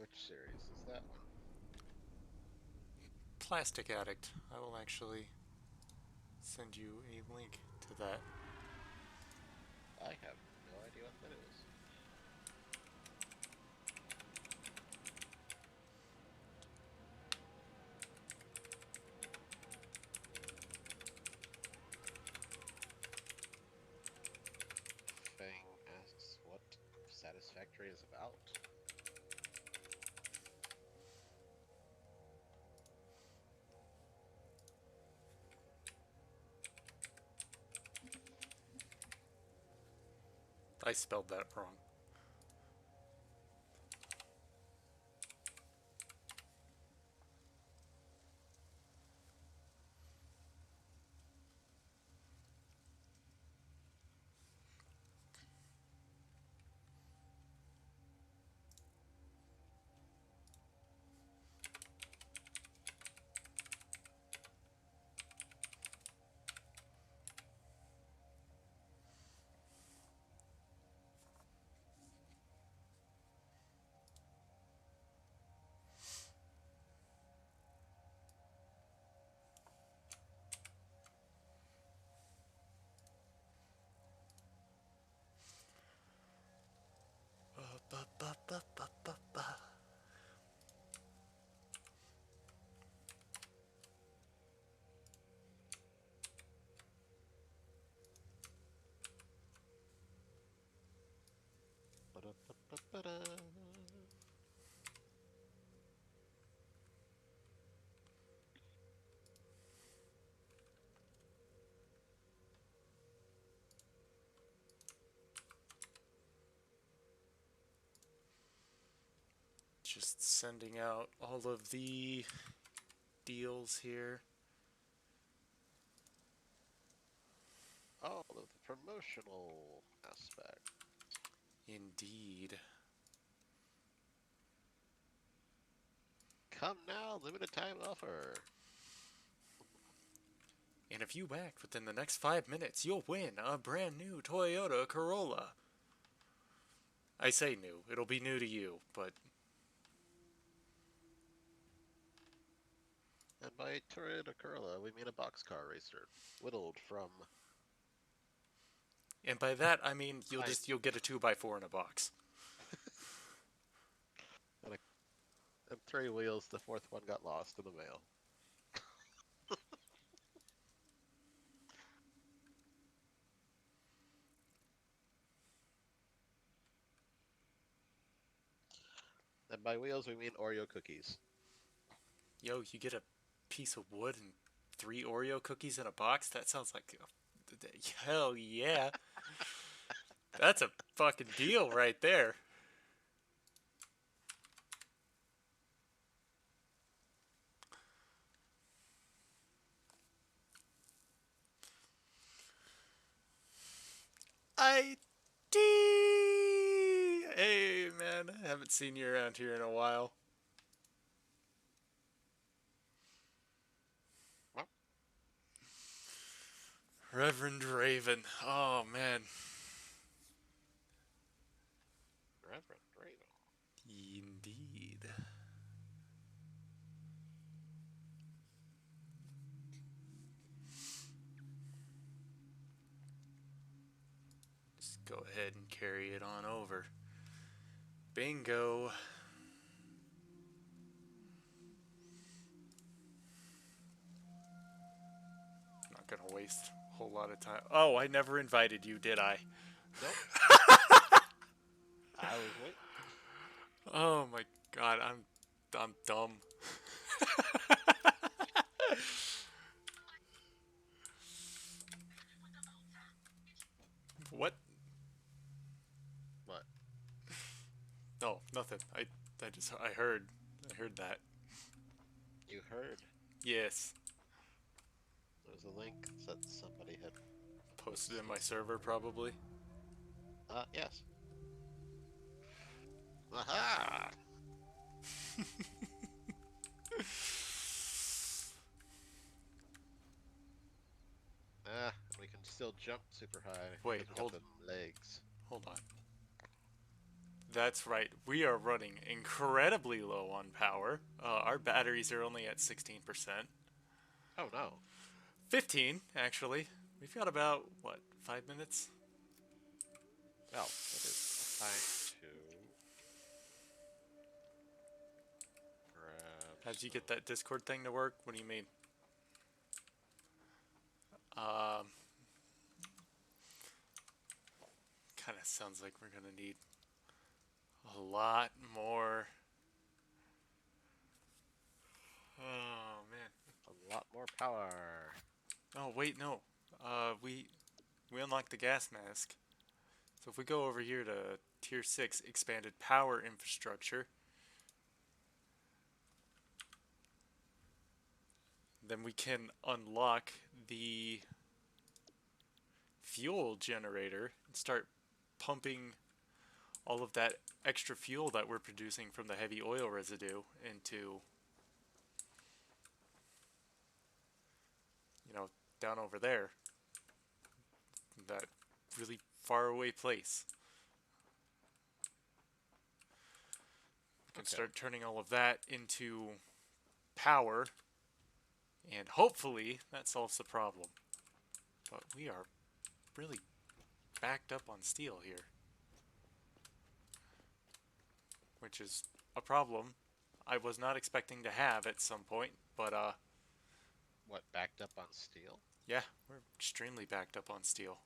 Which series is that one? Plastic Addict. I will actually send you a link to that. I have no idea what that is. Fang asks what Satisfactory is about. I spelled that wrong. Ba-da-ba-ba-ba-da. Just sending out all of the deals here. Oh, the promotional aspect. Indeed. Come now, limited time offer. And if you act within the next 5 minutes, you'll win a brand new Toyota Corolla. I say new. It'll be new to you, but. And by Toyota Corolla, we mean a boxcar racer, whittled from And by that, I mean fine you'll get a 2x4 in a box. and, and three wheels. The fourth one got lost in the mail. And by wheels, we mean Oreo cookies. Yo, you get a piece of wood and 3 Oreo cookies in a box? That sounds like. Hell yeah. That's a fucking deal right there. I Hey man, I haven't seen you around here in a while. Well, Reverend Raven. Oh man. Reverend Raven. Indeed. Just go ahead and carry it on over. Bingo. Not gonna waste a whole lot of time. Oh, I never invited you, did I? Nope, I was waiting. Oh my god, I'm dumb. What? What? No, nothing. I heard that. You heard? Yes. There was a link that somebody had Posted in posted. my server probably. Yes. Aha! We can still jump super high Wait, because we got the legs. hold on. That's right. We are running incredibly low on power. Our batteries are only at 16%. Oh no. 15, actually. We've got about, what, 5 minutes? Well, that is time to grab How'd you some. get that Discord thing to work? What do you mean? Um, Kind of sounds like we're gonna need a lot more. Oh man. A lot more power. Oh wait, no. We unlocked the gas mask. So if we go over here to Tier 6 Expanded Power Infrastructure, then we can unlock the fuel generator and start pumping all of that extra fuel that we're producing from the heavy oil residue into, you know, down over there, that really far away place. We can Okay. start turning all of that into power, and hopefully that solves the problem. But we are really backed up on steel here, which is a problem I was not expecting to have at some point, but What, backed up on steel? yeah, we're extremely backed up on steel.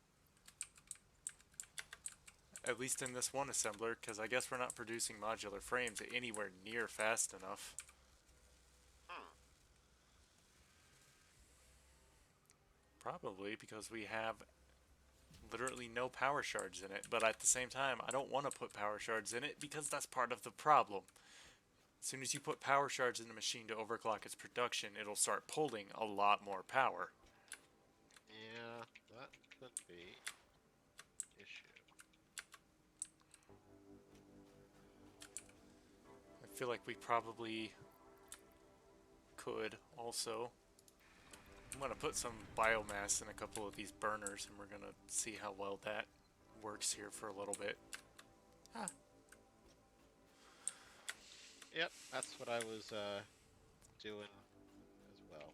At least in this one assembler, because I guess we're not producing modular frames anywhere near fast enough. Hmm. Probably because we have literally no power shards in it, but at the same time, I don't want to put power shards in it because that's part of the problem. As soon as you put power shards in the machine to overclock its production, it'll start pulling a lot more power. Yeah, that could be an issue. I feel like we probably could also. I'm going to put some biomass in a couple of these burners and we're going to see how well that works here for a little bit. Ah, Yep, that's what I was doing as well.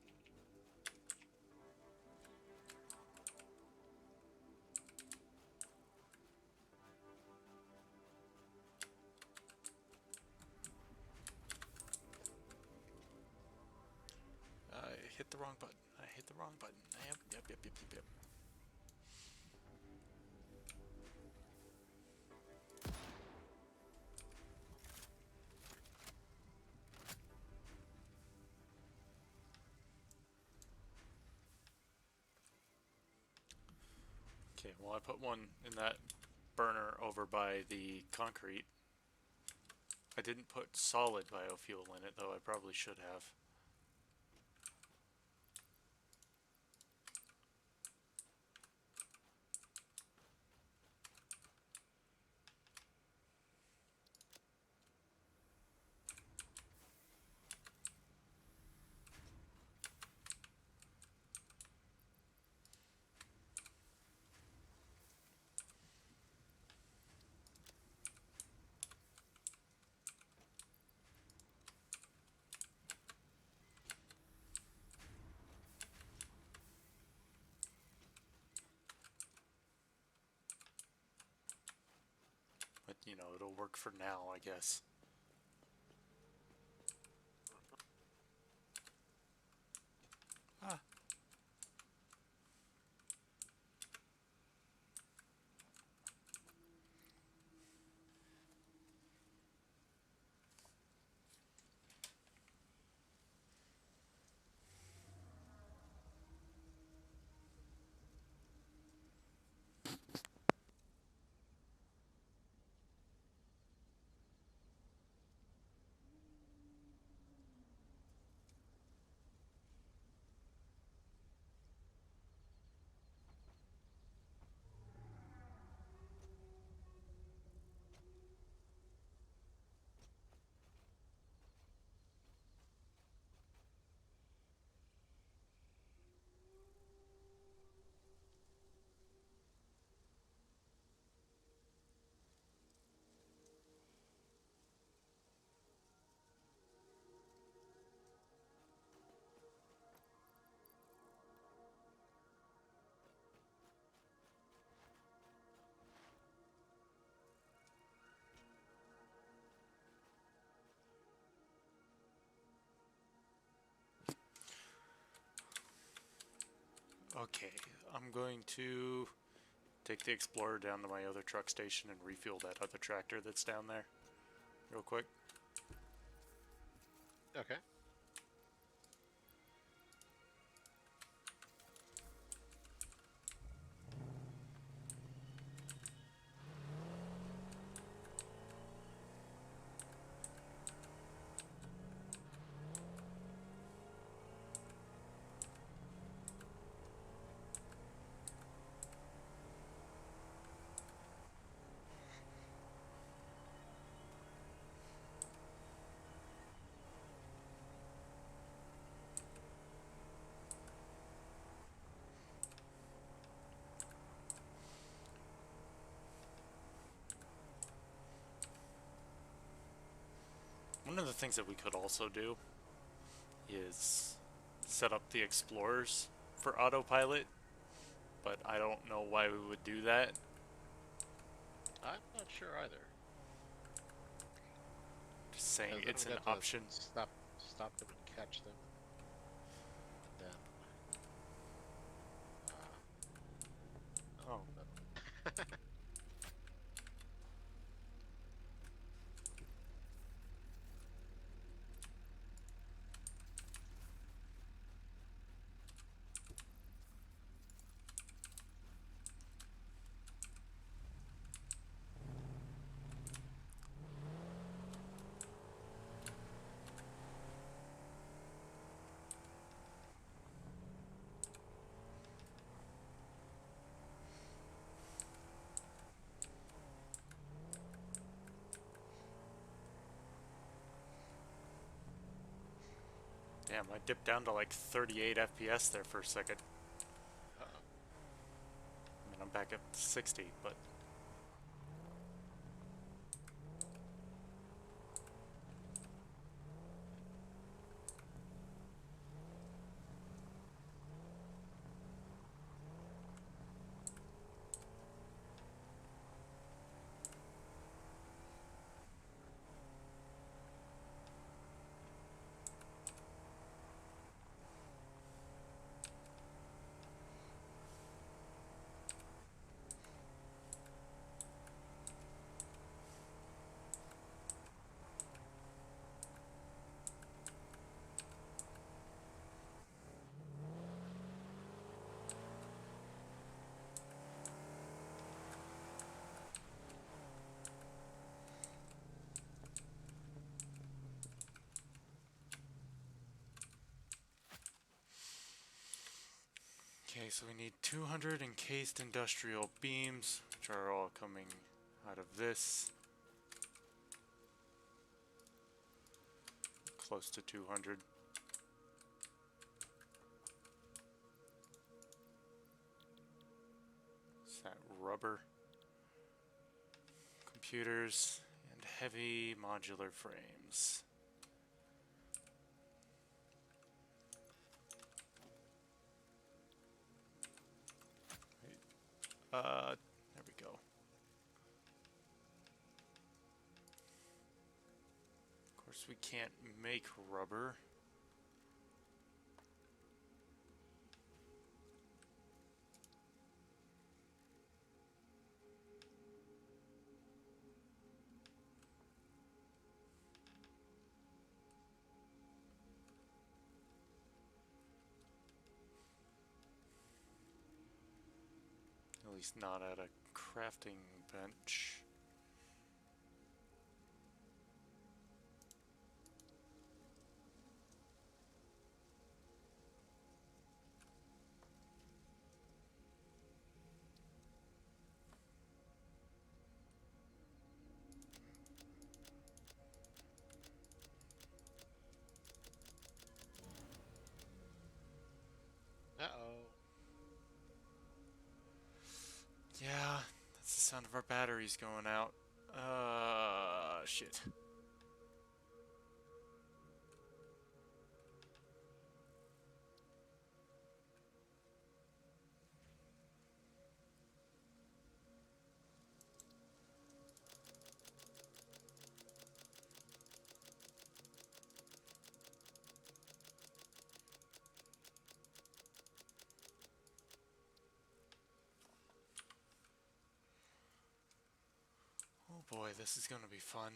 I hit the wrong button. I hit the wrong button. Yep. Okay, well, I put one in that burner over by the concrete. I didn't put solid biofuel in it, though I probably should have. But, you know, it'll work for now, I guess. Ah, Okay, I'm going to take the Explorer down to my other truck station and refuel that other tractor that's down there real quick. Okay. One of the things that we could also do is set up the Explorers for autopilot, but I don't know why we would do that. I'm not sure either. Just saying Because then it's we an got to option. stop them and catch them, and then oh Oh, no. damn, I dipped down to like 38 FPS there for a second. Uh-oh. I mean, I'm back up to 60, but okay, so we need 200 encased industrial beams, which are all coming out of this. Close to 200. Is that rubber? Computers and heavy modular frames. There we go. Of course, we can't make rubber. At least not at a crafting bench. Uh-oh. Yeah, that's the sound of our batteries going out. Shit. boy, this is gonna be fun.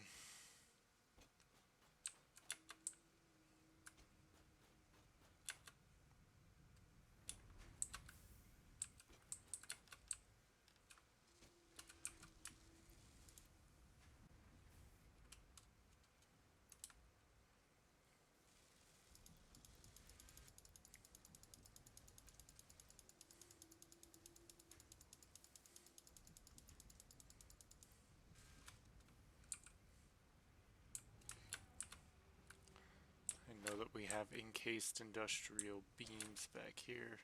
I know that we have encased industrial beams back here.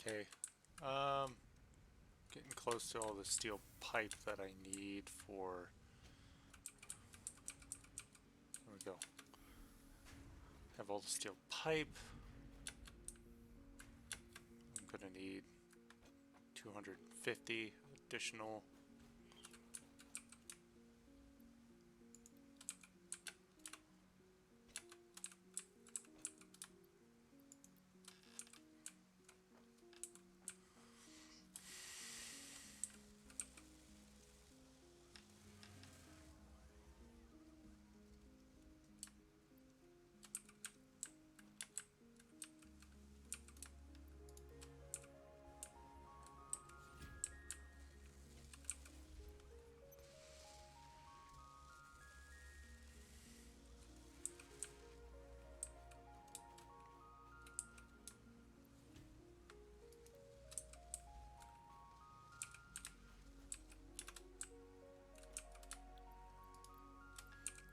Okay, getting close to all the steel pipe that I need for. There we go. Have all the steel pipe. I'm gonna need 250 additional.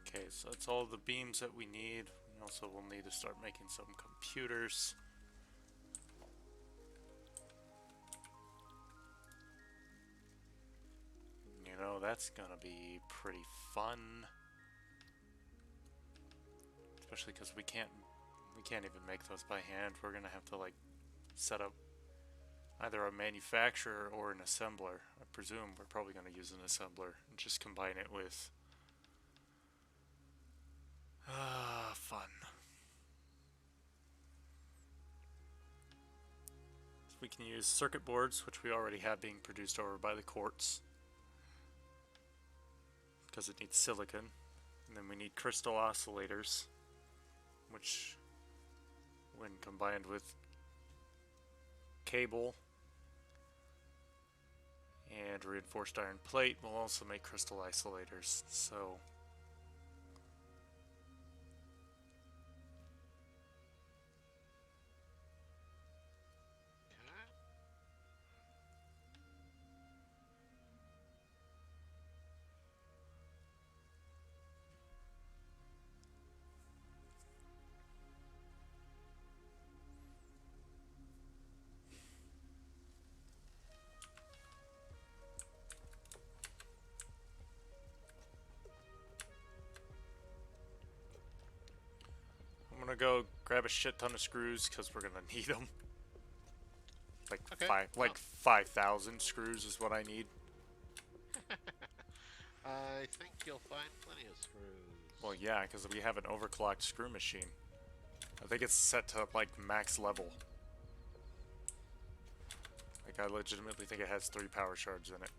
Okay, so that's all the beams that we need. We also will need to start making some computers. You know, that's gonna be pretty fun. Especially because we can't even make those by hand. We're gonna have to like set up either a manufacturer or an assembler. I presume we're probably gonna use an assembler and just combine it with fun. So we can use circuit boards, which we already have being produced over by the quartz, because it needs silicon. And then we need crystal oscillators, which, when combined with cable and reinforced iron plate, will also make crystal isolators. So Okay. I'm gonna go grab a shit ton of screws because we're gonna need them. Like Okay. Well, like 5,000 screws is what I need. I think you'll find plenty of Well, screws. yeah, because we have an overclocked screw machine. I think it's set to like max level. Like I legitimately think it has 3 power shards in it.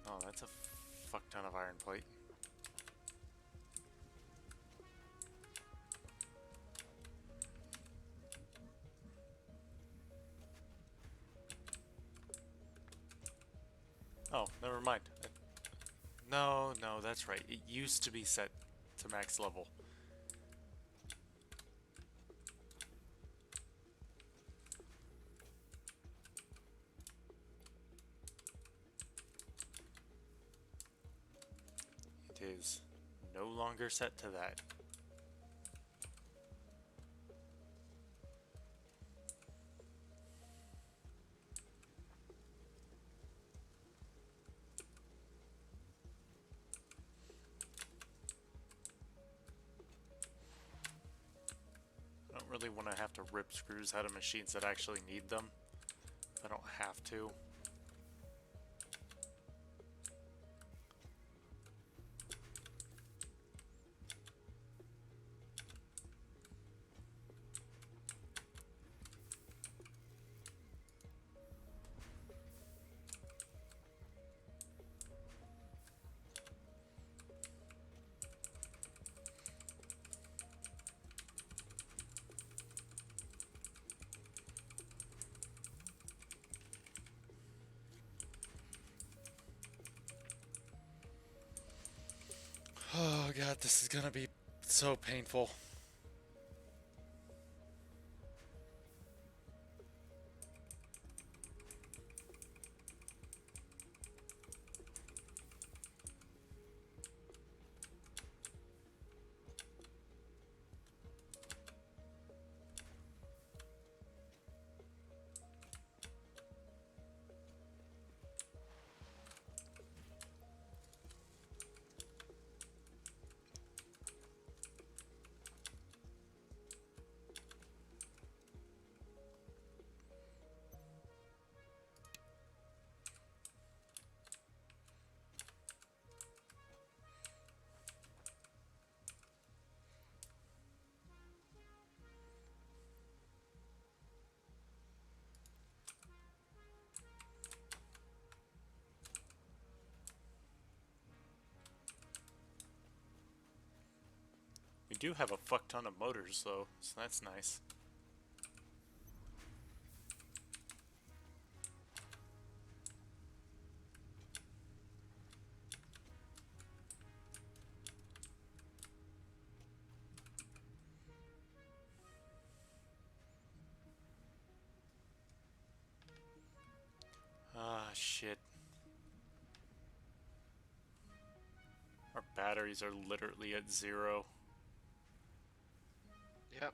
Oh, that's a fuck ton of iron plate. Oh, never mind. No, no, that's right. It used to be set to max level. It is no longer set to that. I don't really want to have to rip screws out of machines that actually need them. I don't have to. Oh god, this is gonna be so painful. We do have a fuck ton of motors though, so that's nice. Ah, shit. Our batteries are literally at 0. Yep.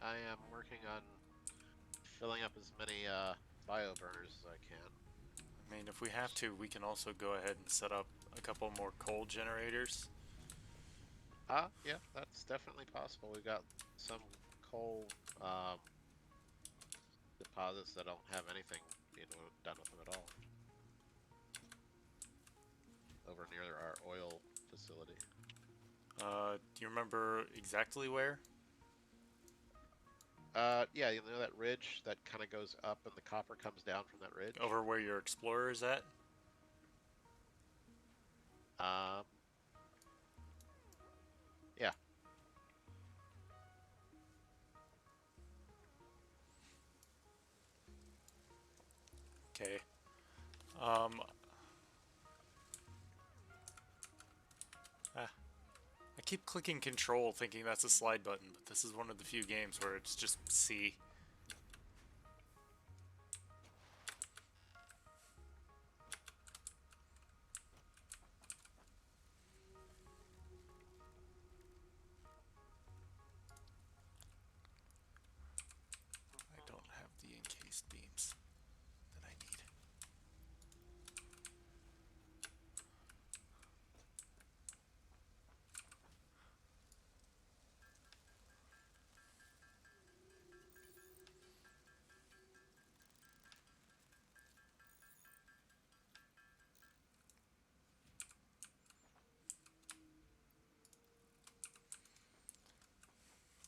I am working on filling up as many bio burners as I can. I mean, if we have to, we can also go ahead and set up a couple more coal generators. Yeah, that's definitely possible. We've got some coal deposits that don't have anything, done with them at all. Over near our oil facility. Do you remember exactly where? Yeah, you know that ridge that kind of goes up and the copper comes down from that ridge? Over where your explorer is at? Um, yeah. Okay. Um, ah, I keep clicking control thinking that's a slide button, but this is one of the few games where it's just C. I don't have the encased beams that I need.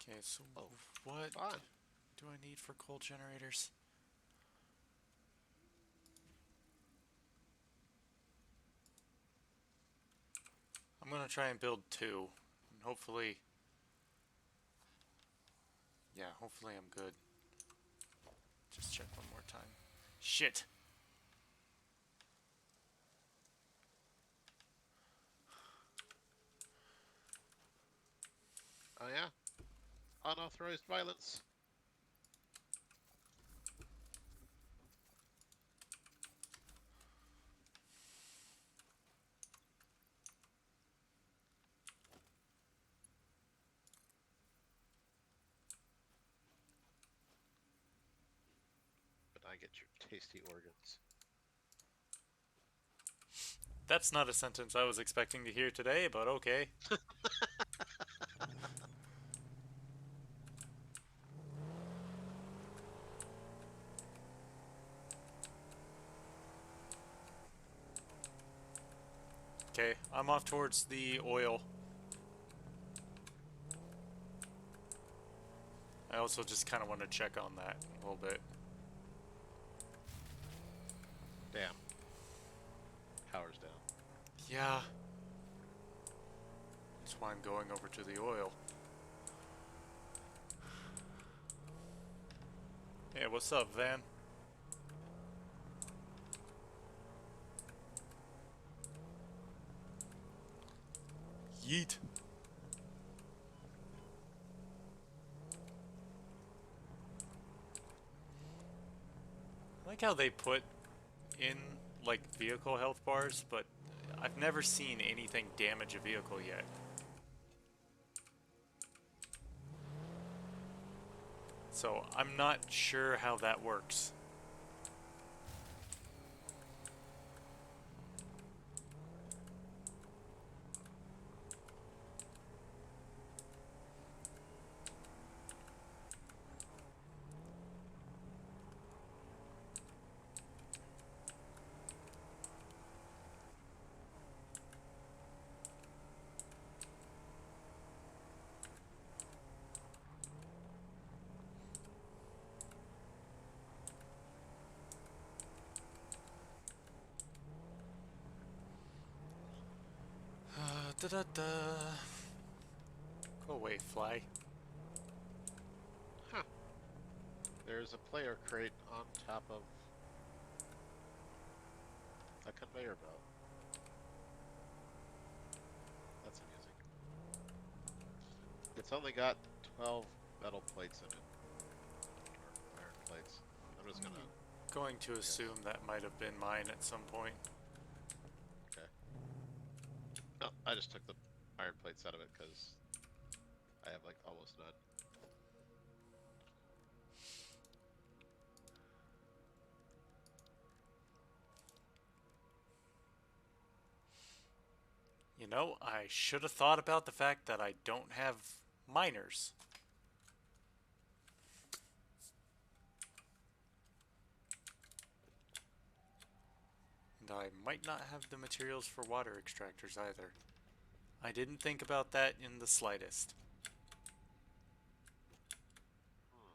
Okay, so Oh, what fun. do I need for coal generators? I'm gonna try and build 2, and hopefully, yeah, hopefully I'm good. Just check one more time. Shit. Oh yeah, unauthorized violence. But I get your tasty organs. That's not a sentence I was expecting to hear today, but okay. Okay, I'm off towards the oil. I also just kind of want to check on that a little bit. Damn. Power's down. Yeah. That's why I'm going over to the oil. Hey, what's up, Van? Yeet. I like how they put in, like, vehicle health bars, but I've never seen anything damage a vehicle yet. So I'm not sure how that works. Da da da. Go away, fly. Huh. There's a player crate on top of a conveyor belt. That's amusing. It's only got 12 metal plates in it. Or iron plates. I'm just gonna Going to guess. assume that might have been mine at some point. Okay. No, I just took the iron plates out of it because I have like almost none. You know, I should have thought about the fact that I don't have miners. And I might not have the materials for water extractors either. I didn't think about that in the slightest. Hmm.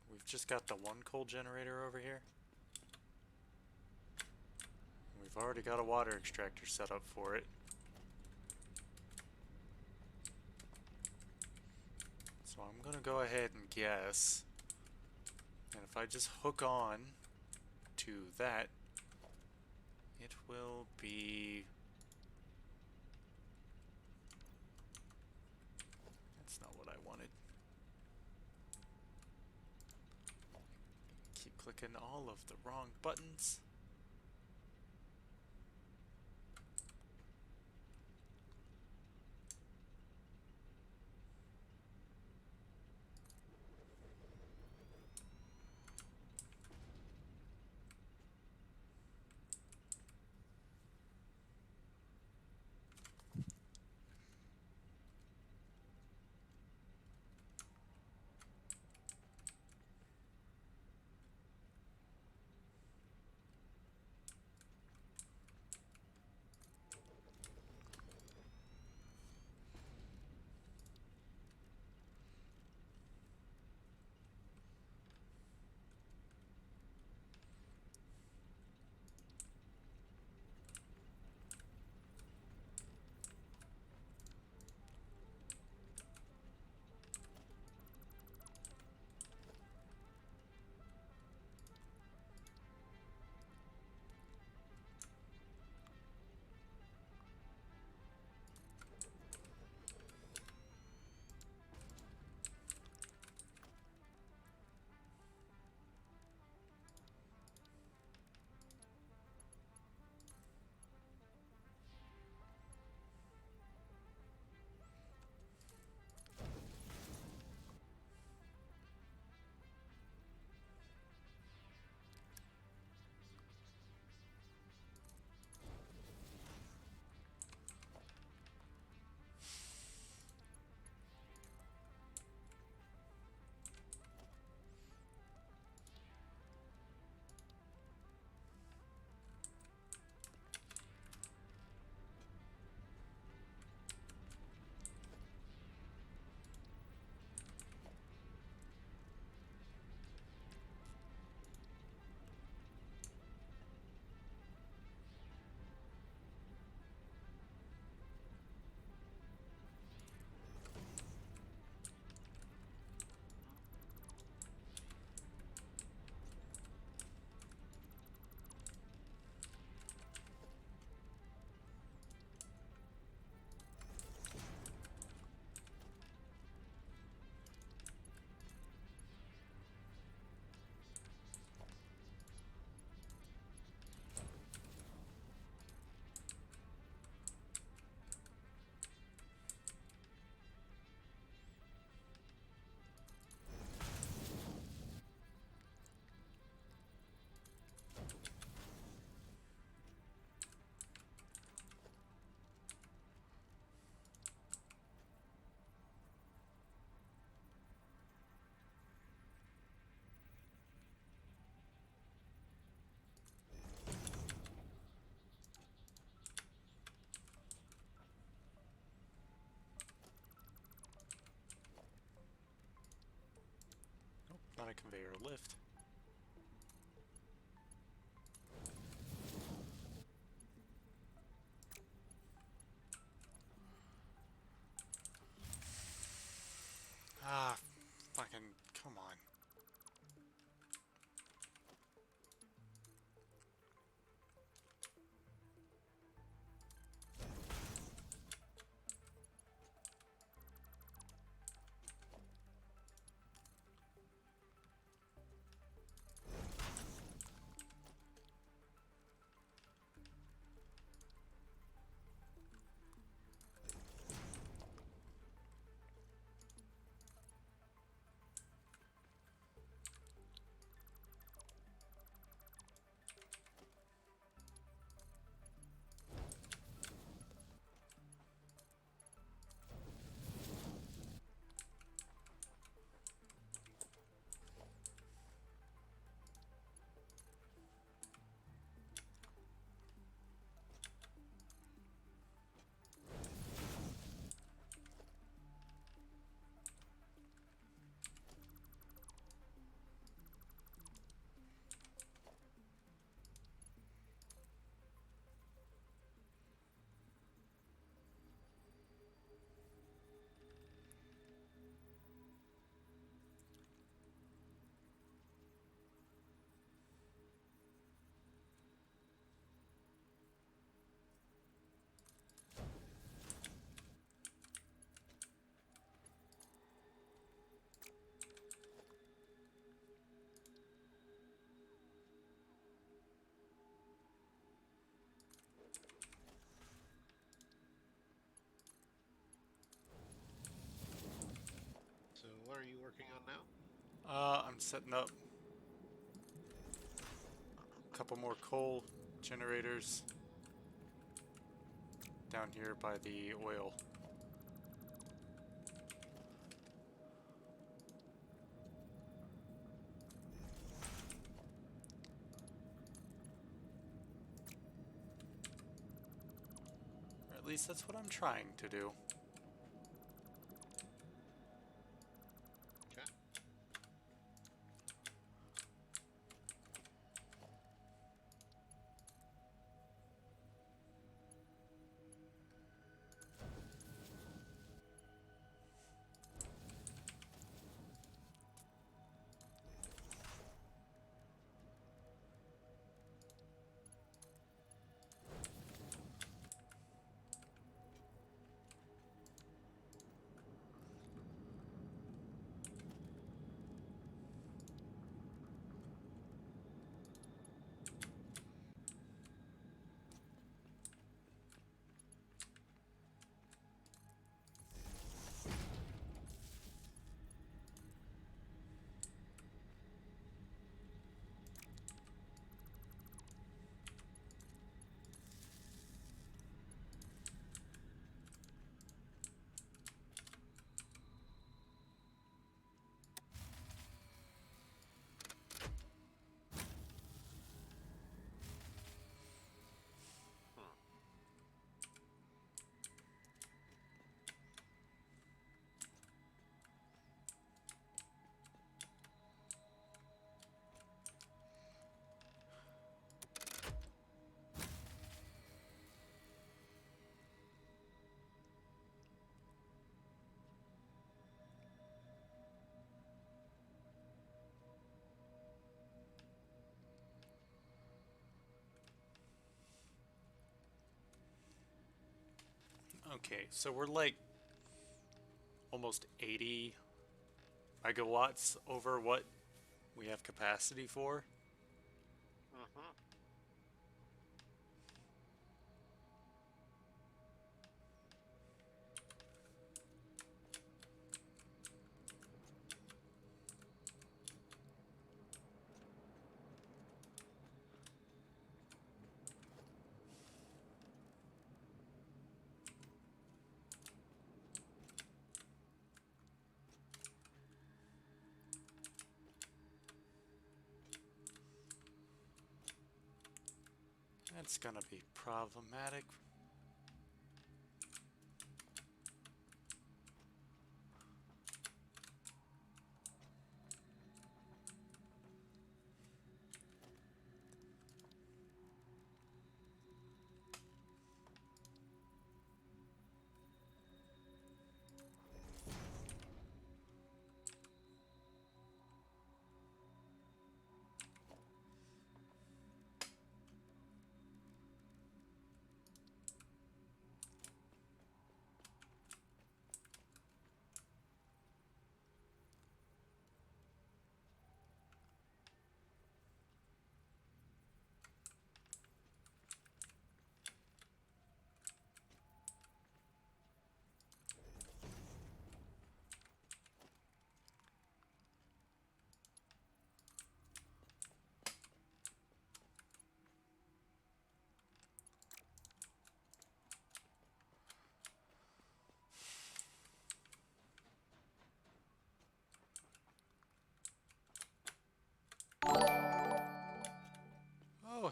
We've just got the one coal generator over here. We've already got a water extractor set up for it. So I'm gonna go ahead and guess. And if I just hook on to that, it will be... That's not what I wanted. Keep clicking all of the wrong buttons. my conveyor lift. Ah, fucking, come on. So what are you working on now? I'm setting up a couple more coal generators down here by the oil. Or at least that's what I'm trying to do. Okay. Hmm. Okay, so we're like almost 80 megawatts over what we have capacity for. Mm-hmm. That's gonna be problematic.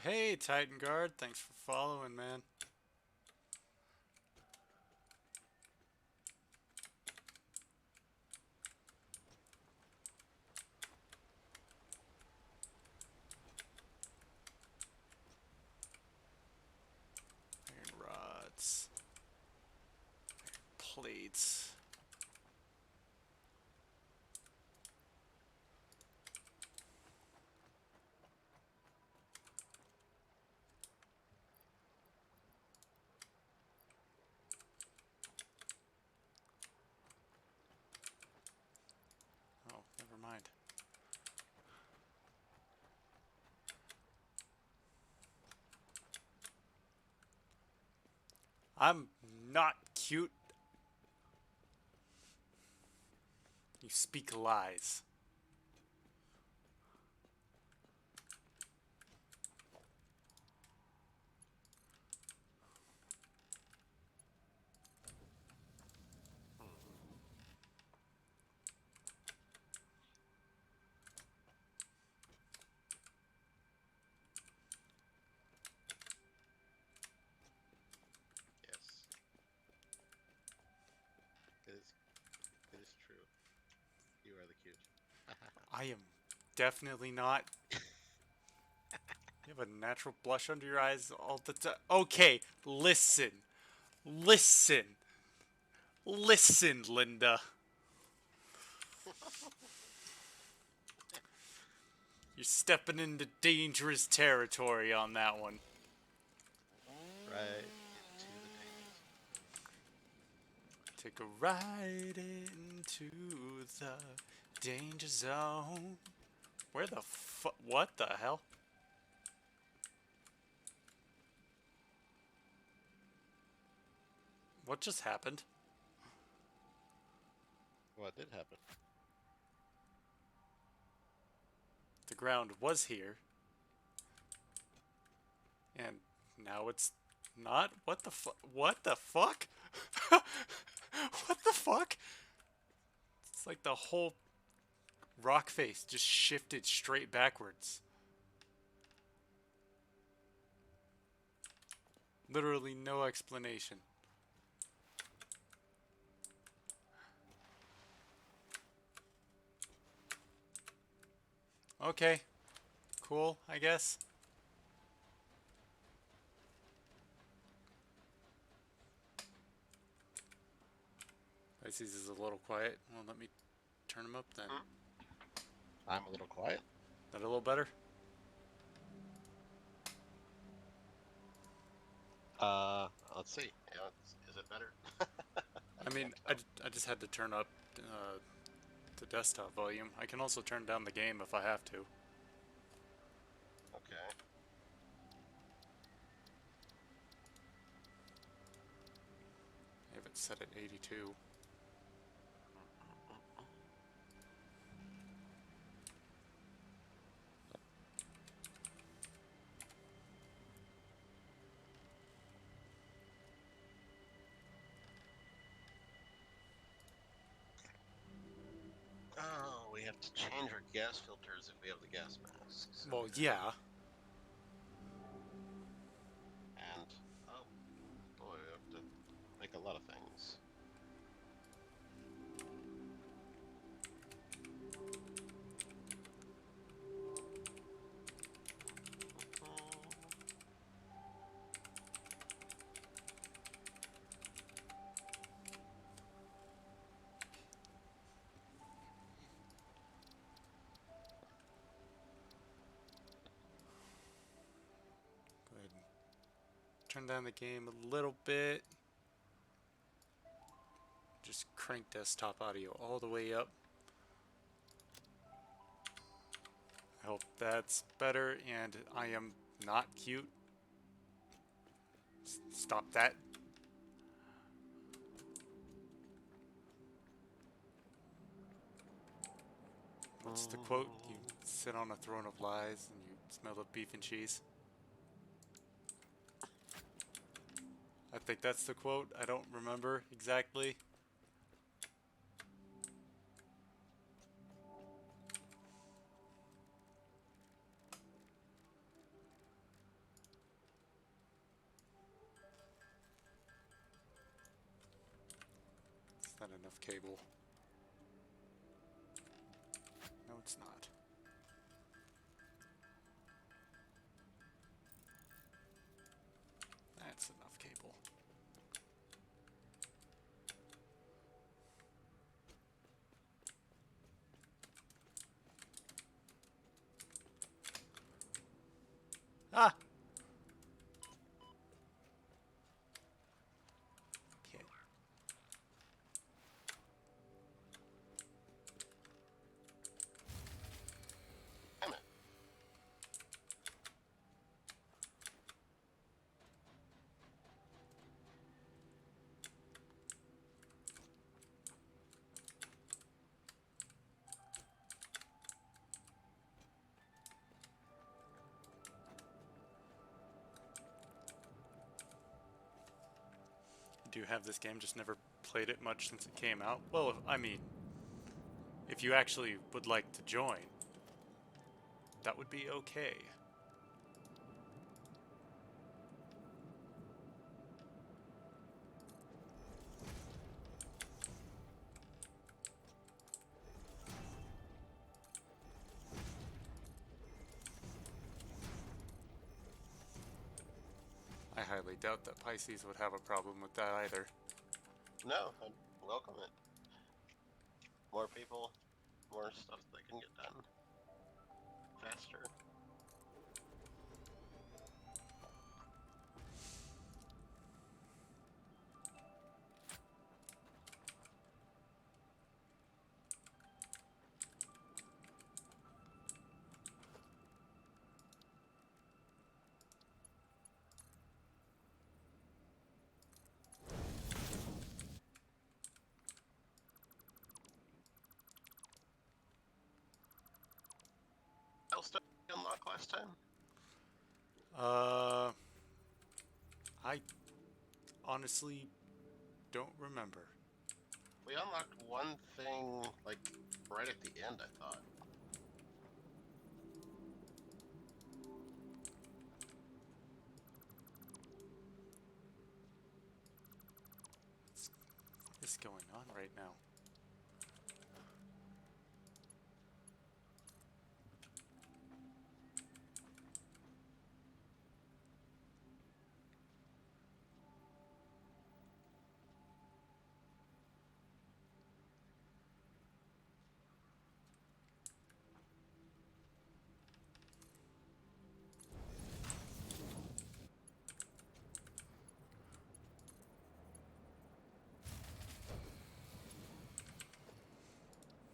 hey, Titan Guard. Thanks for following, man. Iron rods. Plates. Oh, never mind. I'm not cute. You speak lies. Yes. It is true. You are the cute. I am definitely not. You have a natural blush under your eyes all the time. Okay, listen. Listen. Listen, Linda. You're stepping into dangerous territory on that one. Right into the danger zone. Take a ride into the danger zone. Where the fuck? What the hell? What just happened? What did happen? The ground was here. And now it's not? What the fuck? What the fuck? What the fuck? It's like the whole rock face just shifted straight backwards. Literally no explanation. Okay. Cool, I guess. Pisces is a little quiet. Well, let me turn him up then. I'm a little quiet. That a little better? Let's see. Yeah, is it better? I mean, I just had to turn up the desktop volume. I can also turn down the game if I have to. Okay. I have it set at 82. Oh, we have to change our gas filters if we have the gas masks. Well, yeah. And, oh, boy, we have to make a lot of things. Go ahead and turn down the game a little bit. Just crank desktop audio all the way up. I hope that's better, and I am not cute. Stop that. What's the quote? You sit on a throne of lies and you smell of beef and cheese. I think that's the quote. I don't remember exactly. not enough cable. No, it's not. That's enough cable. Ah! Okay. Damn it. Do you have this game? Just never played it much since it came out? Well, I mean, if you actually would like to join, that would be okay. I highly doubt that Pisces would have a problem with that either. No, I'd welcome it. More people, more stuff that can get done faster. Else did we unlock last time? I honestly don't remember. We unlocked one thing, like, right at the end, I thought. What is going on right now?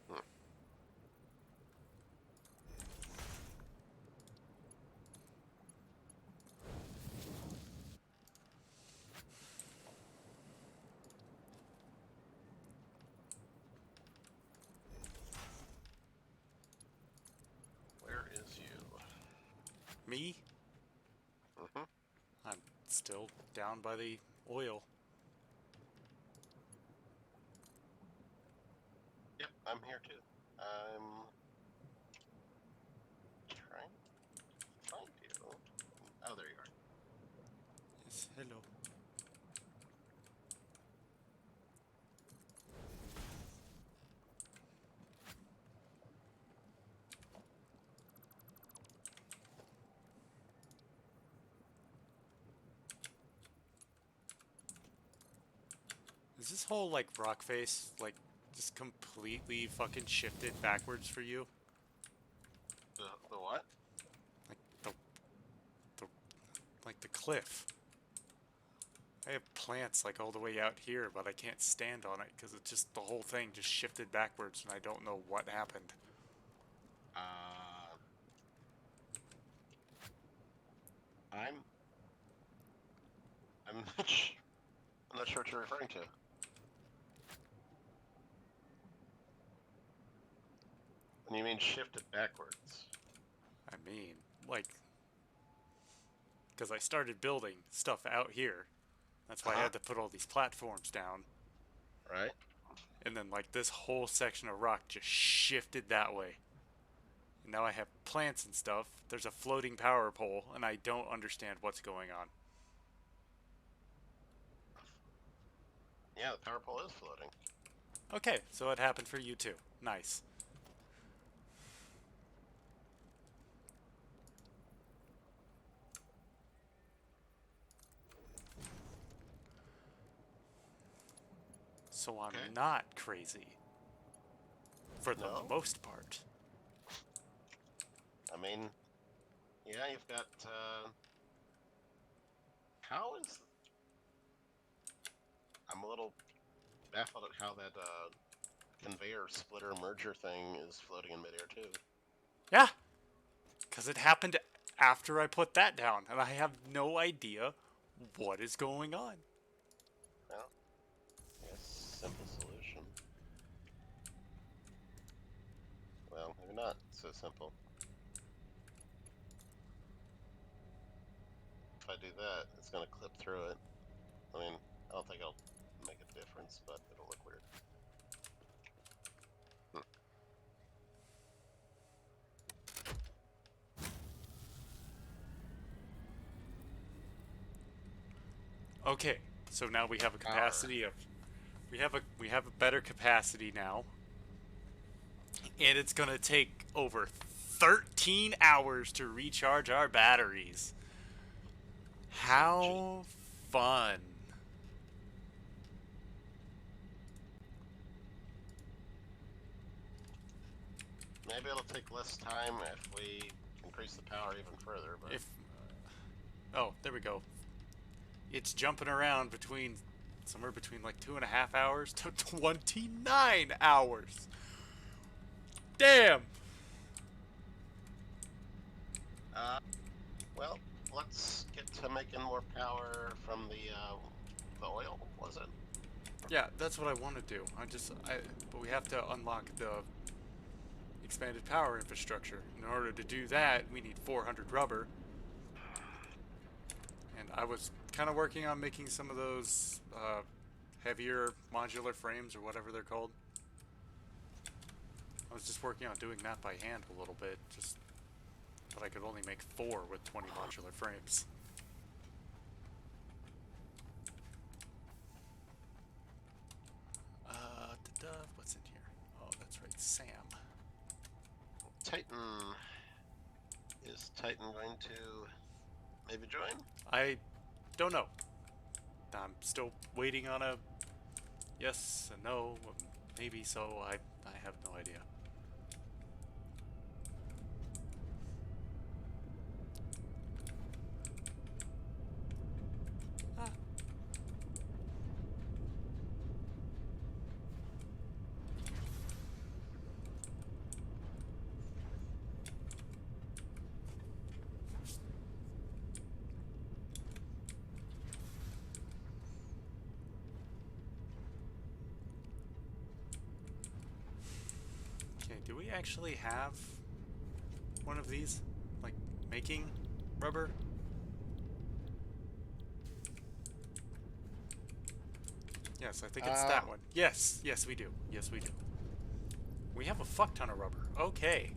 Hmm. Where is you? Me? Mm-hmm. I'm still down by the oil. Yep, I'm here too. I'm trying to find you. Oh, there you are. Yes, hello. Is this whole, like, rock face, like, just completely fucking shifted backwards for you? The what? Like, the, like, the cliff. I have plants, like, all the way out here, but I can't stand on it, because it's just, the whole thing just shifted backwards, and I don't know what happened. Uh, I'm I'm not I'm not sure what you're referring to. When you mean shifted backwards? I mean, like, because I started building stuff out here. That's why I Uh-huh. had to put all these platforms down. Right? And then, like, this whole section of rock just shifted that way. And now I have plants and stuff. There's a floating power pole, and I don't understand what's going on. Yeah, the power pole is floating. Okay, so it happened for you too. Nice. So I'm Okay. not crazy. For the No. most part. I mean, yeah, you've got. How is? I'm a little baffled at how that conveyor splitter merger thing is floating in midair too. Yeah, because it happened after I put that down, and I have no idea what is going on. Well, yes, simple solution. Well, maybe not so simple. If I do that, it's going to clip through it. I mean, I don't think it'll make a difference, but it'll look weird. Hmm. Okay, so now we have a Power. capacity of we have a better capacity now, and it's gonna take over 13 hours to recharge our batteries. Gee, How fun! maybe it'll take less time if we increase the power even further, but If oh, there we go. It's jumping around between somewhere between like 2.5 hours to 29 hours. Damn. uh, well, let's get to making more power from the oil. Was it? Yeah, that's what I want to do. But we have to unlock the expanded power infrastructure. In order to do that, we need 400 rubber. And I was kind of working on making some of those heavier modular frames or whatever they're called. I was just working on doing that by hand a little bit, but I could only make 4 with 20 modular frames. What's in here? Oh, that's right, Sam. Titan. Is Titan going to maybe join? I don't know. I'm still waiting on a yes and no, maybe so. I have no idea. Ah. Okay, do we actually have one of these? Like, making rubber? Yes, I think it's that one. Yes, yes we do. Yes we do. We have a fuck ton of rubber. Okay.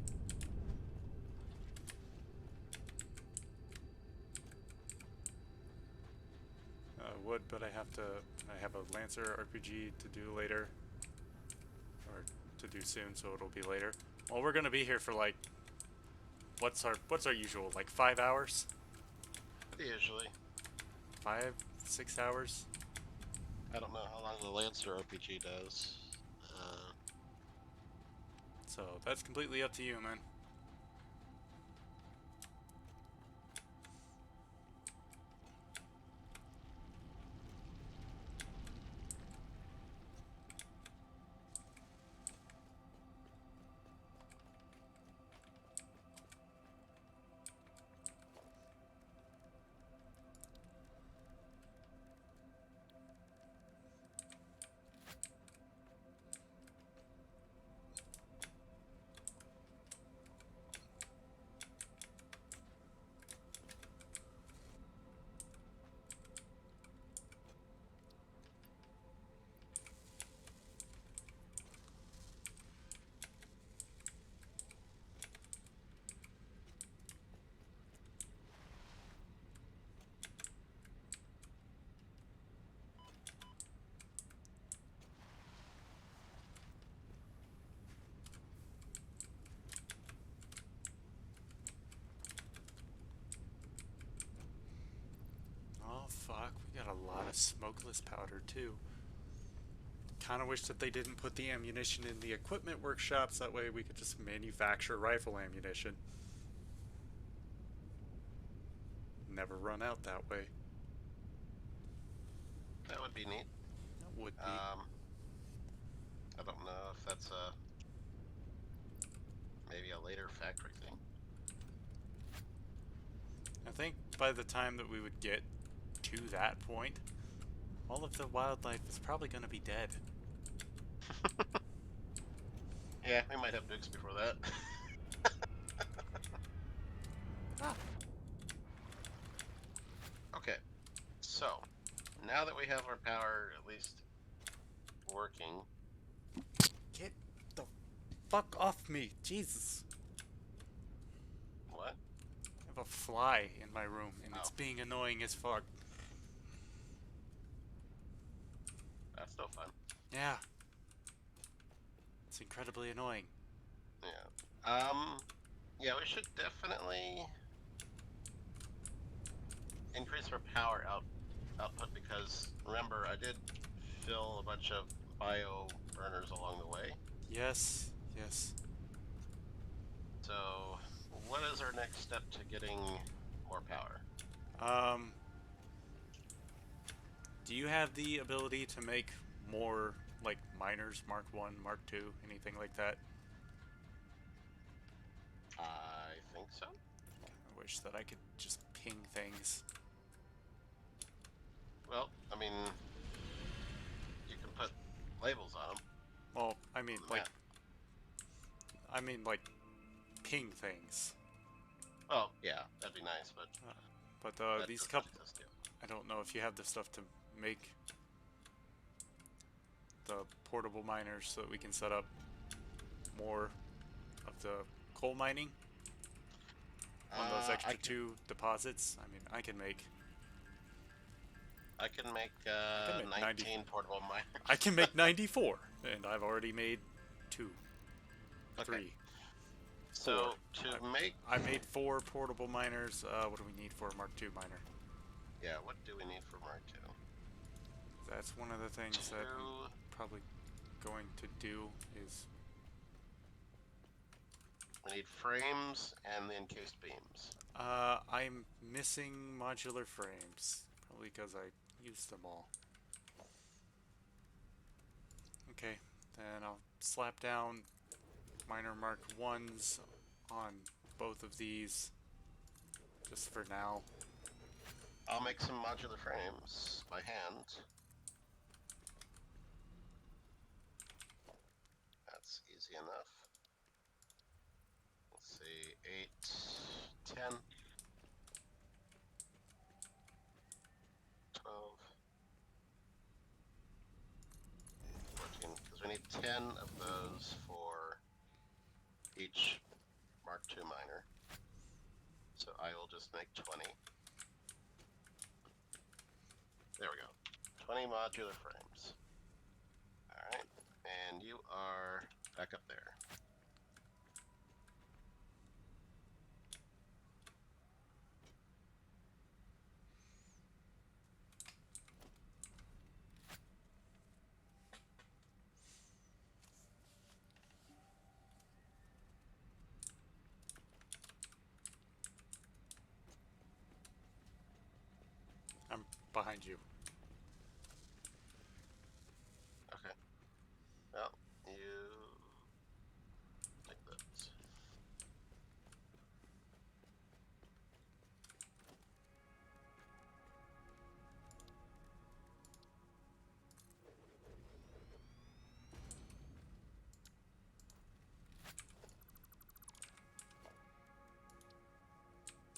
Wood, but I have a Lancer RPG to do later. Or to do soon, so it'll be later. Well, we're gonna be here for like, what's our usual, like 5 hours? Usually. 5, 6 hours? I don't know how long the Lancer RPG does. So that's completely up to you, man. fuck. We got a lot of smokeless powder, too. Kind of wish that they didn't put the ammunition in the equipment workshops. That way we could just manufacture rifle ammunition. Never run out that way. That would be neat. That would be. I don't know if that's maybe a later factory thing. I think by the time that we would get to that point, all of the wildlife is probably going to be dead. Yeah, we might have nukes before that. Ah. Okay, so now that we have our power at least working. Get the fuck off me, Jesus. What? I have a fly in my room and it's being annoying as fuck. That's no fun. Yeah. It's incredibly annoying. Yeah. Yeah, we should definitely increase our power output because remember I did fill a bunch of bio burners along the way. Yes, yes. So, what is our next step to getting more power? Do you have the ability to make more, like, miners, Mark 1, Mark 2, anything like that? I think so. I wish that I could just ping things. Well, I mean, you can put labels on them. Well, I mean, like, ping things. Oh, yeah, that'd be nice, but These couple, I don't know if you have the stuff to make the portable miners so that we can set up more of the coal mining on those extra 2 deposits. I mean, I can make 19 portable miners. I can make 94, and I've already made 2, 3. So I made 4 portable miners. What do we need for a Mark II miner? Yeah, what do we need for Mark II? That's one of the things that I'm probably going to do is... We need frames and the encased beams. I'm missing modular frames, probably because I used them all. Okay, then I'll slap down miner Mark 1s on both of these, just for now. I'll make some modular frames by hand. That's easy enough. Let's see, 8, 10, 12, 14, because we need 10 of those for each Mark II miner. So I will just make 20. There we go. 20 modular frames. Alright, and you are back up there. I'm behind you. Okay. Well, you take those.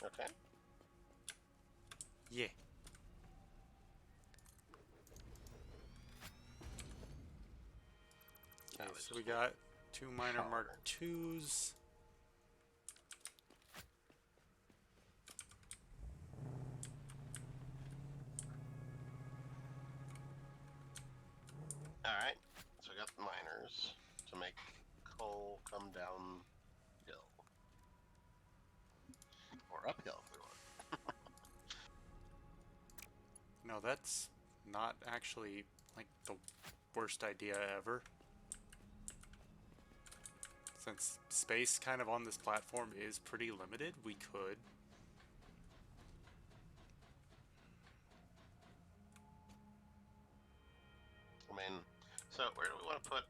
Okay. Yeah. Okay, so we got 2 miner Mark IIs. Alright, so we got the miners to make coal come downhill. Or uphill if we want. No, that's not actually like the worst idea ever. Since space kind of on this platform is pretty limited, we could. I mean, so where do we want to put?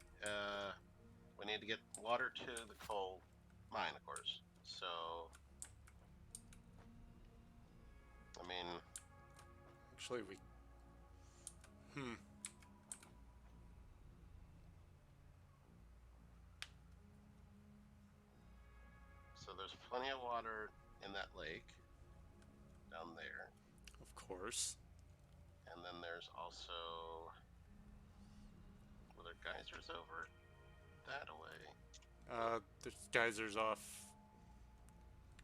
We need to get water to the coal mine, of course. So, I mean, Actually, we... Hmm. so there's plenty of water in that lake down there, Of course. and then there's also were there geysers over that away? The geysers off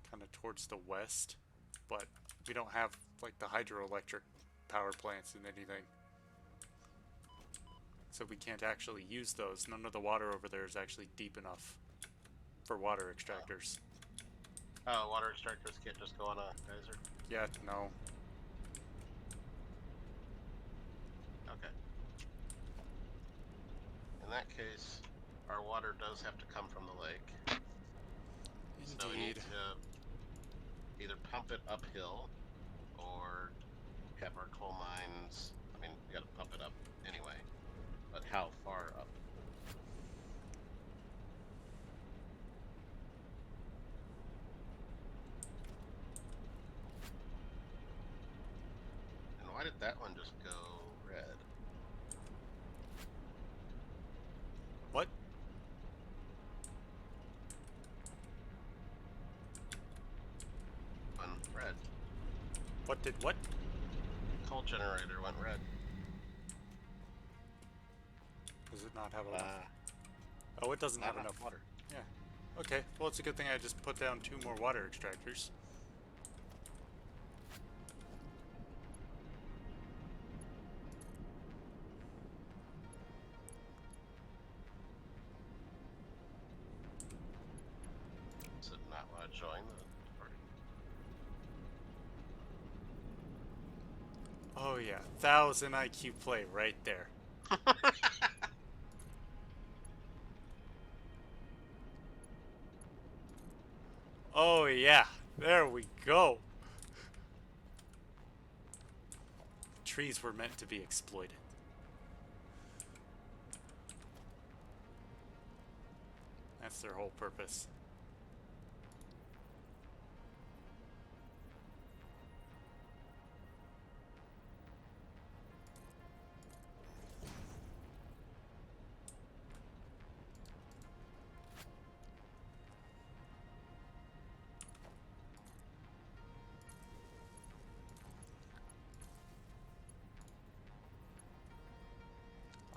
kind of towards the west, but we don't have like the hydroelectric power plants and anything. So we can't actually use those. None of the water over there is actually deep enough for water extractors. Oh, water extractors can't just go on a geyser? Yeah, no. Okay. In that case, our water does have to come from the lake. So we need Indeed. to either pump it uphill or have our coal mines. I mean, we got to pump it up anyway, but how far up? And why did that one just go red? What? One red. What did what? Coal generator went red. Does it not have enough? Oh, it doesn't Not have enough water. Yeah. Okay. Well, it's a good thing I just put down 2 more water extractors. Does it not want to join the party? Oh yeah, 1000 IQ play right there. Oh yeah, there we go. Trees were meant to be exploited. That's their whole purpose.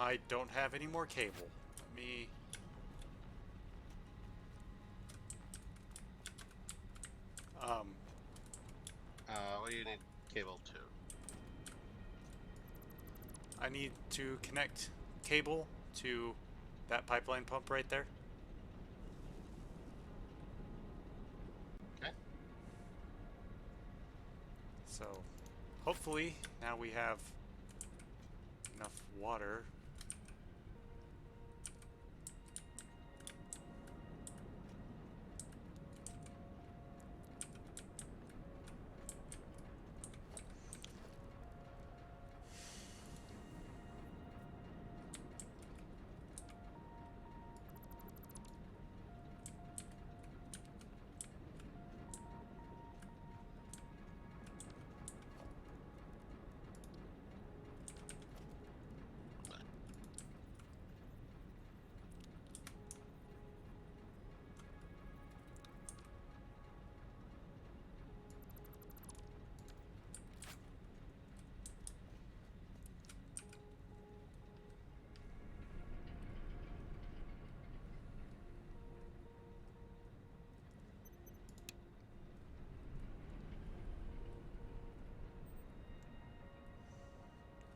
I don't have any more cable. Let me... What do you need cable to? I need to connect cable to that pipeline pump right there. Okay. So, hopefully, now we have enough water.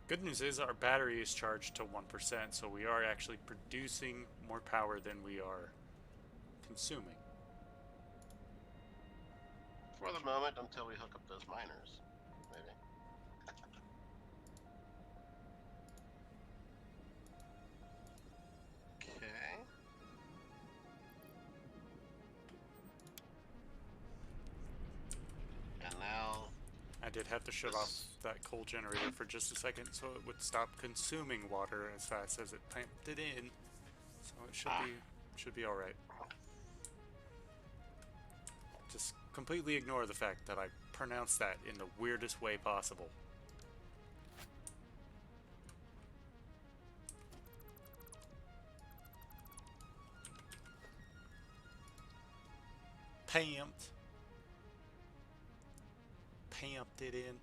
Good news is our battery is charged to 1%, so we are actually producing more power than we are consuming. For the moment, until we hook up those miners, maybe. did have to shut off that coal generator for just a second so it would stop consuming water as fast as it pumped it in. So it should be all right. Just completely ignore the fact that I pronounced that in the weirdest way possible. Pumped it in.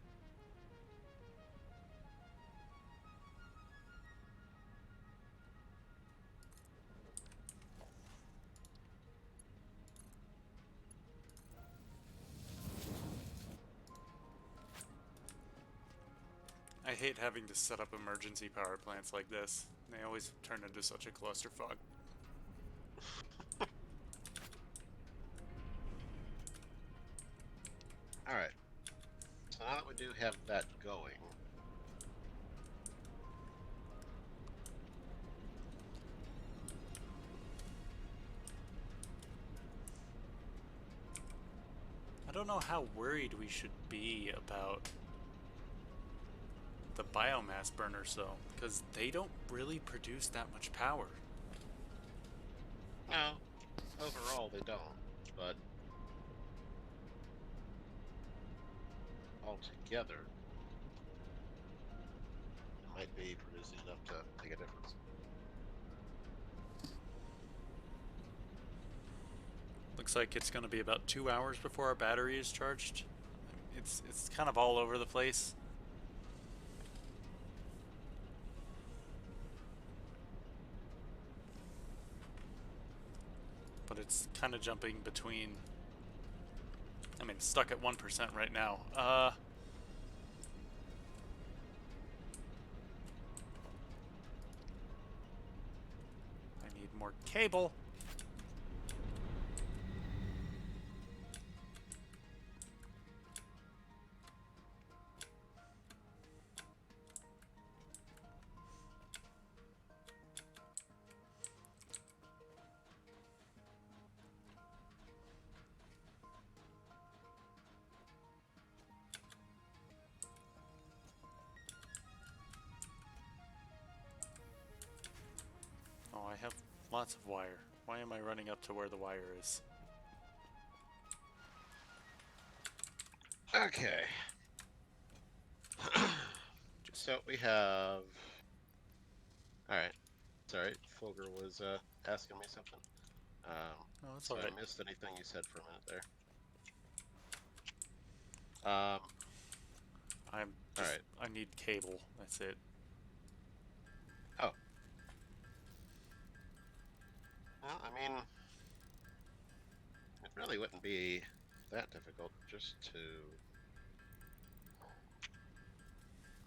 I hate having to set up emergency power plants like this. They always turn into such a clusterfuck. Alright. So now that we do have that going, I don't know how worried we should be about the biomass burners though, because they don't really produce that much power. no, overall they don't, but altogether, it might be producing enough to make a difference. Looks like it's going to be about 2 hours before our battery is charged. It's kind of all over the place. But it's kind of jumping between... I mean, it's stuck at 1% right now. I need more cable. Oh, I have lots of wire. Why am I running up to where the wire is? Okay. So we have... Alright. Sorry, Fulger was asking me something. No, that's So alright. I missed anything you said for a minute there. I'm just, Alright. I need cable. That's it. Oh. Well, I mean... It really wouldn't be that difficult just to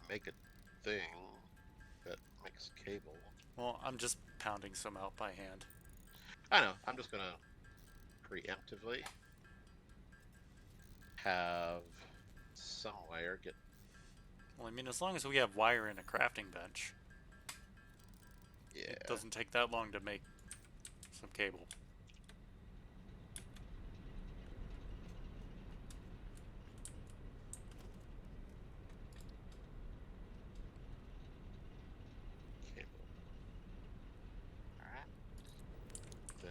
make a thing that makes cable. Well, I'm just pounding some out by hand. I know, I'm just gonna preemptively have some wire get... Well, I mean, as long as we have wire in a crafting bench, Yeah. it doesn't take that long to make some cable. Cable. Alright. Then...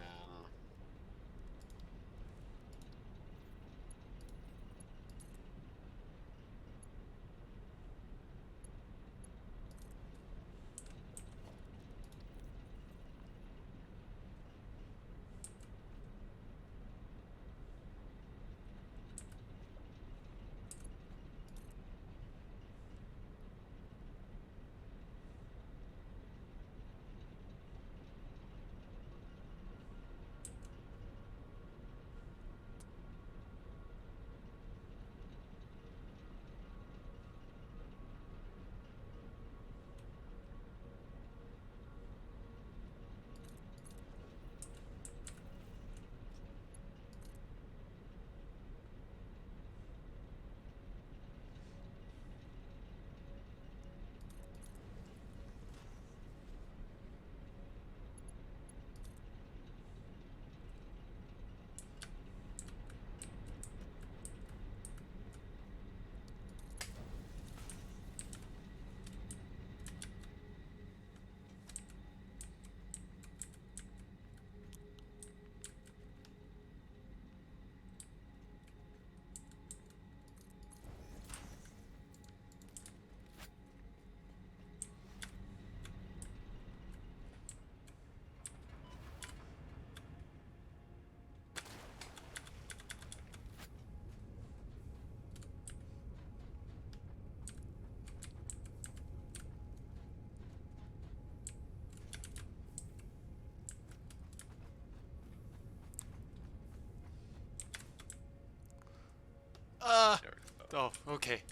okay.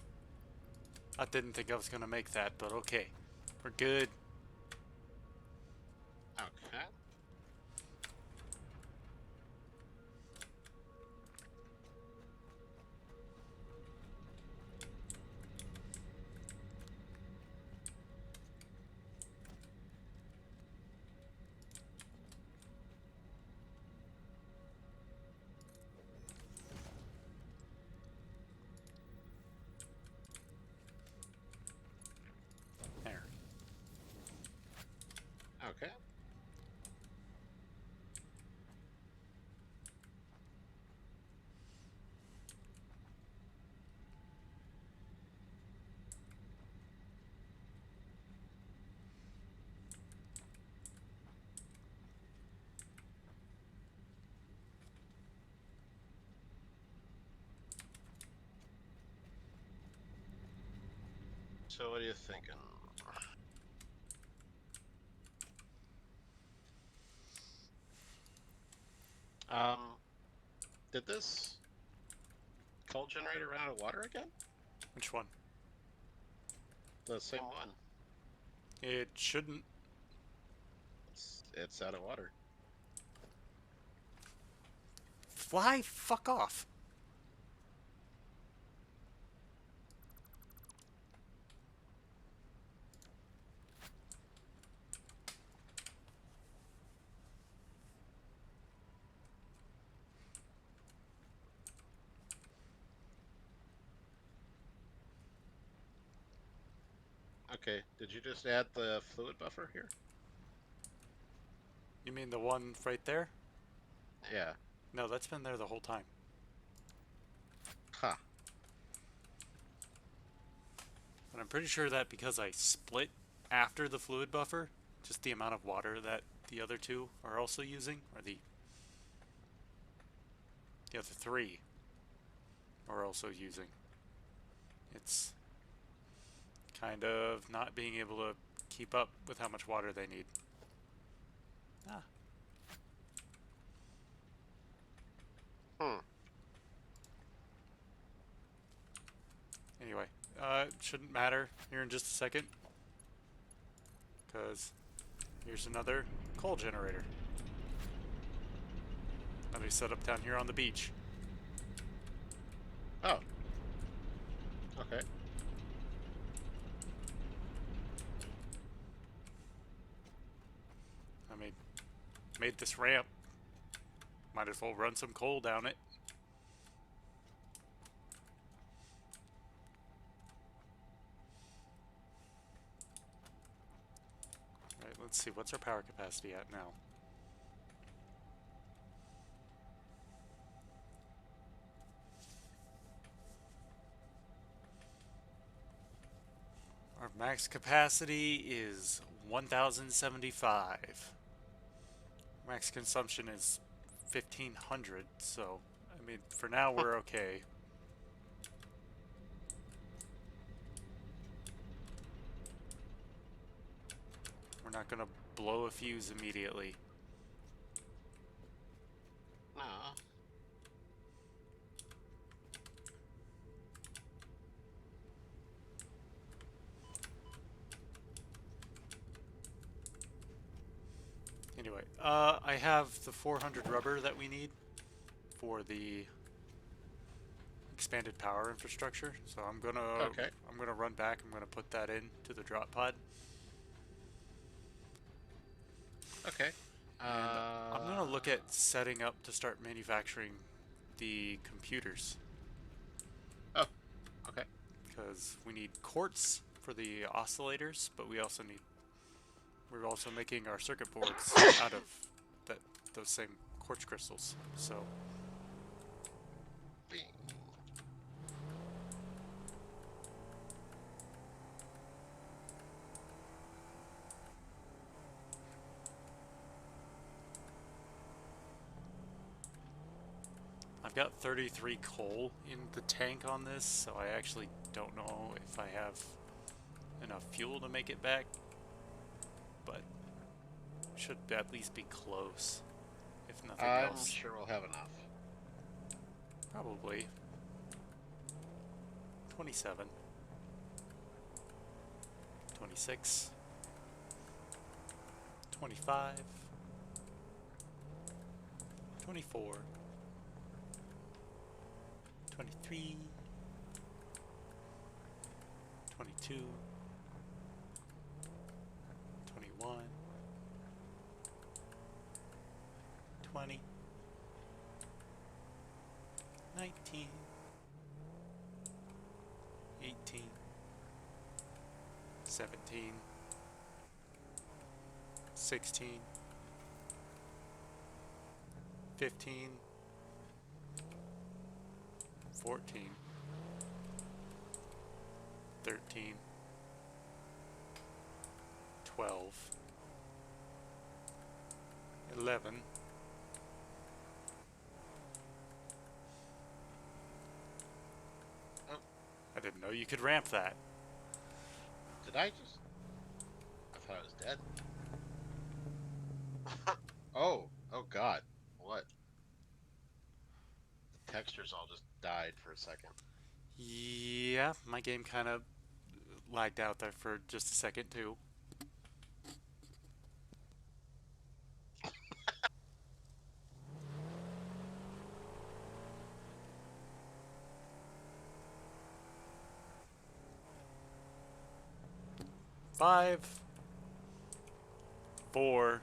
I didn't think I was gonna make that, but okay. We're good. Okay. There. Okay. So what are you thinking? Um, did this coal generator run out of water again? Which one? The same one. It shouldn't. It's out of water. Fly fuck off. Okay, did you just add the fluid buffer here? You mean the one right there? Yeah. No, that's been there the whole time. Ha. And I'm pretty sure that because I split after the fluid buffer, just the amount of water that the other two are also using, or the other three are also using. It's kind of not being able to keep up with how much water they need. Ah, Hmm. anyway, shouldn't matter here in just a second, because here's another coal generator. Let me set up down here on the beach. Oh. Okay. I mean, made this ramp. Might as well run some coal down it. Right, let's see, what's our power capacity at now? Our max capacity is 1,075. Max consumption is 1,500, so, I mean, for now we're okay. We're not gonna blow a fuse immediately. No. Anyway, I have the 400 rubber that we need for the expanded power infrastructure, so I'm gonna run back. I'm gonna put that in to the drop pod, Okay. and I'm gonna look at setting up to start manufacturing the computers, Oh. Okay. because we need quartz for the oscillators, but we're also making our circuit boards out of those same quartz crystals. So Bing. I've got 33 coal in the tank on this, so I actually don't know if I have enough fuel to make it back, but should at least be close, if nothing I'm else. sure we'll have enough. Probably. 27, 26, 25, 24, 23, 22, 21, 20, 19, 18, 17, 16, 15, 14, 13, 12, 11, Oh, I didn't know you could ramp that. did I just? I thought I was dead. Oh, oh God, what? The textures all just died for a second. Yeah, my game kind of lagged out there for just a second too. Five, four,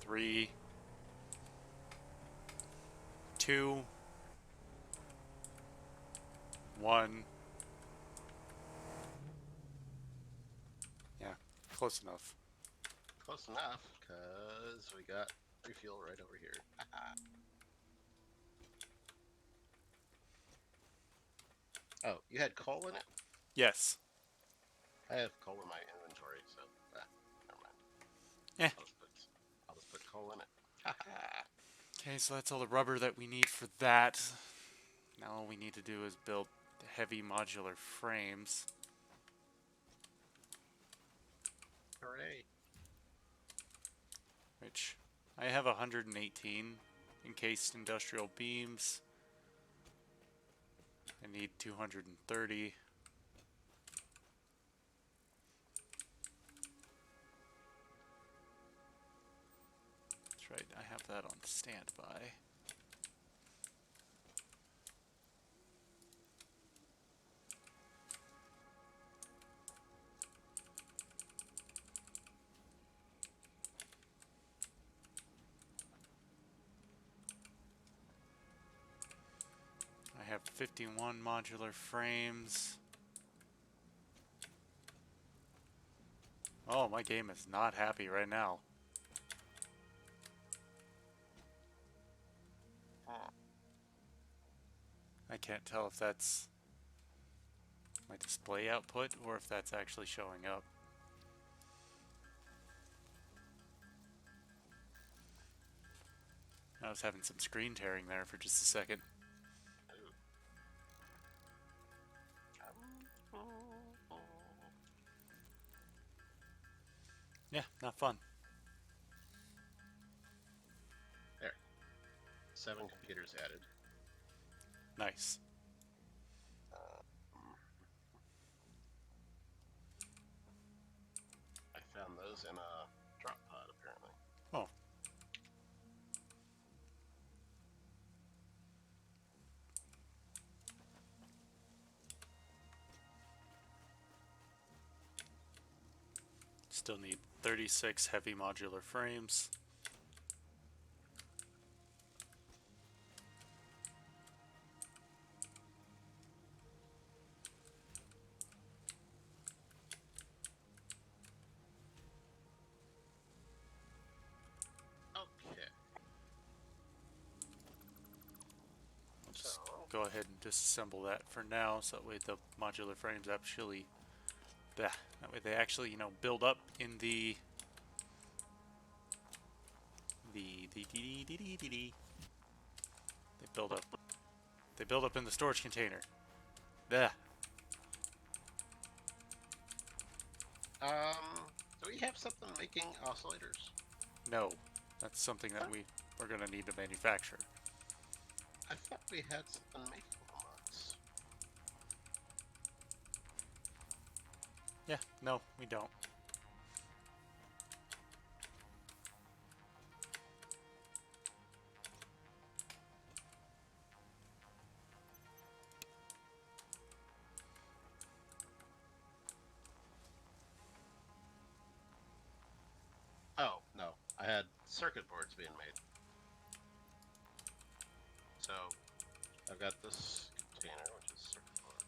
three, two, one. Yeah, close enough. Close enough, cause we got refuel right over here. Oh, you had coal in it? Yes. I have coal in my inventory, so never mind. Eh. I'll just put coal in it. Okay, so that's all the rubber that we need for that. Now all we need to do is build heavy modular frames. Hooray! Which I have 118 encased industrial beams. I need 230. That's right, I have that on standby. I have 51 modular frames. Oh, my game is not happy right now. I can't tell if that's my display output or if that's actually showing up. I was having some screen tearing there for just a second. Yeah, not fun. There. 7 computers added. Nice. I found those in a drop pod, apparently. Oh. Still need 36 heavy modular frames. Okay. I'll just So, go ahead and disassemble that for now, so that way the modular frames actually, that way they actually, you know, build up in the they build up. They build up in the storage container. There. do we have something making oscillators? No, that's something that we're gonna need to manufacture. I thought we had something making them once. Yeah, no, we don't. Oh, no. I had circuit boards being made. So I've got this container, which is circuit boards.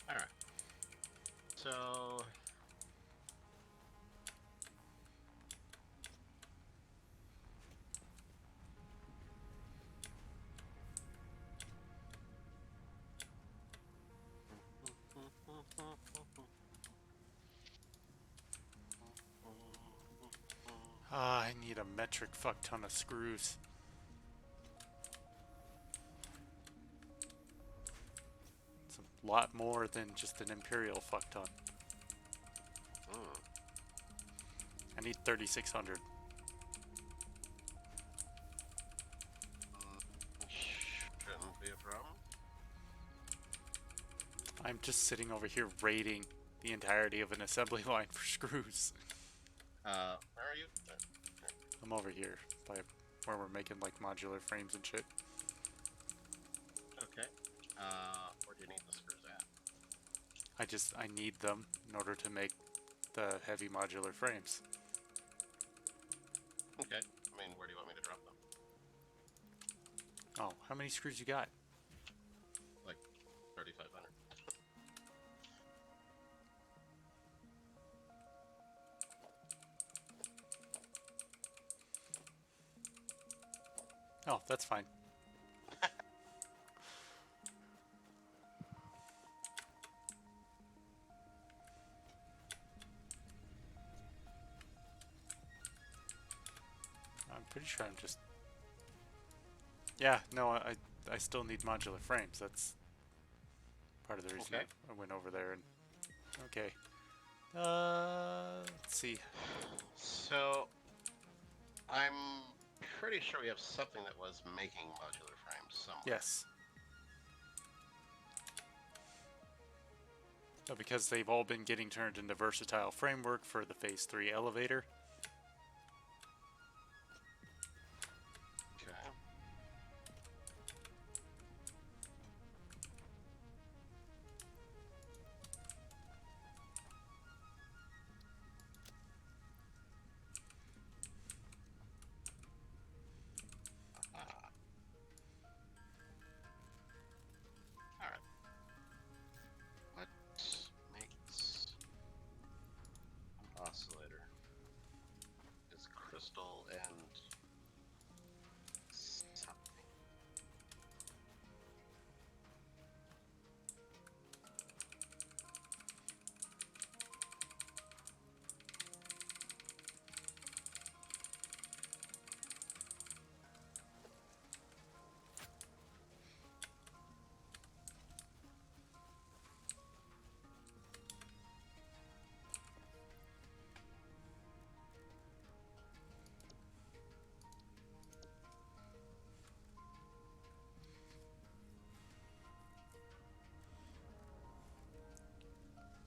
All right. So Ah, I need a metric fuck ton of screws. It's a lot more than just an imperial fuck ton. I need 3,600. shouldn't be a problem. I'm just sitting over here raiding the entirety of an assembly line for screws. Where are you? I'm over here by where we're making like modular frames and shit. Okay. Where do you need the screws at? I need them in order to make the heavy modular frames. Okay. I mean, where do you want me to drop them? Oh, how many screws you got? Like 3,500. Oh, that's fine. I'm pretty sure I'm just... Yeah, no, I still need modular frames. That's part of the reason Okay. I went over there and... Okay. Let's see. So I'm pretty sure we have something that was making modular frames somewhere. Yes. No, because they've all been getting turned into versatile framework for the Phase 3 elevator. Okay. Ah. All right. What makes an oscillator? Is crystal and something.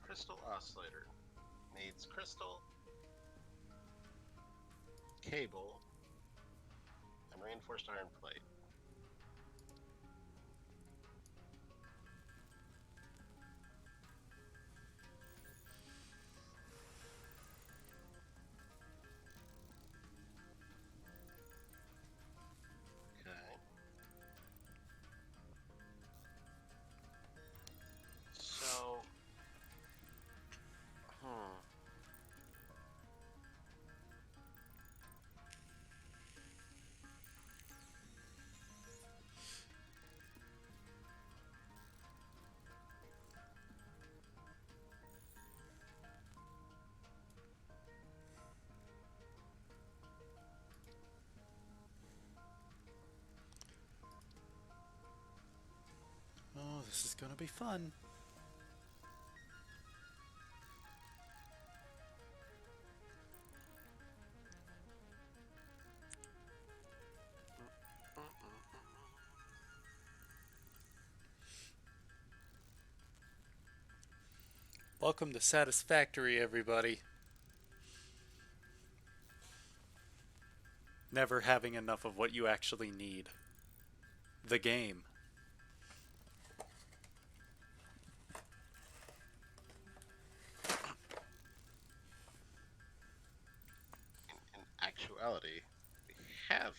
Crystal oscillator needs crystal, cable, and reinforced iron plate. Okay. this is gonna be fun. Welcome to Satisfactory, everybody. Never having enough of what you actually need. The game. In actuality, we have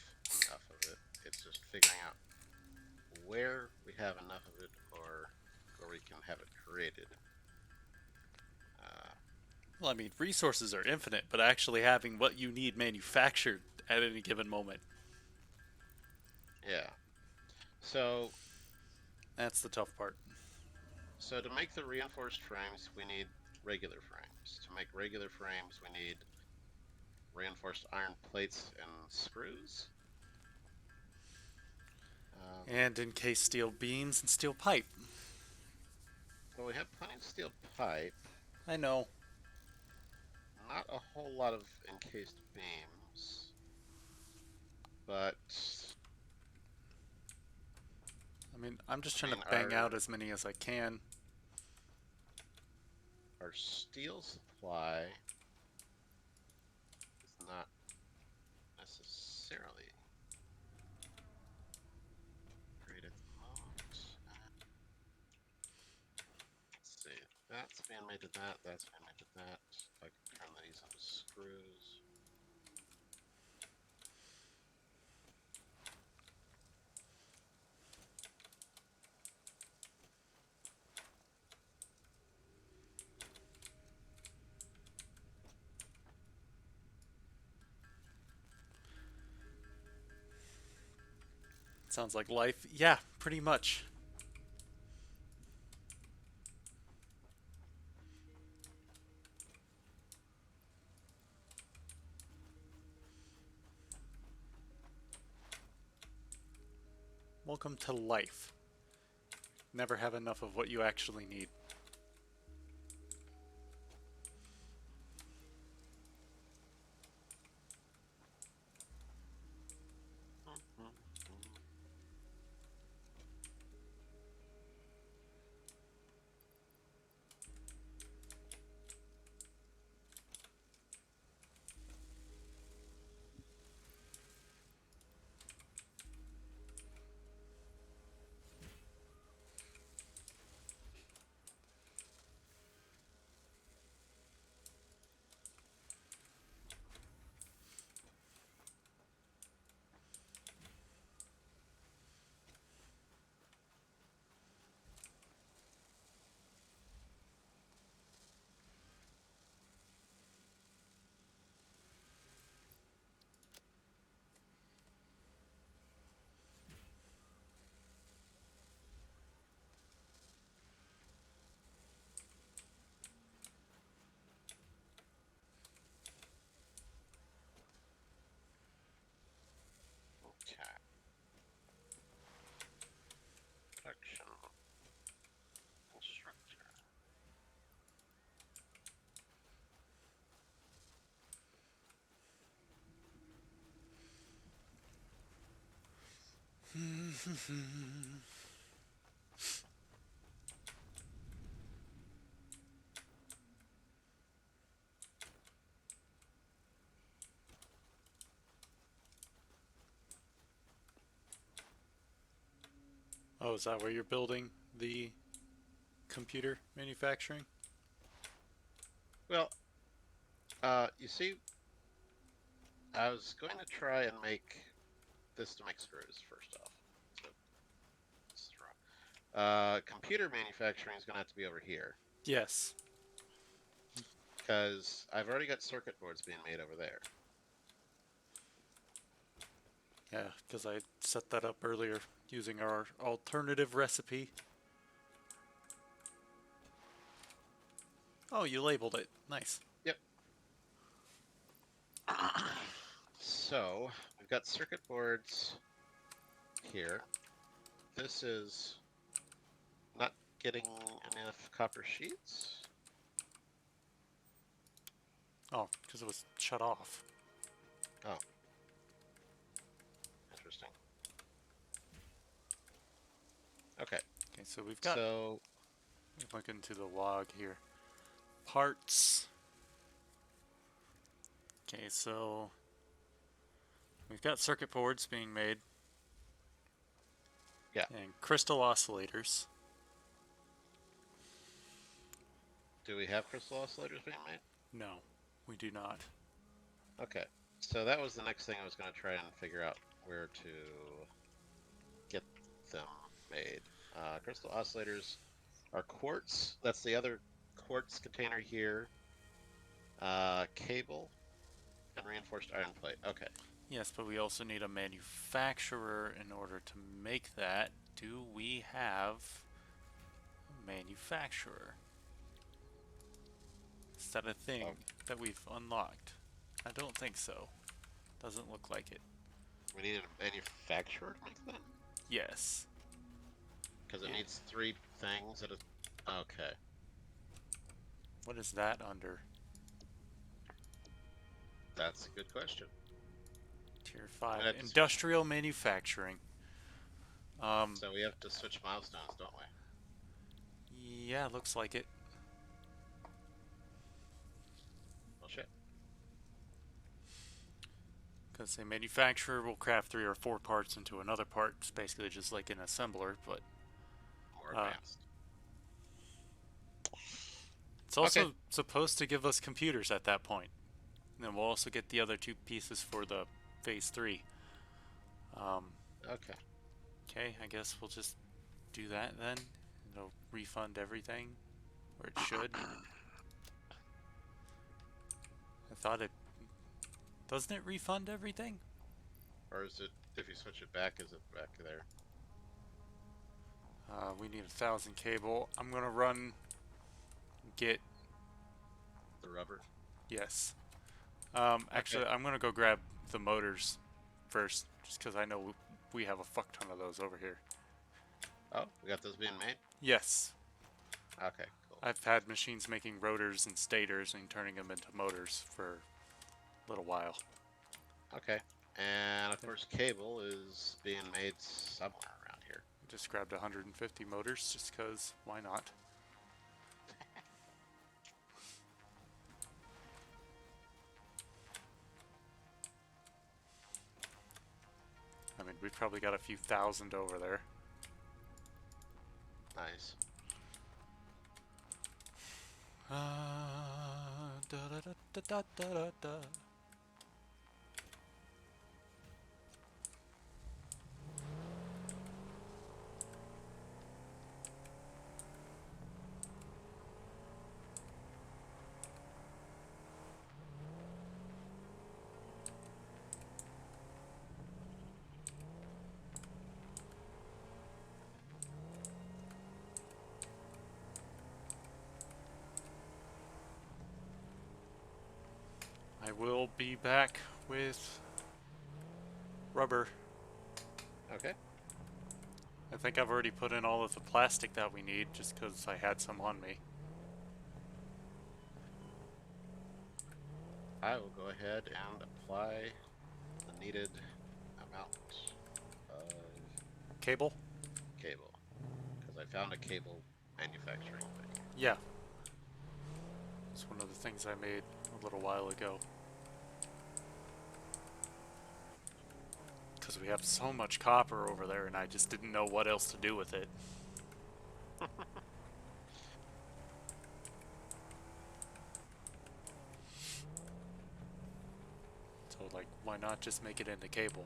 enough of it. It's just figuring out where we have enough of it or where we can have it created. Well, I mean, resources are infinite, but actually having what you need manufactured at any given moment. Yeah. So, That's the tough part. so to make the reinforced frames, we need regular frames. To make regular frames, we need reinforced iron plates and screws. And encased steel beams and steel pipe. Well, we have plenty of steel pipe. I know. Not a whole lot of encased beams. But I mean, I'm just trying mean, to bang out as many as I can. our steel supply is not necessarily great at the moment. Let's see. That's being made to that. That's being made to that. I can turn these into screws. Sounds like life. Yeah, pretty much. Welcome to life. Never have enough of what you actually need. Okay. Production. Constructor. Oh, is that where you're building the computer manufacturing? Well, you see, I was going to try and make this to make screws first off. So, let's try. Computer manufacturing is going to have to be over here Yes. because I've already got circuit boards being made over there. Yeah, because I set that up earlier using our alternative recipe. Oh, you labeled it. Nice. Yep. So we've got circuit boards here. This is not getting enough copper sheets? Oh, because it was shut off. Oh, interesting. Okay, Okay, so we've got. so Look into the log here. Parts. Okay, so we've got circuit boards being made yeah, and crystal oscillators. do we have crystal oscillators being made? No, we do not. Okay, so that was the next thing I was going to try and figure out where to get them made. Crystal oscillators are quartz. That's the other quartz container here. Cable and reinforced iron plate. Okay. Yes, but we also need a manufacturer in order to make that. Do we have a manufacturer? Is that a thing Oh, that we've unlocked? I don't think so. Doesn't look like it. we need a manufacturer to make that? Yes. Because it Yeah. needs three things at a... Okay. What is that under? That's a good question. Tier I'm 5. gonna have to switch. Industrial manufacturing. So we have to switch milestones, don't we? Yeah, looks like it. Well, shit. Because a manufacturer will craft 3 or 4 parts into another part. It's basically just like an assembler, but More uh, advanced. it's Okay. also supposed to give us computers at that point. And then we'll also get the other 2 pieces for the phase 3. Okay. Okay, I guess we'll just do that then. It'll refund everything, or it should. I thought it... Doesn't it refund everything? Or is it, if you switch it back, is it back there? We need 1,000 cable. I'm gonna run... Get... The rubber? Yes. Okay. Actually, I'm gonna go grab the motors first, just because I know we have a fuck ton of those over here. Oh, we got those being made? Yes. Okay, cool. I've had machines making rotors and stators and turning them into motors for a little while. Okay. And of course, cable is being made somewhere around here. I just grabbed 150 motors just because, why not? I mean, we've probably got a few thousand over there. Nice. Da da da da da da da. I will be back with rubber. Okay. I think I've already put in all of the plastic that we need just because I had some on me. I will go ahead and apply the needed amount of Cable? cable. Because I found a cable manufacturing thing. Yeah. It's one of the things I made a little while ago. Because we have so much copper over there and I just didn't know what else to do with it. So, like, why not just make it into cable?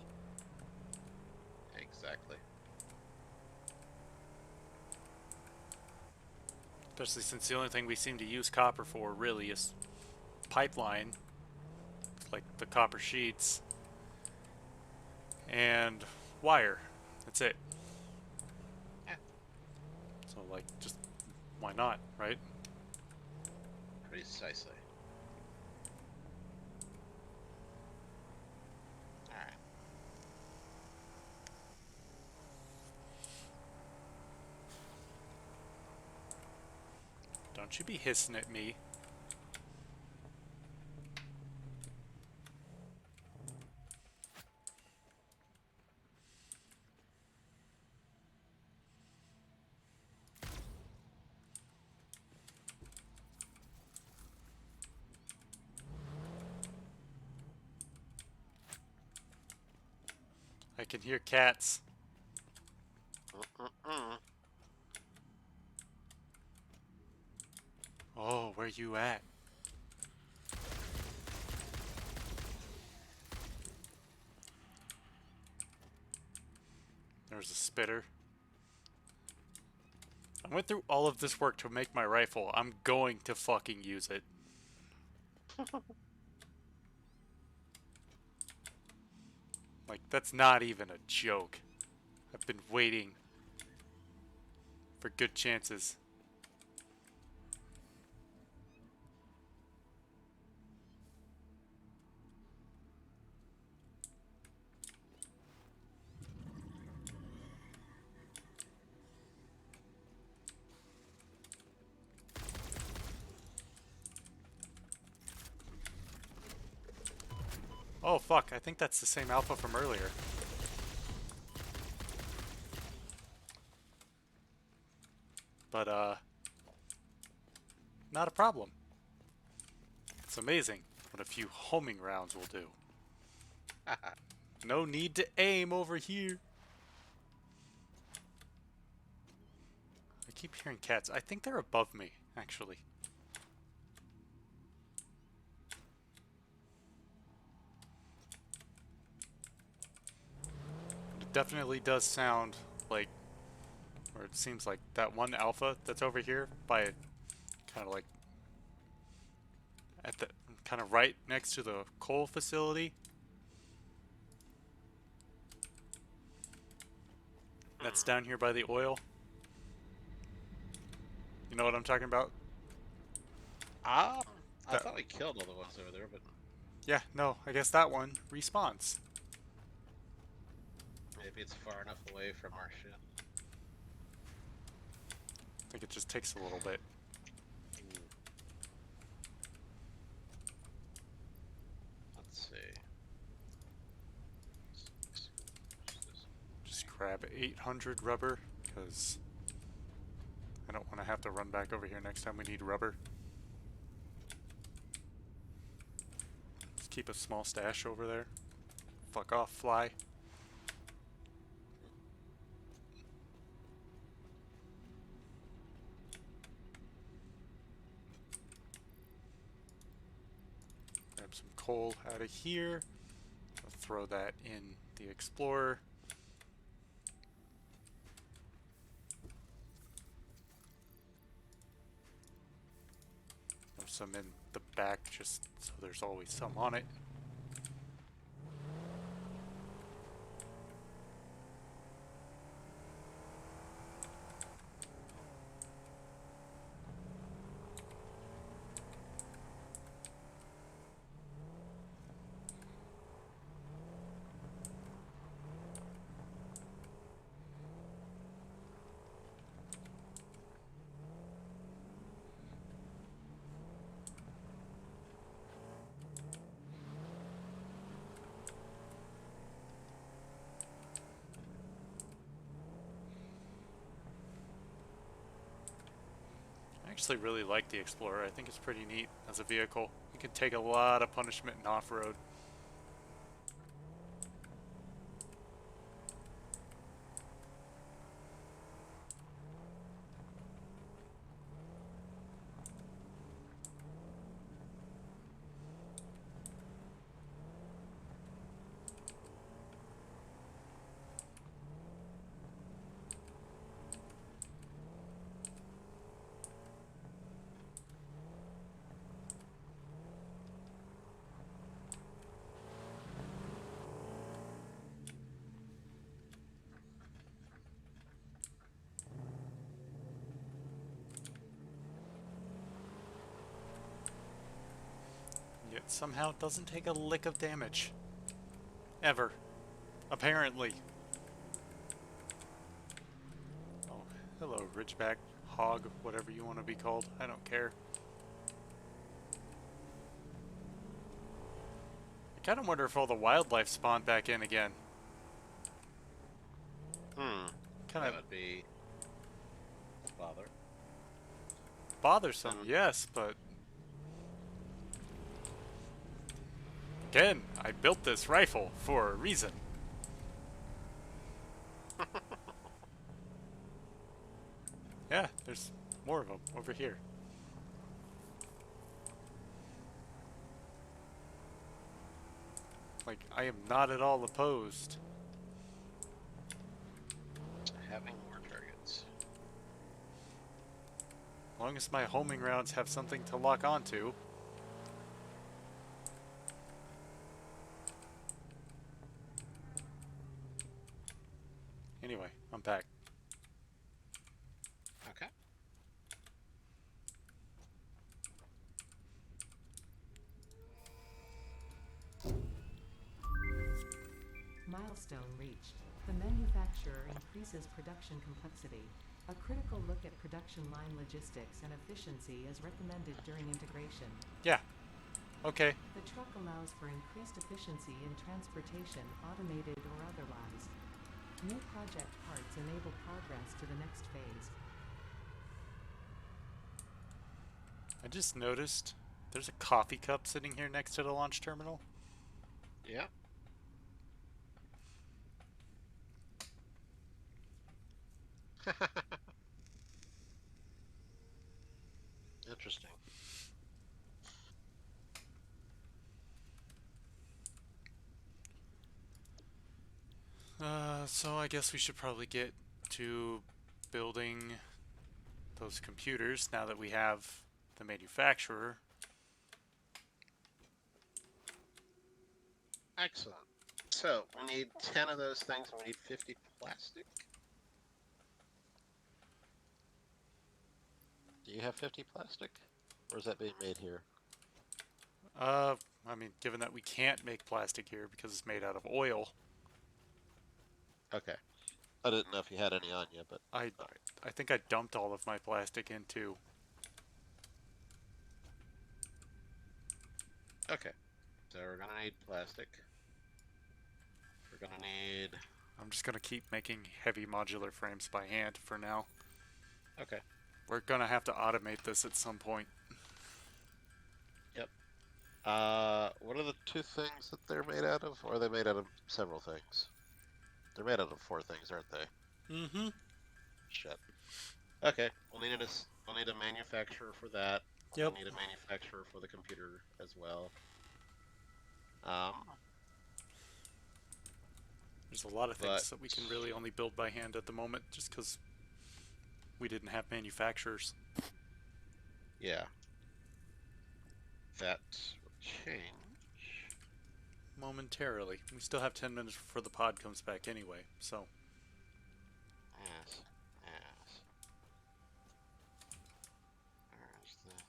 Exactly. Especially since the only thing we seem to use copper for really is pipeline, like the copper sheets, and wire. That's it. Yeah, So, like, just why not, right? precisely. Alright. Don't you be hissing at me. I can hear cats. Mm-mm-mm. Oh, where you at? There's a spitter. I went through all of this work to make my rifle. I'm going to fucking use it. Like, that's not even a joke. I've been waiting for good chances. Oh fuck, I think that's the same alpha from earlier. But, not a problem. It's amazing what a few homing rounds will do. No need to aim over here. I keep hearing cats. I think they're above me, actually. It definitely does sound like, or it seems like that one alpha that's over here by kind of like at the kind of right next to the coal facility. That's down here by the oil. You know what I'm talking about? Um, I That, thought we killed all the ones over there, but yeah, no, I guess that one respawns. maybe it's far enough away from our shit. I think it just takes a little bit. Let's see. Just grab 800 rubber, because I don't want to have to run back over here next time we need rubber. Just keep a small stash over there. Fuck off, fly. Grab some coal out of here. I'll throw that in the Explorer. Throw some in the back just so there's always some on it. I actually really like the Explorer. I think it's pretty neat as a vehicle. You can take a lot of punishment in off-road. Yet somehow it doesn't take a lick of damage. Ever. Apparently. Oh, Hello, Ridgeback, Hog, whatever you want to be called. I don't care. I kind of wonder if all the wildlife spawned back in again. Hmm. Kind That of would be a bother. bothersome, And yes, but again, I built this rifle for a reason. Yeah, there's more of them over here. Like, I am not at all opposed. having more targets. As long as my homing rounds have something to lock onto. Anyway, I'm back. Okay. Milestone reached. The manufacturer increases production complexity. A critical look at production line logistics and efficiency is recommended during integration. Yeah, okay. The truck allows for increased efficiency in transportation, automated or otherwise. New project parts enable progress to the next phase. I just noticed there's a coffee cup sitting here next to the launch terminal. Yeah. Interesting. So I guess we should probably get to building those computers now that we have the manufacturer. Excellent. So we need 10 of those things, and we need 50 plastic. Do you have 50 plastic? Or is that being made here? I mean, given that we can't make plastic here because it's made out of oil, Okay. I didn't know if you had any on you, but I all right. I think I dumped all of my plastic into. Okay. So we're gonna need plastic. We're gonna need. I'm just gonna keep making heavy modular frames by hand for now. Okay. We're gonna have to automate this at some point. Yep. What are the two things that they're made out of? Or are they made out of several things? They're made out of four things, aren't they? Mm-hmm. Shit. Okay. We'll need a manufacturer for that. Yep. We'll need a manufacturer for the computer as well. Um, There's a lot of but things that we can really only build by hand at the moment just because we didn't have manufacturers. yeah, that will change. Momentarily. We still have 10 minutes before the pod comes back anyway, so. Yes, yes. Where's the?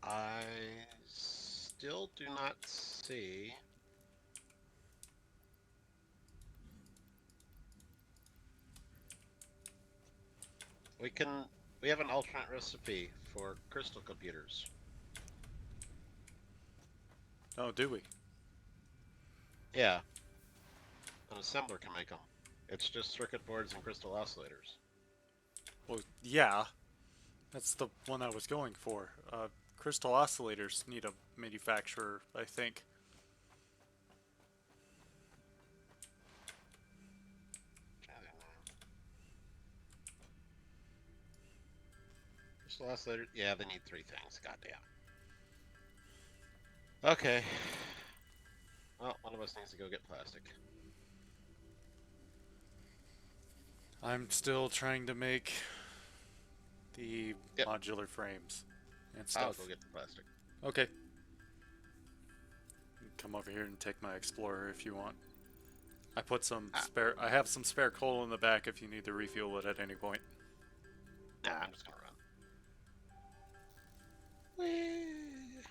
I still do not see. We can. We have an alternate recipe for crystal computers. Oh, do we? Yeah, an assembler can make them. It's just circuit boards and crystal oscillators. Well, yeah. That's the one I was going for. Crystal oscillators need a manufacturer, I think. Crystal oscillators. Yeah, they need three things. Goddamn. Okay. Well, one of us needs to go get plastic. I'm still trying to make the Yep. modular frames and I'll stuff. go get the plastic. Okay. Come over here and take my Explorer if you want. I put some Ah, spare. I have some spare coal in the back if you need to refuel it at any point. nah, I'm just gonna run. Whee!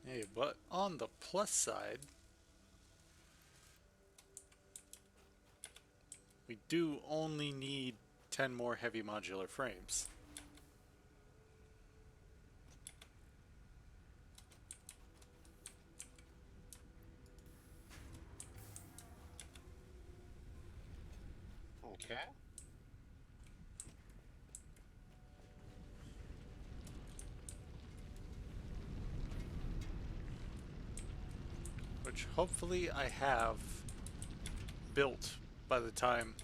Hey, but on the plus side, we do only need 10 more heavy modular frames. Okay. Which hopefully I have built by the time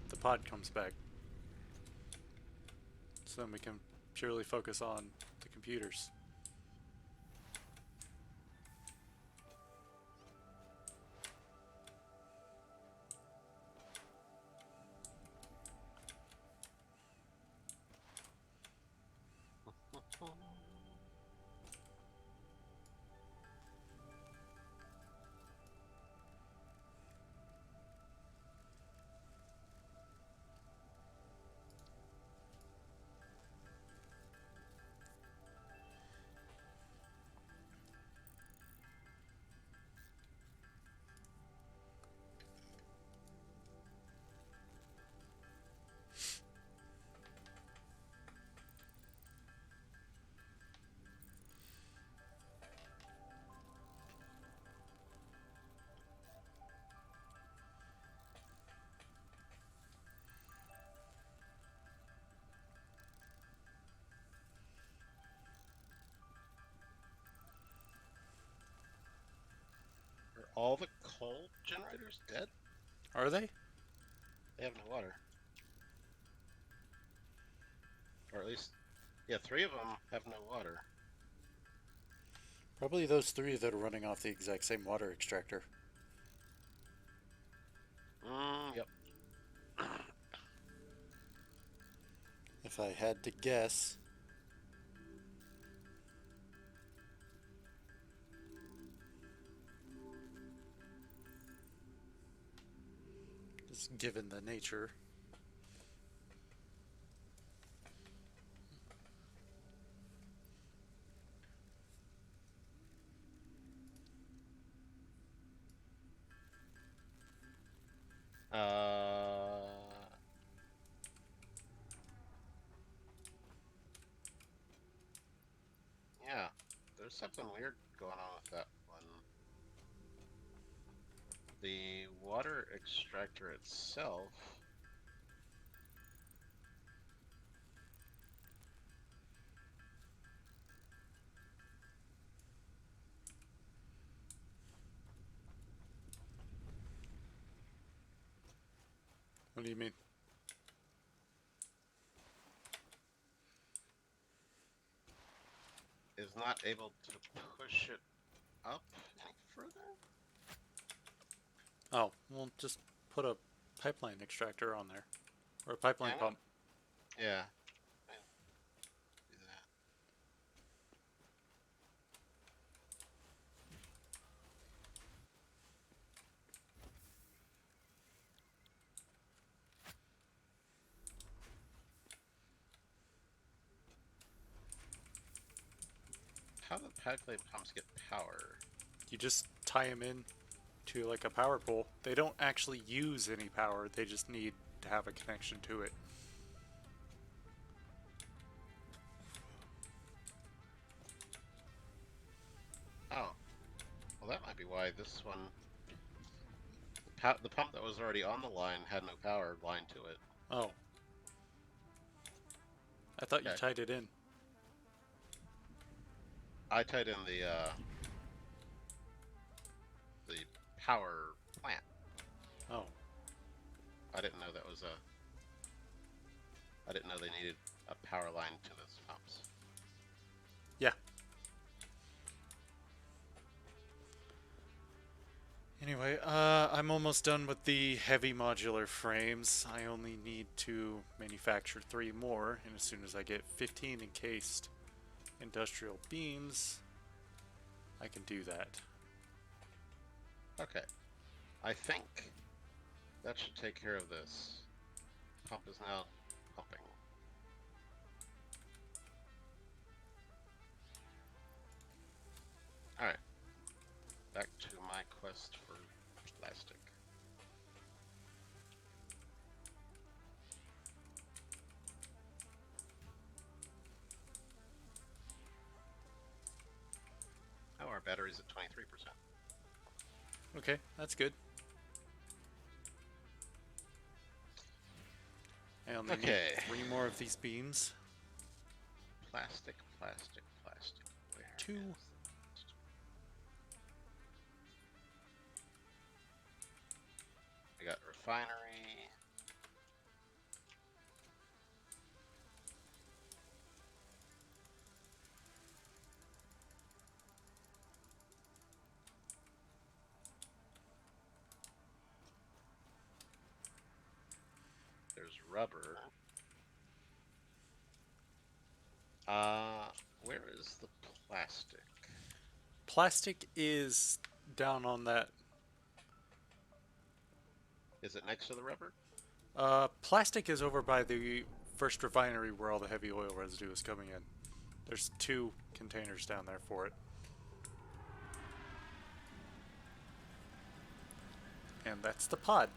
the pod comes back. So then we can purely focus on the computers. Are all the coal generators dead? Are they? They have no water. Or at least, yeah, 3 of them have no water. Probably those 3 that are running off the exact same water extractor. Yep. If I had to guess. Just given the nature. Uh, yeah. There's something weird going on with that one. The water extractor itself. What do you mean? Is not able to push it up any further? Oh, well, just put a pipeline extractor on there. Or a pipeline Yeah, pump. yeah. I do that. How do pipeline pumps get power? You just tie them in to like a power pole. They don't actually use any power. They just need to have a connection to it. Oh, well, that might be why this one, the pump that was already on the line had no power line to it. Oh, I thought you Okay. tied it in. I tied in the power plant. Oh, I didn't know that was a. I didn't know they needed a power line to those pumps. yeah. Anyway, I'm almost done with the heavy modular frames. I only need to manufacture 3 more, and as soon as I get 15 encased industrial beams, I can do that. Okay. I think that should take care of this. Pump is now pumping. Alright. Back to my quest for plastic. Oh, our battery's at 23%. Okay, that's good. I only need Okay. 3 more of these beams. Plastic, plastic, plastic. Where 2. is it? I got refinery. There's rubber. Where is the plastic? Plastic is down on that. Is it next to the rubber? Plastic is over by the first refinery where all the heavy oil residue is coming in. There's 2 containers down there for it. And that's the pod.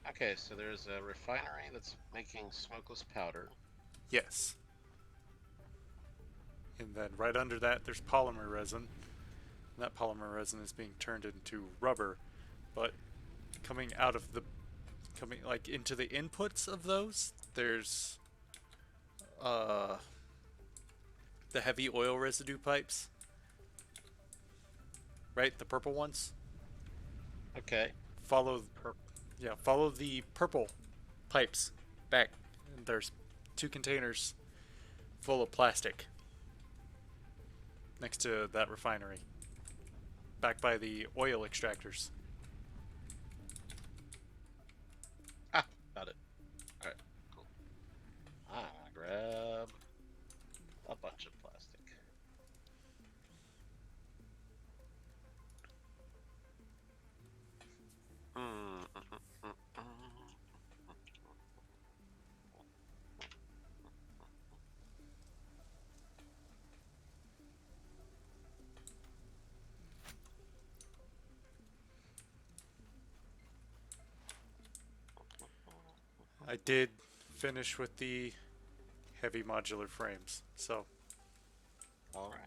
Okay, so there's a refinery that's making smokeless powder. Yes. And then right under that, there's polymer resin. And that polymer resin is being turned into rubber, but coming out of the coming like into the inputs of those, there's uh the heavy oil residue pipes, right? The purple ones. Okay. Follow, Purple. yeah, follow the purple pipes back. And there's 2 containers full of plastic next to that refinery, back by the oil extractors. Ah, got it. Alright, cool. I'm gonna grab a bunch of plastic. I did finish with the heavy modular frames, so Alright.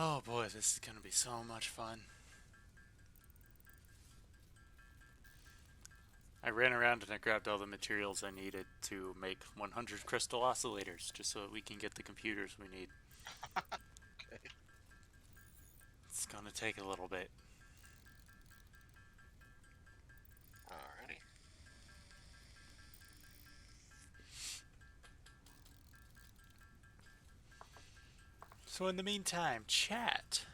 Oh boy, this is gonna be so much fun. I ran around and I grabbed all the materials I needed to make 100 crystal oscillators, just so that we can get the computers we need. Okay. It's gonna take a little bit. Alrighty. So in the meantime, chat.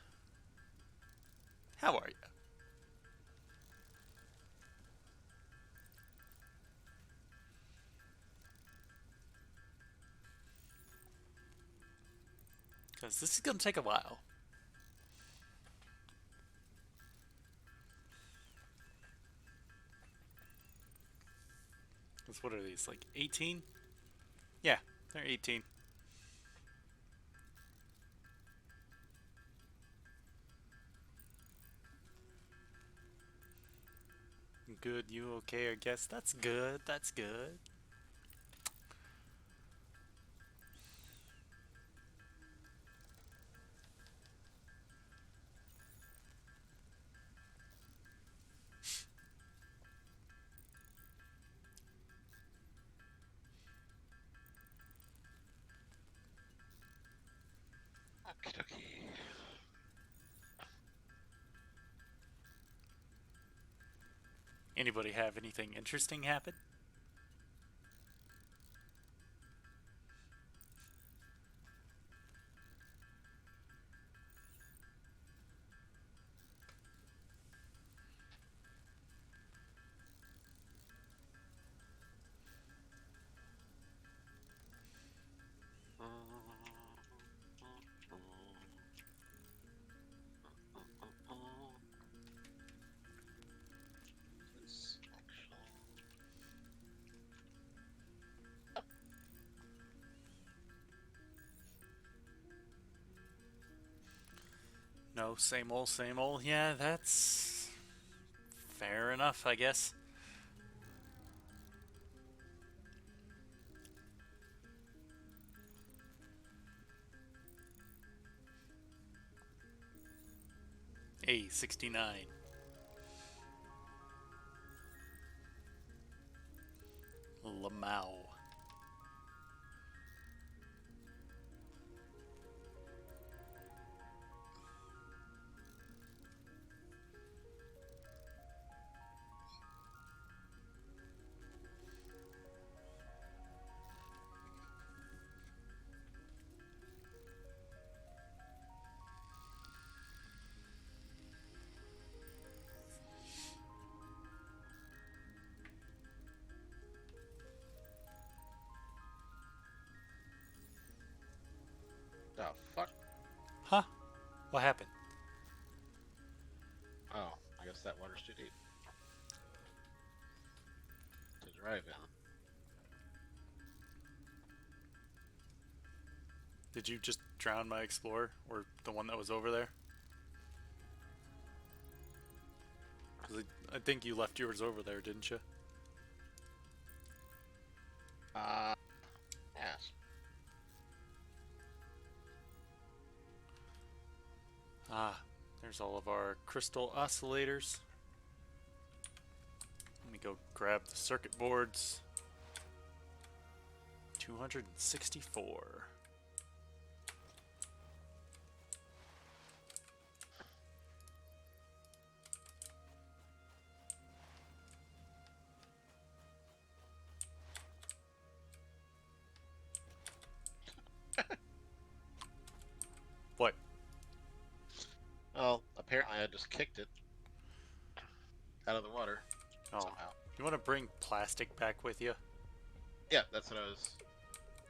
How are you? Because this is gonna take a while. Because what are these, like 18? Yeah, they're 18. Good, you okay, I guess. That's good, that's good. Okie dokie. Anybody have anything interesting happen? This actually. No, same old, same old. Yeah, that's fair enough, I guess. A69. Lamau. The fuck? Huh? What happened? Oh, I guess that water's too deep to drive in. Did you just drown my Explorer? Or the one that was over there? Because I think you left yours over there, didn't you? Yes. Ah, there's all of our crystal oscillators. Let me go grab the circuit boards. 264. What? Well, apparently I just kicked it out of the water Oh, somehow. you want to bring plastic back with you? Yeah, that's what I was.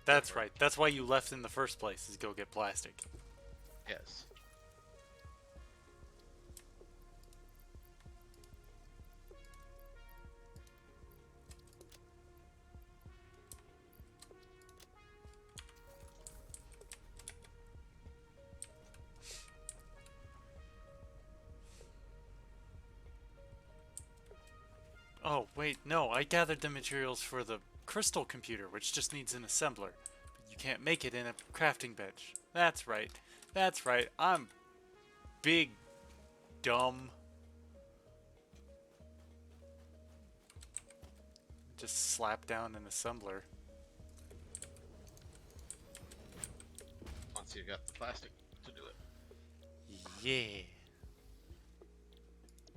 That's Over. right. That's why you left in the first place, is go get plastic. Yes. Oh, wait, no, I gathered the materials for the crystal computer, which just needs an assembler. But you can't make it in a crafting bench. That's right. That's right. I'm big dumb. Just slap down an assembler. Once you've got the plastic to do it. Yeah.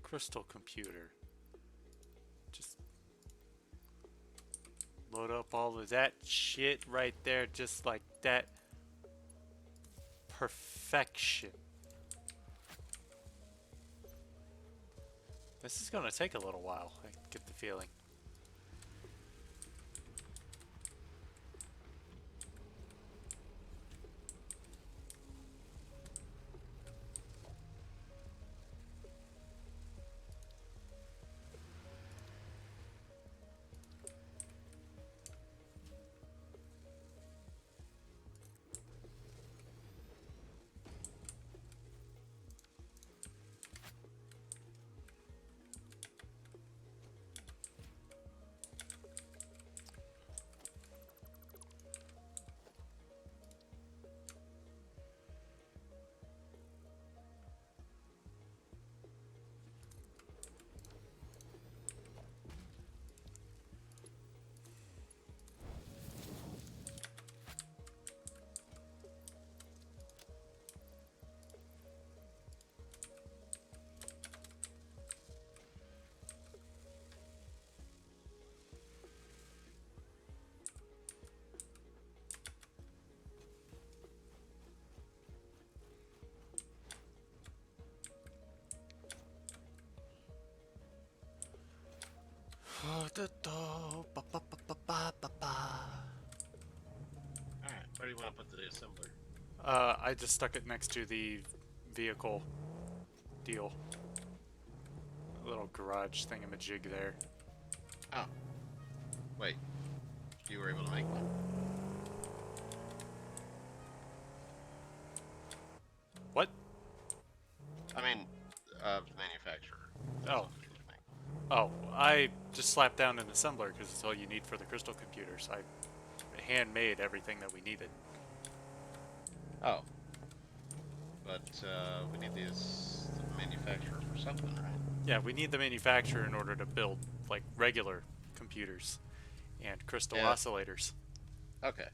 Crystal computer. Just load up all of that shit right there, just like that. Perfection. This is gonna take a little while, I get the feeling. Alright, where do you want to put the assembler? I just stuck it next to the vehicle deal. A little garage thingamajig there. Oh. Wait. You were able to make one? What? I mean, manufacturer. Oh. Oh, I just slapped down an assembler because it's all you need for the crystal computers. I handmade everything that we needed. Oh. But, we need these the manufacturer for something, right? Yeah, we need the manufacturer in order to build, like, regular computers and crystal Yeah. oscillators. Okay.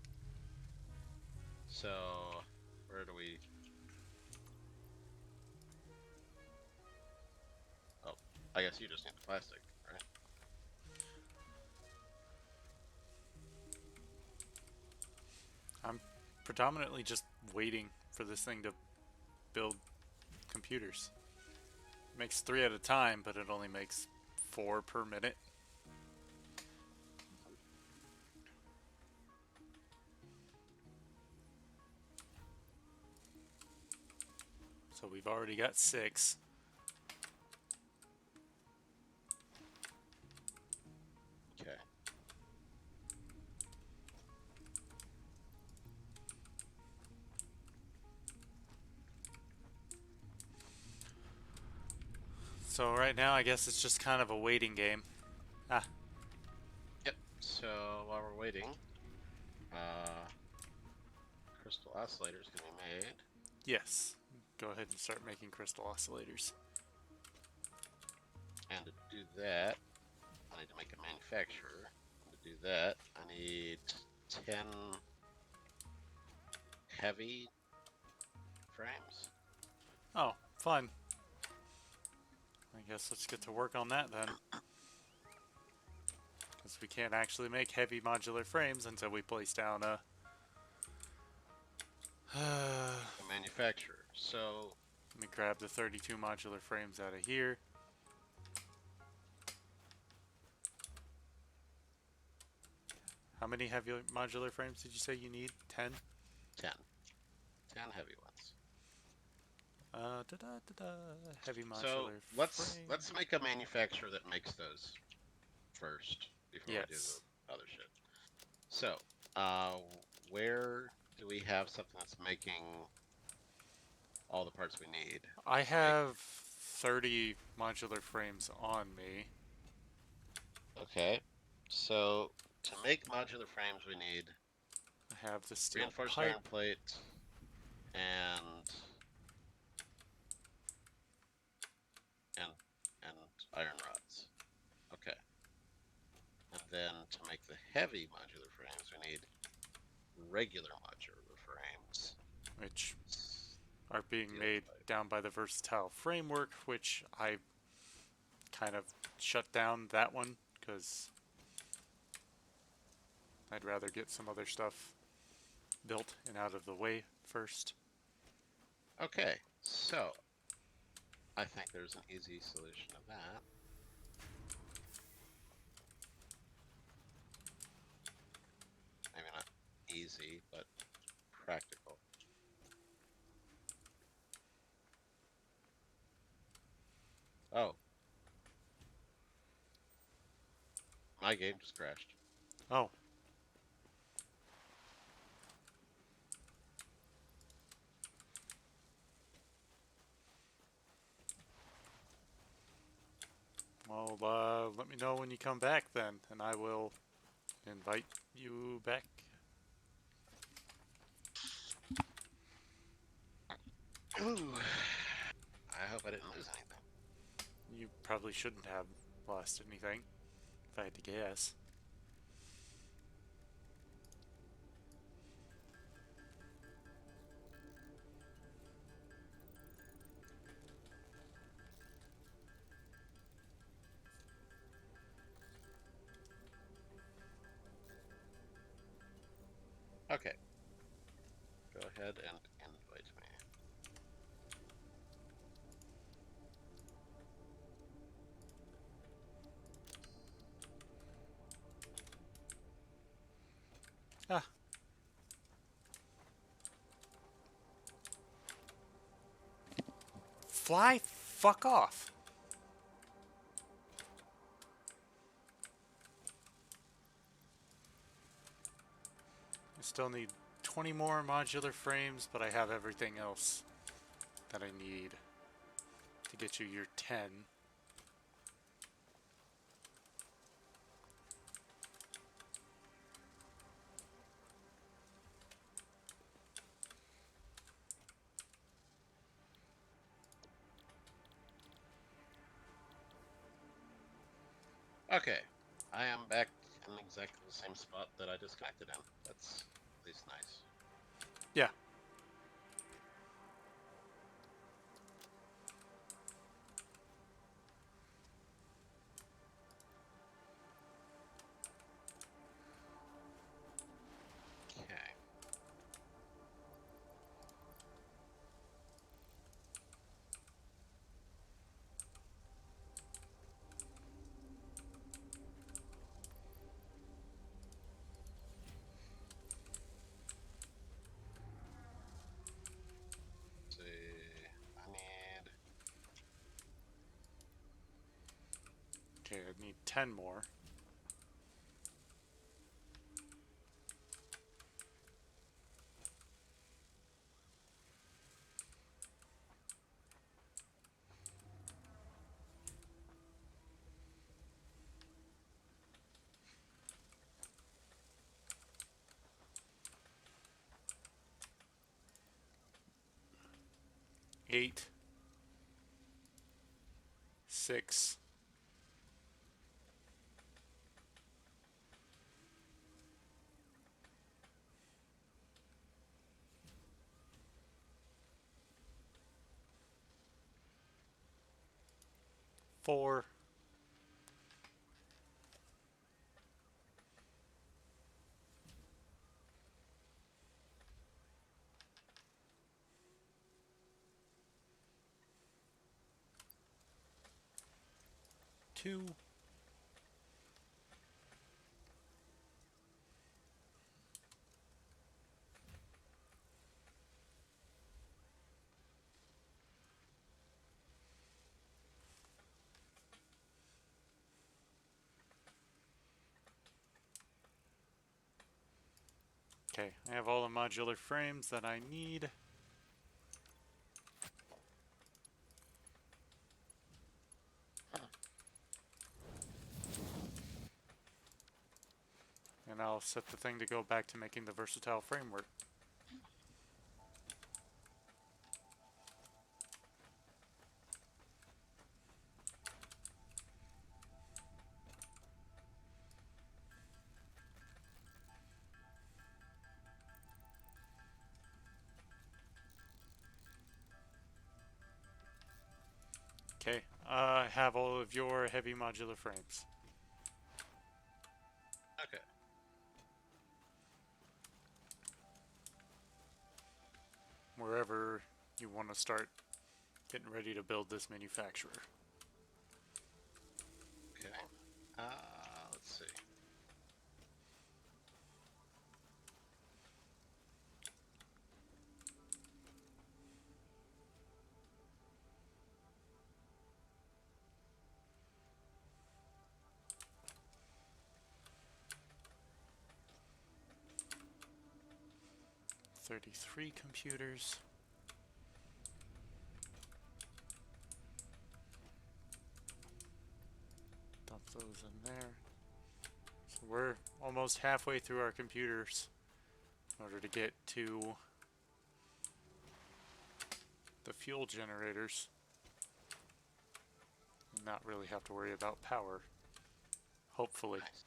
So, where do we... Oh, I guess you just need the plastic, right? I'm predominantly just waiting for this thing to build computers. It makes 3 at a time, but it only makes 4 per minute. So we've already got 6. Okay. So right now, I guess it's just kind of a waiting game. Ah, Yep. So, while we're waiting, crystal oscillators can be made. yes. Go ahead and start making crystal oscillators. And to do that, I need to make a manufacturer. And to do that, I need 10 heavy frames. Oh, fun. I guess let's get to work on that then. Because we can't actually make heavy modular frames until we place down a... A manufacturer. So, Let me grab the 32 modular frames out of here. How many heavy modular frames did you say you need? 10? 10. 10 heavy ones. Heavy modular So let's make a manufacturer that makes those first before we do Yes. the other shit. So, where do we have something that's making all the parts we need? I have 30 modular frames on me. Okay. So to make modular frames, we need I have the steel reinforced pipe. iron plate and heavy modular frames. We need regular modular frames. which are being Steel made pipe. down by the Versatile Framework, which I kind of shut down that one because I'd rather get some other stuff built and out of the way first. Okay, so I think there's an easy solution to that. Maybe not easy, but practical. Oh, my game just crashed. Oh, well, let me know when you come back then, and I will invite you back. Ooh. I hope I didn't lose anything. You probably shouldn't have lost anything, if I had to guess. Okay, go ahead and invite me. Ah, fly fuck off. I still need 20 more modular frames, but I have everything else that I need to get you your 10. Okay, I am back in exactly the same spot that I disconnected in. That's at least nice. Yeah. Okay. See, I need. Okay, I need 10 more. Eight, 6, 4, 2, okay, I have all the modular frames that I need. And I'll set the thing to go back to making the versatile framework. Okay. I have all of your heavy modular frames. Okay. Wherever you want to start getting ready to build this manufacturer. Okay. Let's see. $33 computers. Dump those in there. So we're almost halfway through our computers in order to get to the fuel generators and not really have to worry about power. Hopefully. Nice.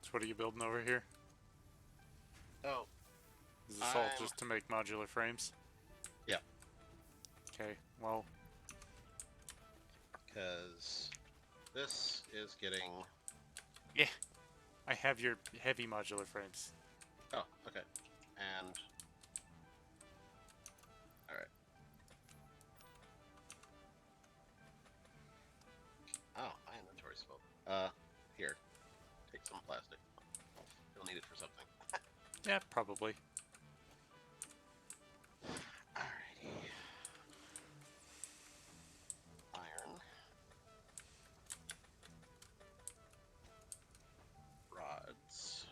So what are you building over here? Oh, Is this all I'm- just to make modular frames? Yeah. Okay, well, because this is getting. yeah. I have your heavy modular frames. Oh, okay. And. Alright. Oh, my inventory's full. Here. Take some plastic. You'll need it for something. Yeah, probably. Alrighty. Iron. Rods.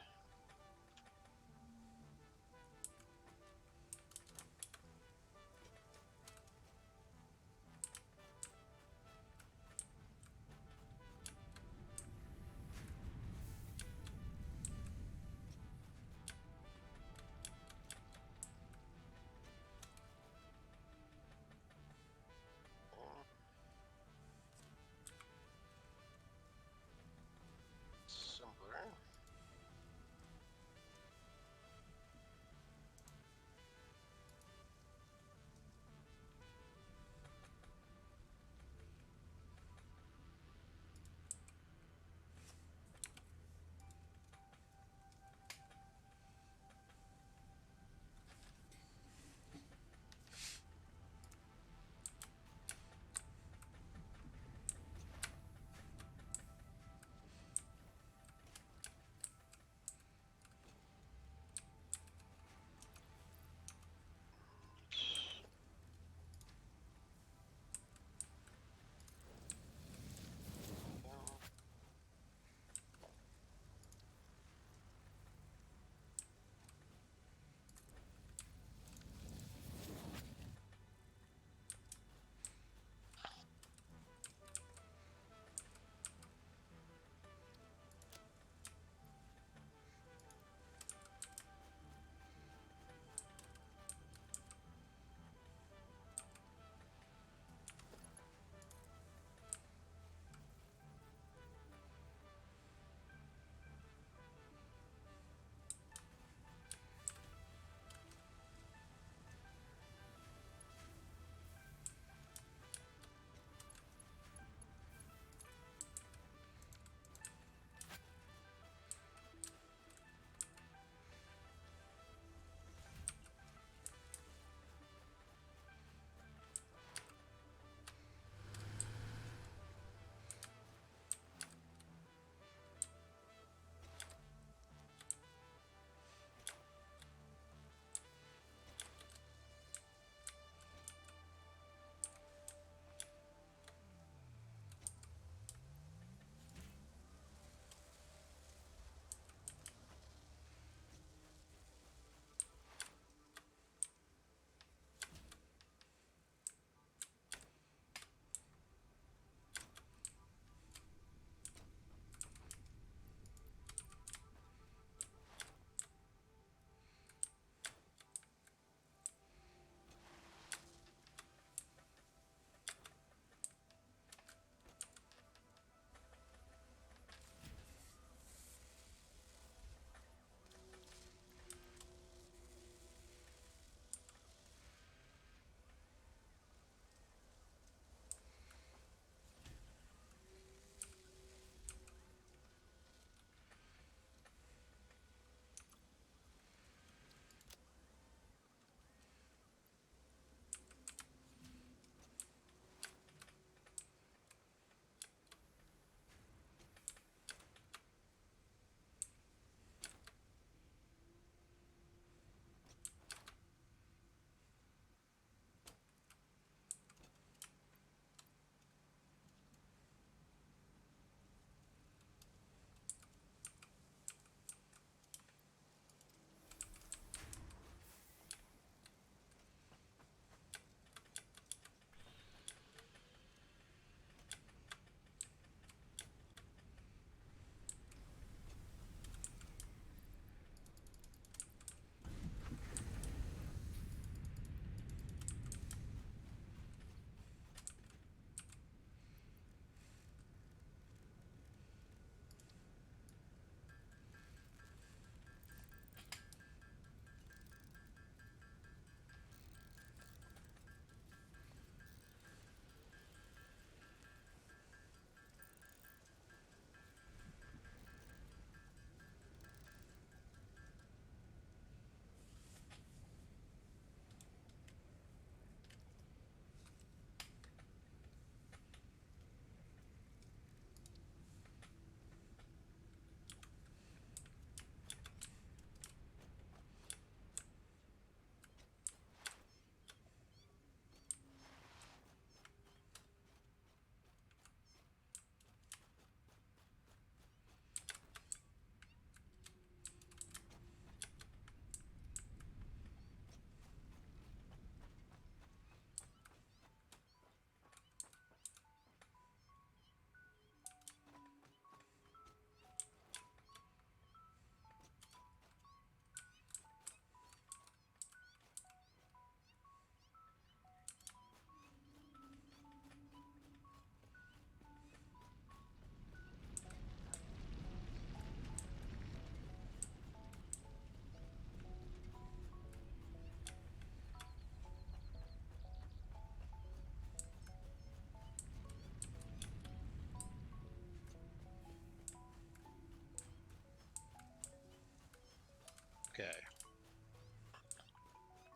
Okay.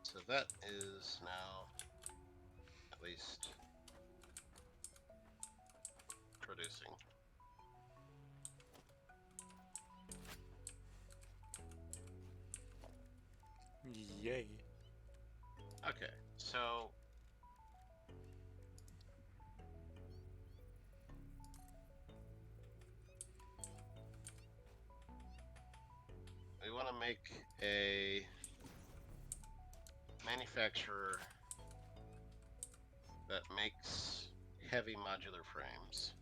So that is now at least producing. Yay. Okay, so we want to make a manufacturer that makes heavy modular frames.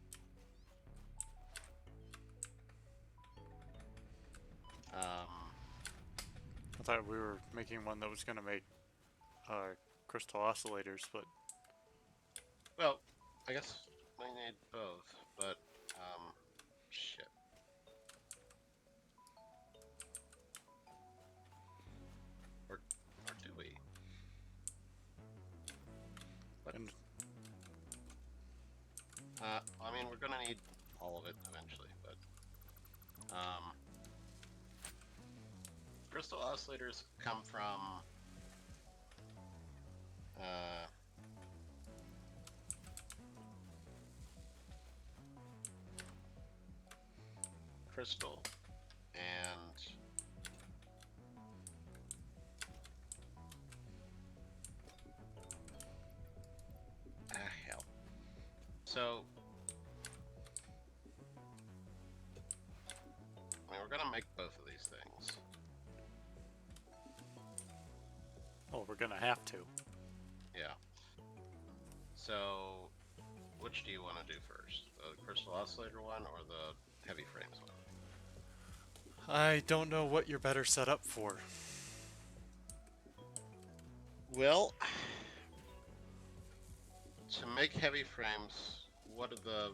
I thought we were making one that was going to make crystal oscillators, but Well, I guess we need both, but shit. Or do we? What? and I mean, we're gonna need all of it eventually, but crystal oscillators come from crystal and hell. So I mean, we're gonna make both of these things. oh, we're going to have to. Yeah. So, which do you want to do first? The crystal oscillator one or the heavy frames one? I don't know what you're better set up for. Well, to make heavy frames, what are the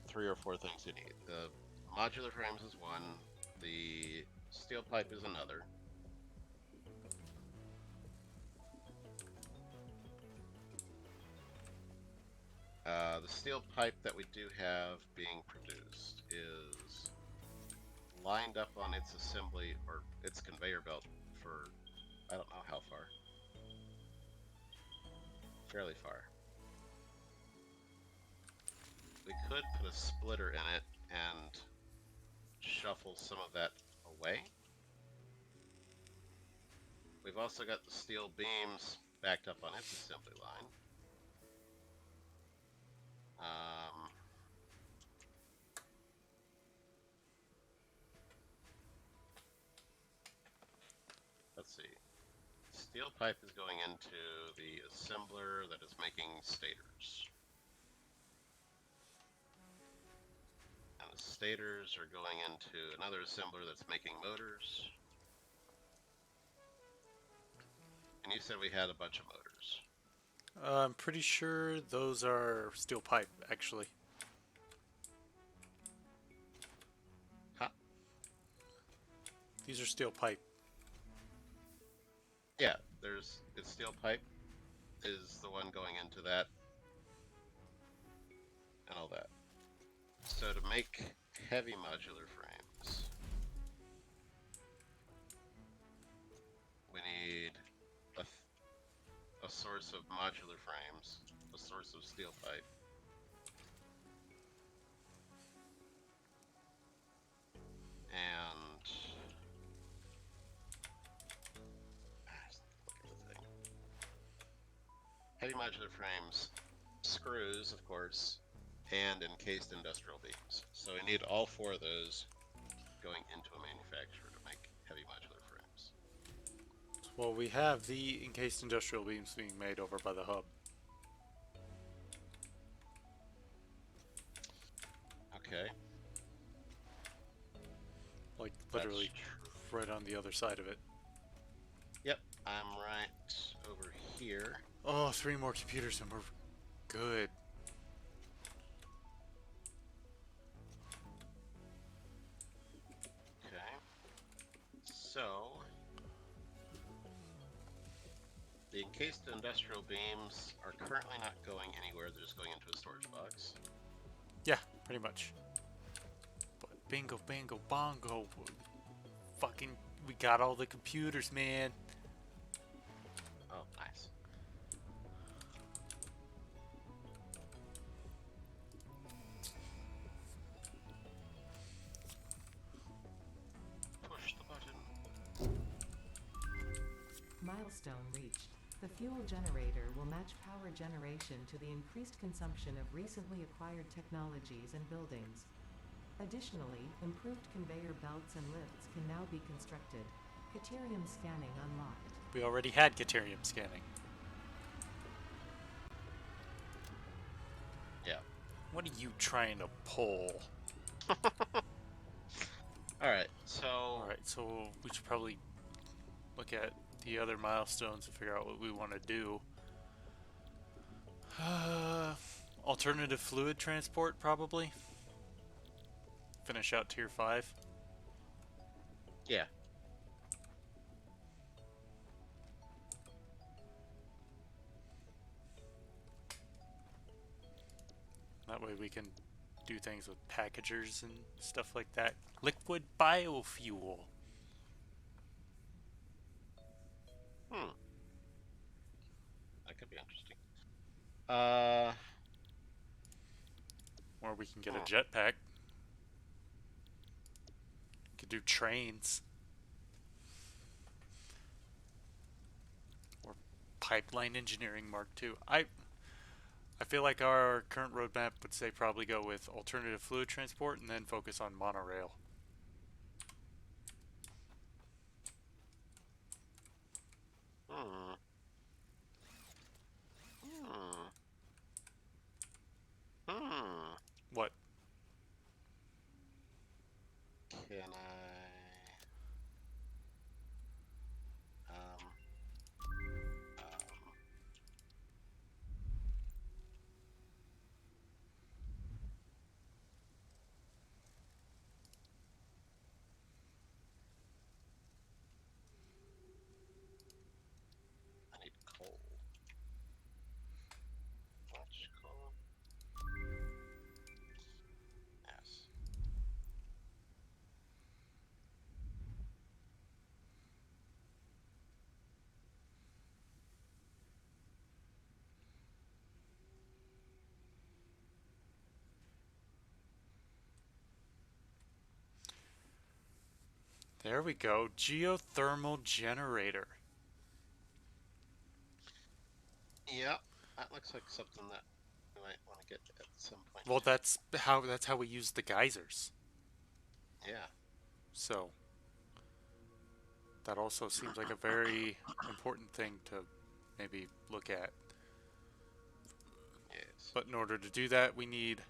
3 or 4 things you need? The modular frames is one, the steel pipe is another. The steel pipe that we do have being produced is lined up on its assembly or its conveyor belt for I don't know how far. Fairly far. We could put a splitter in it and shuffle some of that away. We've also got the steel beams backed up on its assembly line. Let's see. Steel pipe is going into the assembler that is making stators. And the stators are going into another assembler that's making motors. And you said we had a bunch of motors. I'm pretty sure those are steel pipe, actually. Huh? These are steel pipe. Yeah, it's steel pipe is the one going into that and all that. So to make heavy modular frames, we need a source of modular frames, a source of steel pipe, and look at the thing. Heavy modular frames, screws, of course, and encased industrial beams. So we need all 4 of those going into a manufacturer to make heavy modular frames. Well, we have the encased industrial beams being made over by the hub. Okay. Like, literally right on the other side of it. Yep, I'm right over here. Oh, 3 more computers and we're good. Okay. So, the encased industrial beams are currently not going anywhere. They're just going into a storage box. Yeah, pretty much. But bingo, bango, bongo. Fucking We got all the computers, man. Oh, nice. Push the button. Milestone reached. The fuel generator will match power generation to the increased consumption of recently acquired technologies and buildings. Additionally, improved conveyor belts and lifts can now be constructed. Caterium scanning unlocked. We already had Caterium scanning. Yeah. What are you trying to pull? Alright, so... Alright, so we should probably look at the other milestones and figure out what we want to do. Alternative fluid transport, probably. Finish out tier 5. Yeah. That way we can do things with packagers and stuff like that. Liquid biofuel. That could be interesting. Or we can get a jetpack. Could do trains. Or pipeline engineering Mark II. I feel like our current roadmap would say probably go with alternative fluid transport and then focus on monorail. What? Can I need coal. Much coal. Yes. There we go. Geothermal generator. Yeah, that looks like something that we might want to get at some point. Well, that's how we use the geysers. Yeah. So that also seems like a very important thing to maybe look at. Yes. But in order to do that, we need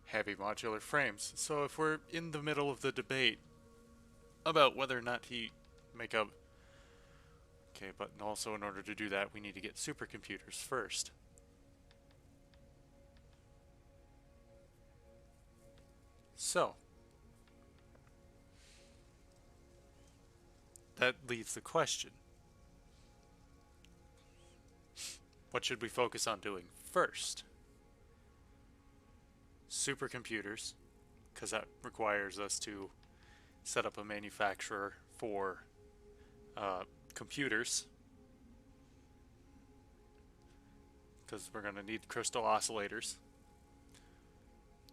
heavy modular frames. So if we're in the middle of the debate about whether or not to make a... Okay, but also in order to do that, we need to get supercomputers first. So that leaves the question. What should we focus on doing first? Supercomputers, because that requires us to set up a manufacturer for computers, because we're going to need crystal oscillators.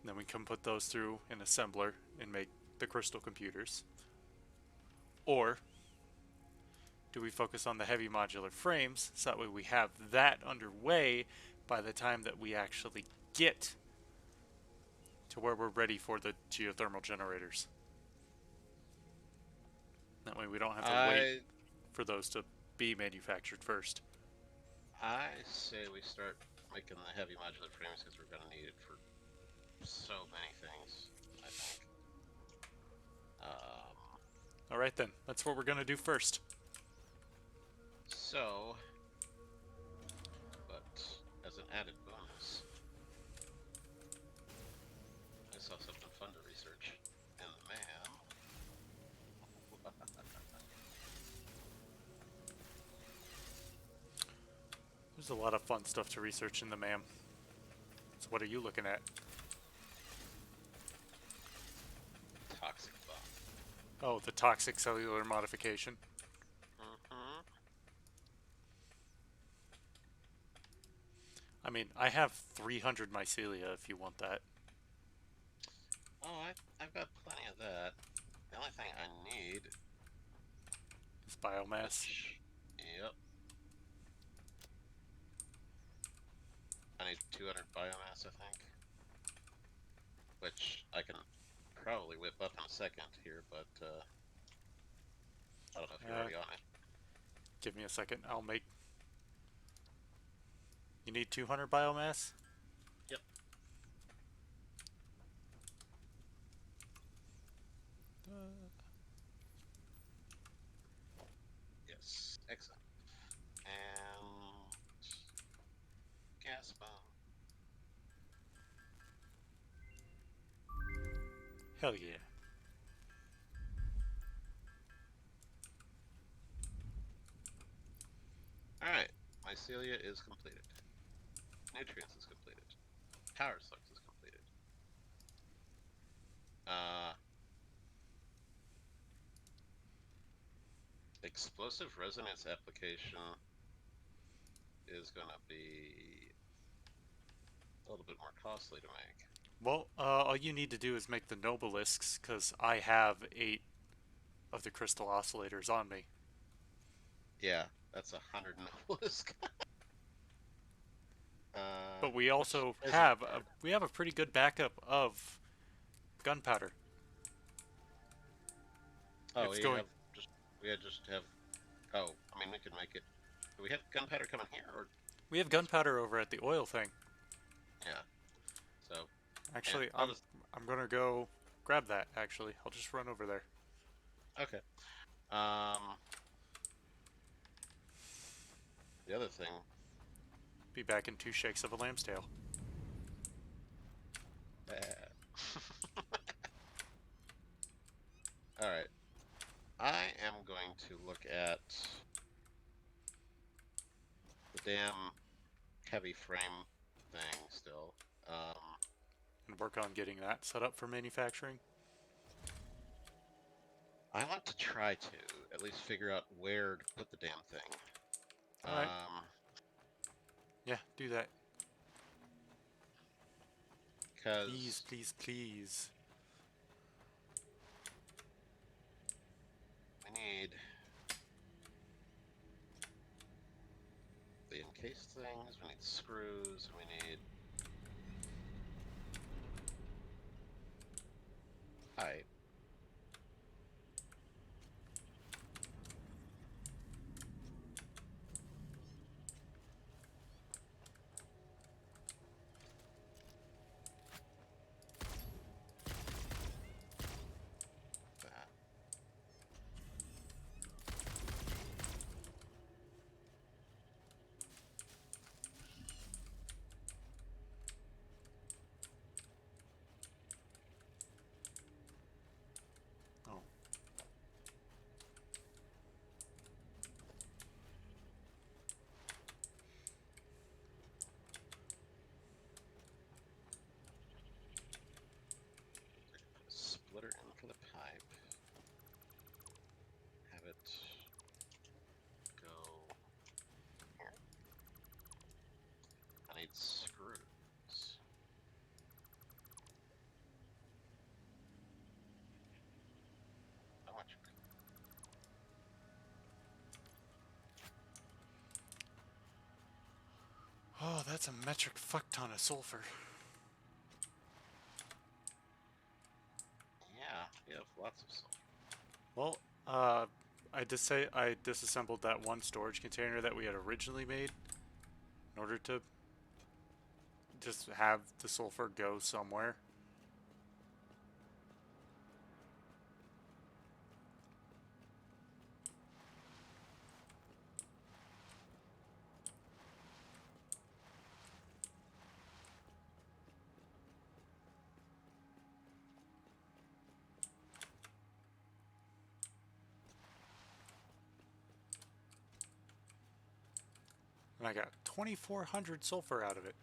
And then we can put those through an assembler and make the crystal computers. Or do we focus on the heavy modular frames so that way we have that underway by the time that we actually get to where we're ready for the geothermal generators? That way we don't have to wait for those to be manufactured first. I say we start making the heavy modular frames because we're going to need it for so many things, I think. Alright then, that's what we're going to do first. So, but as an added bonus, I saw something fun to research in the MAM. There's a lot of fun stuff to research in the MAM. So what are you looking at? Toxic bomb. Oh, the toxic cellular modification. Mm-hmm. I mean, I have 300 mycelia if you want that. Oh, I've got plenty of that. The only thing I need It's is biomass. yep. I need 200 biomass, I think, which I can probably whip up in a second here, but I don't know if you're Uh, already on it. Give me a second. I'll make. You need 200 biomass? Yep. Yes. Excellent. And gas bomb. Hell yeah. All right. Mycelia is completed. Nutrients is completed. Power slugs is completed. Uh, explosive resonance application is gonna be a little bit more costly to make. Well, all you need to do is make the Nobelisks, because I have 8 of the crystal oscillators on me. Yeah, that's 100 obelisk. But we Which also isn't have bad. a pretty good backup of gunpowder. Oh, It's going. we had just have. Oh, I mean, we could make it. Do we have gunpowder coming here, or We have gunpowder over at the oil thing. yeah? So, and Actually, I'll I'm just I'm gonna go grab that. Actually, I'll just run over there. okay. The other thing. Be back in 2 shakes of a lamb's tail. All right, I am going to look at the damn heavy frame thing still. And work on getting that set up for manufacturing. I want to try to at least figure out where to put the damn thing. All right. Yeah, do that. Please, Because please, please. we need the encased things, we need screws, we need pipe. That. Oh, Put a splitter in for the pipe. Have it go here. I need screws. How much? oh, that's a metric fuck ton of sulfur. Yeah, we have lots of sulfur. Well, I disassembled that one storage container that we had originally made in order to just have the sulfur go somewhere. And I got 2,400 sulfur out of it.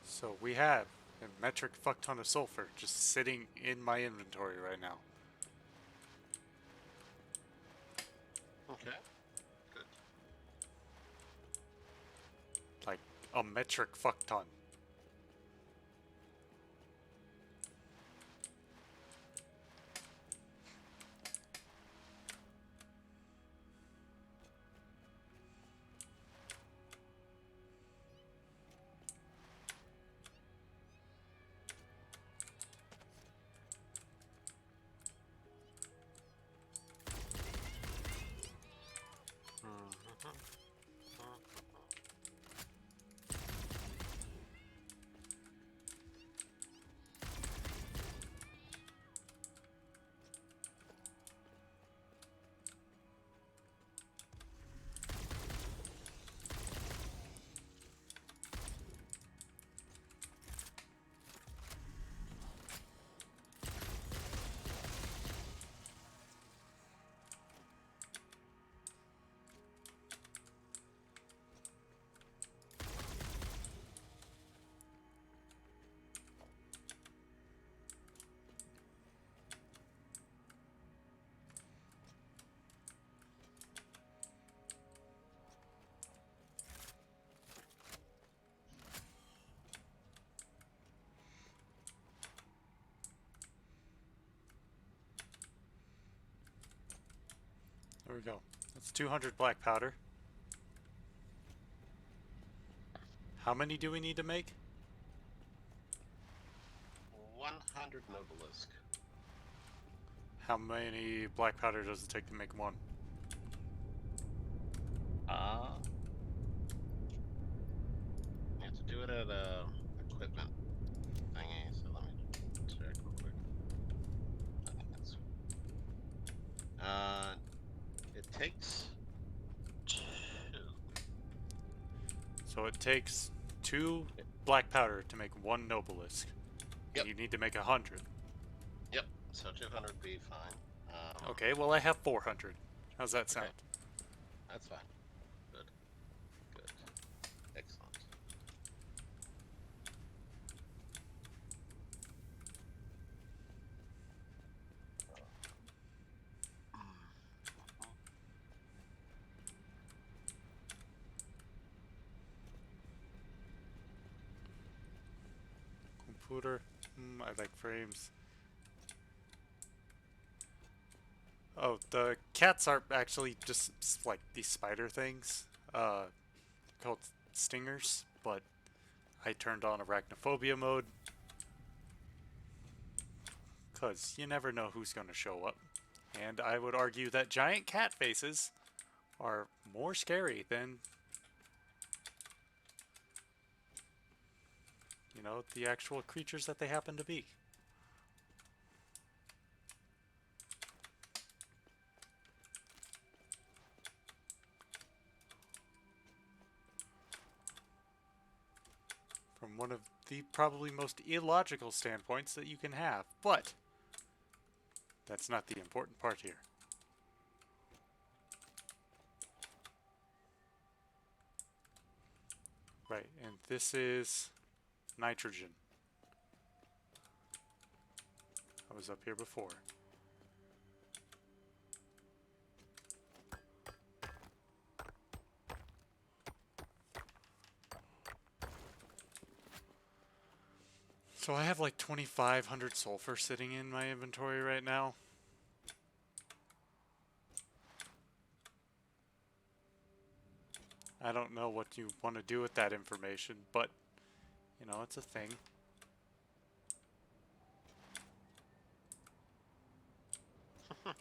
So we have A metric fuck ton of sulfur just sitting in my inventory right now. Okay. Good. Like a metric fuck ton. There we go. That's 200 black powder. How many do we need to make? 100 Nobelisk. How many black powder does it take to make one? You have to do it at a equipment thingy, so let me check real quick. I think that's it takes 2. So it takes 2 black powder to make 1 Nobelisk. Yep. You need to make 100. Yep. So 200 would be fine. Okay, well I have 400. How's that sound? Okay. That's fine. Good. Good. Excellent. Computer. I like frames. Oh, the cats are actually just like these spider things, called stingers, but I turned on arachnophobia mode, cause you never know who's gonna show up. And I would argue that giant cat faces are more scary than, you know, the actual creatures that they happen to be. From one of the probably most illogical standpoints that you can have, but that's not the important part here. Right, and this is nitrogen. I was up here before. So I have like 2,500 sulfur sitting in my inventory right now. I don't know what you want to do with that information, but, you know, it's a thing. Ugh.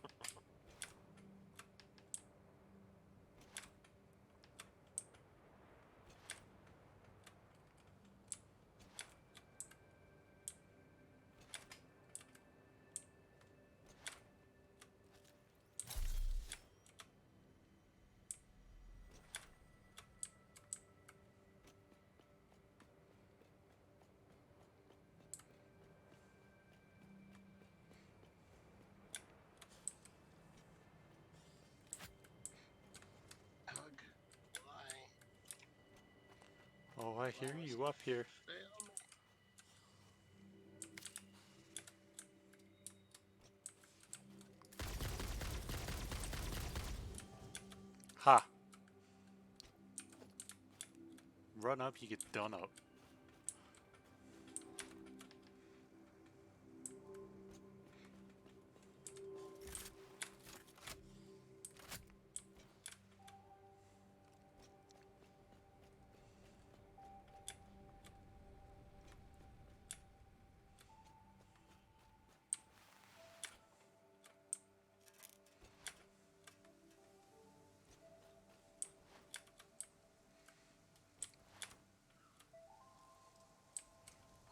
Why? Oh, I hear Why was you it up here. fail me? Ha! Run up, you get done up.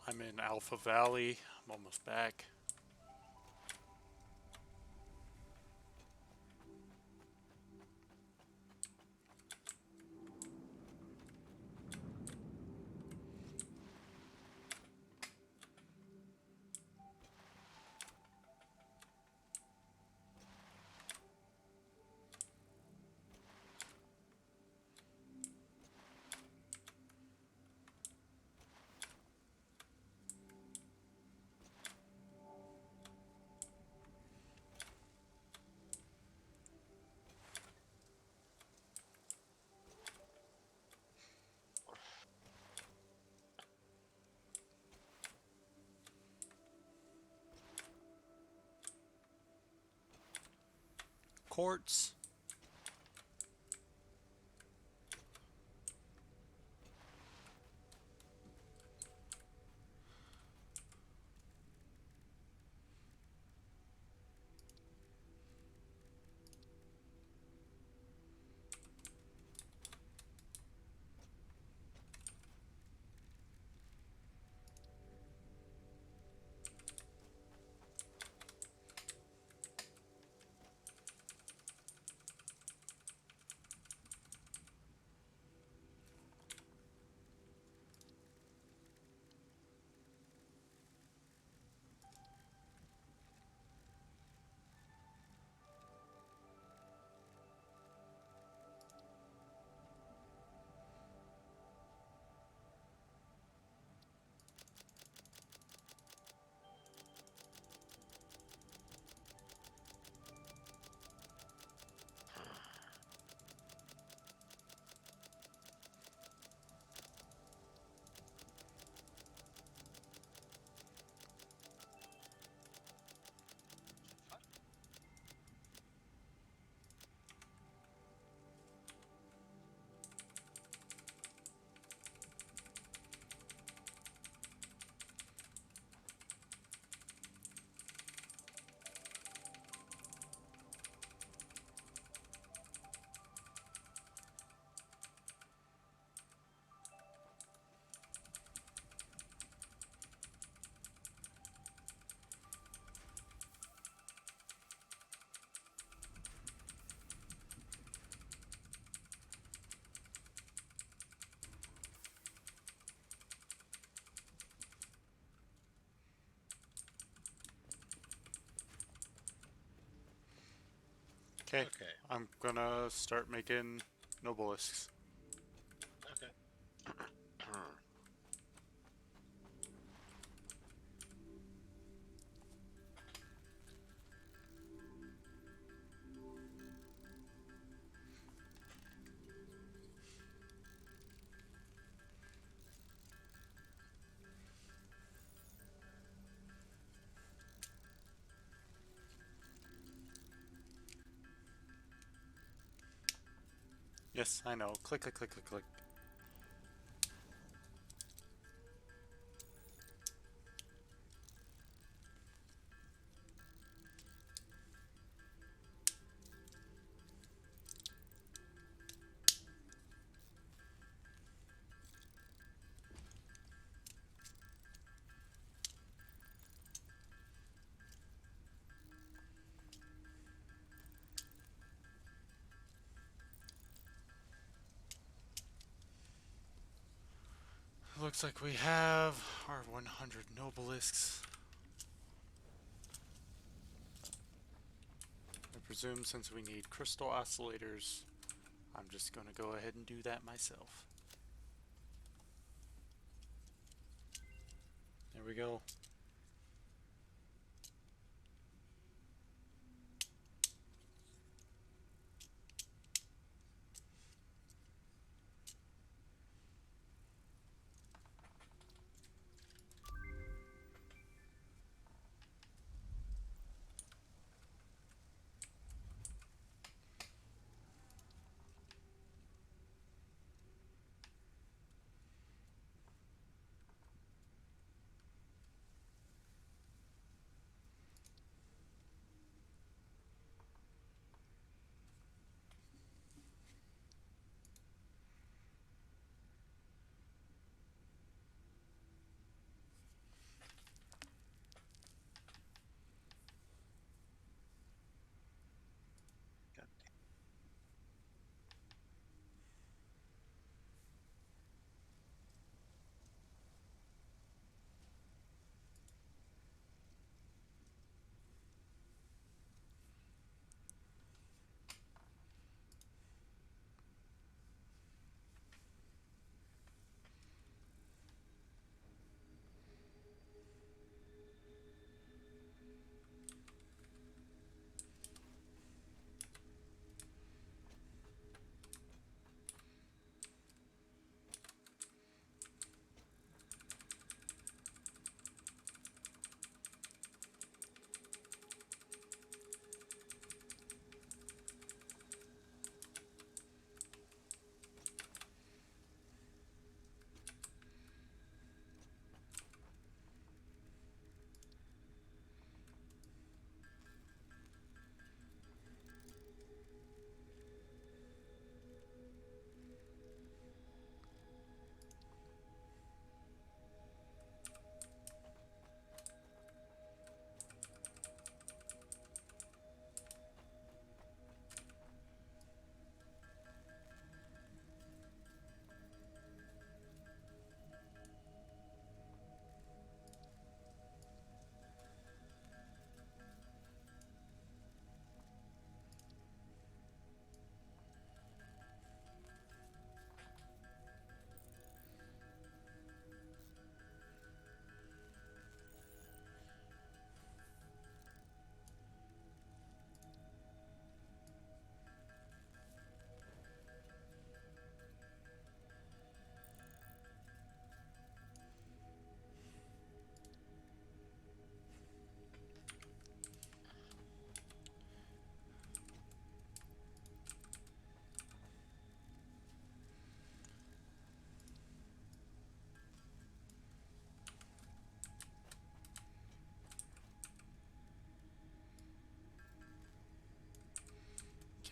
I'm in Alpha Valley. I'm almost back. Quartz. Okay. Okay. I'm gonna start making nobelisks. Okay. Yes, I know. Click, click, click, click, click. Looks like we have our 100 nobelisks. I presume since we need crystal oscillators, I'm just gonna go ahead and do that myself. There we go.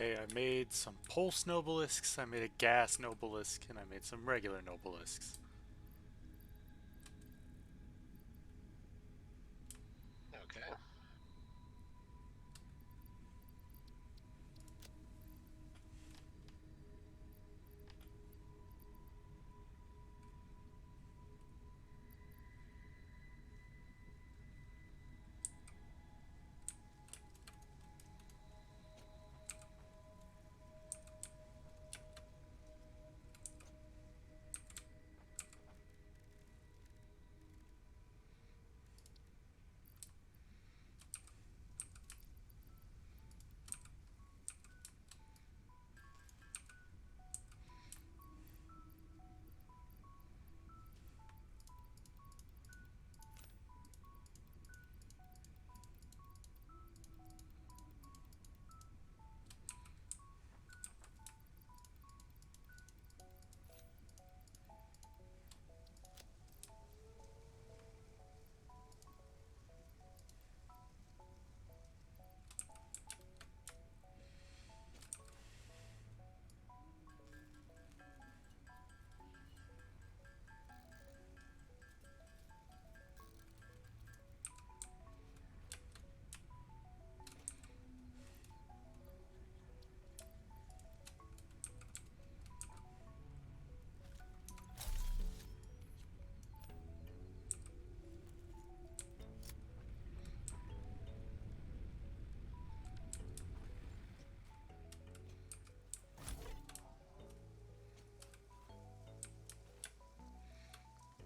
Okay, I made some pulse nobelisks, I made a gas nobelisk, and I made some regular nobelisks. Okay.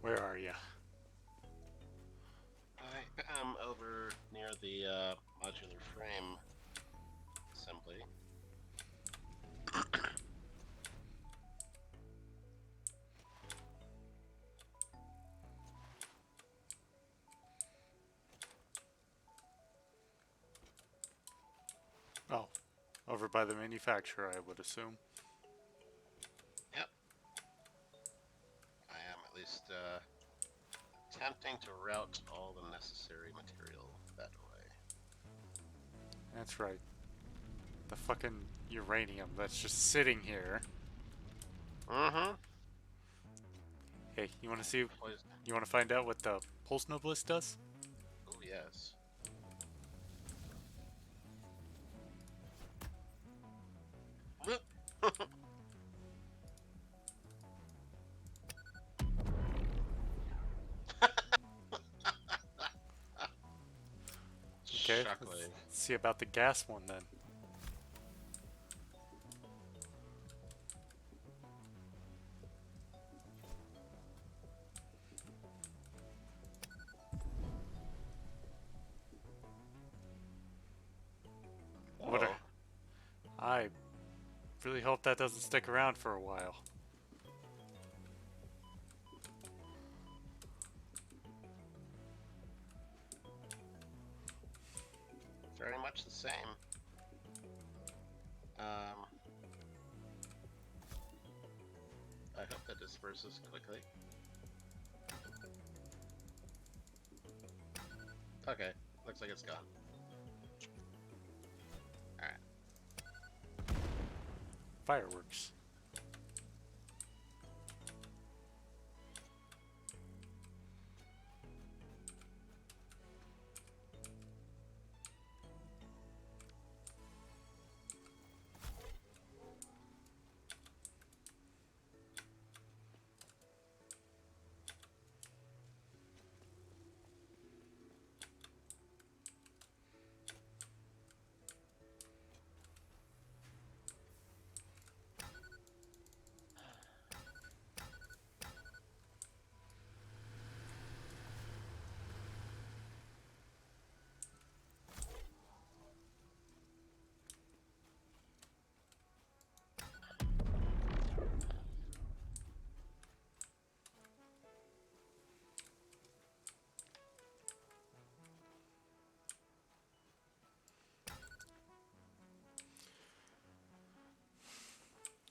Where are you? I am over near the modular frame assembly. Oh, over by the manufacturer, I would assume. Yep. I am at least attempting to route all the necessary material that way. That's right. The fucking uranium that's just sitting here. Mm-hmm. Hey, you want to see? Poison. You want to find out what the pulse noblist does? Oh, yes. Okay, Shockwave. let's see about the gas one then. What Oh. I really hope that doesn't stick around for a while. Very much the same. I hope that disperses quickly. Okay, looks like it's gone. Alright. Fireworks.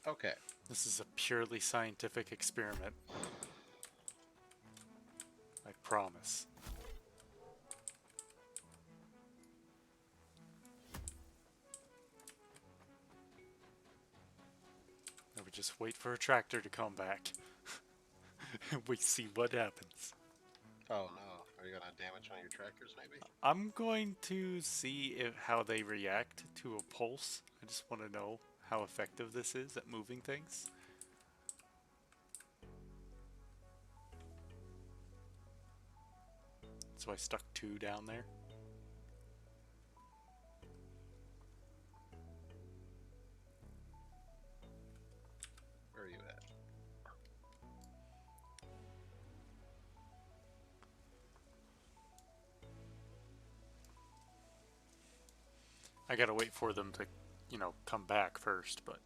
Okay. This is a purely scientific experiment. I promise. just wait for a tractor to come back. We see what happens. Oh no. Are you gonna damage one of your tractors, maybe? I'm going to see how they react to a pulse. I just want to know how effective this is at moving things. So I stuck 2 down there. Where are you at? I gotta wait for them to, come back first, but.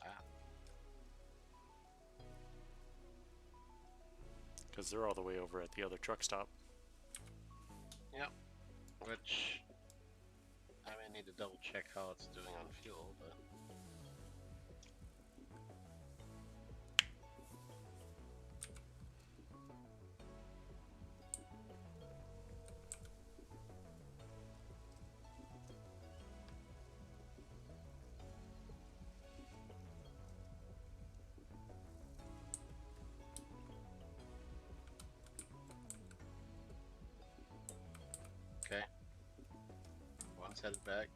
Ah, Because they're all the way over at the other truck stop. yep. Which I may need to double check how it's doing on fuel, but okay. One's headed back.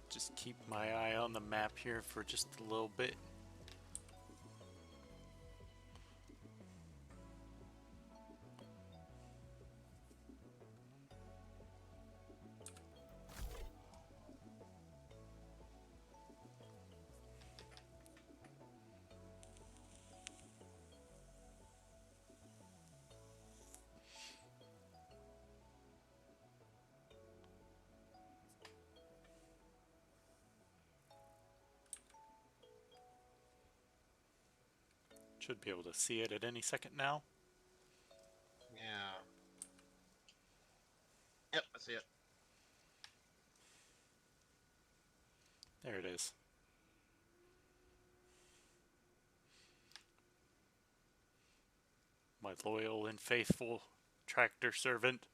Just keep my eye on the map here for just a little bit. Should be able to see it at any second now. Yeah. Yep, I see it. There it is. My loyal and faithful tractor servant.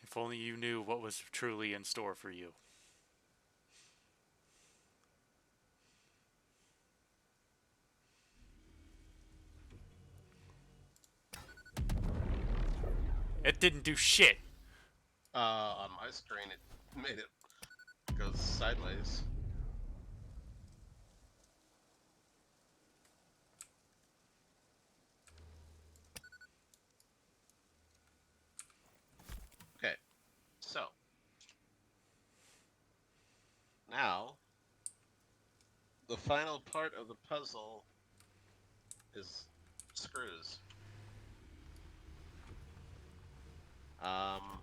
If only you knew what was truly in store for you. It didn't do shit. On my screen, it made it go sideways. Okay, so now the final part of the puzzle is screws. Um,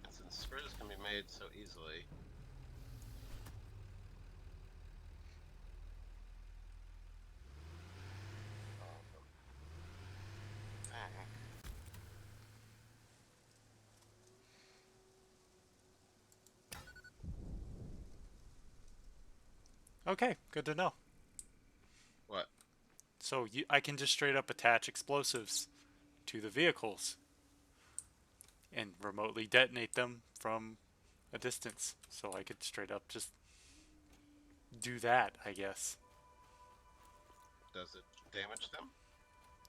and since screws can be made so easily, back. Okay, good to know. What? So I can just straight up attach explosives to the vehicles and remotely detonate them from a distance. So I could straight up just do that, I guess. Does it damage them?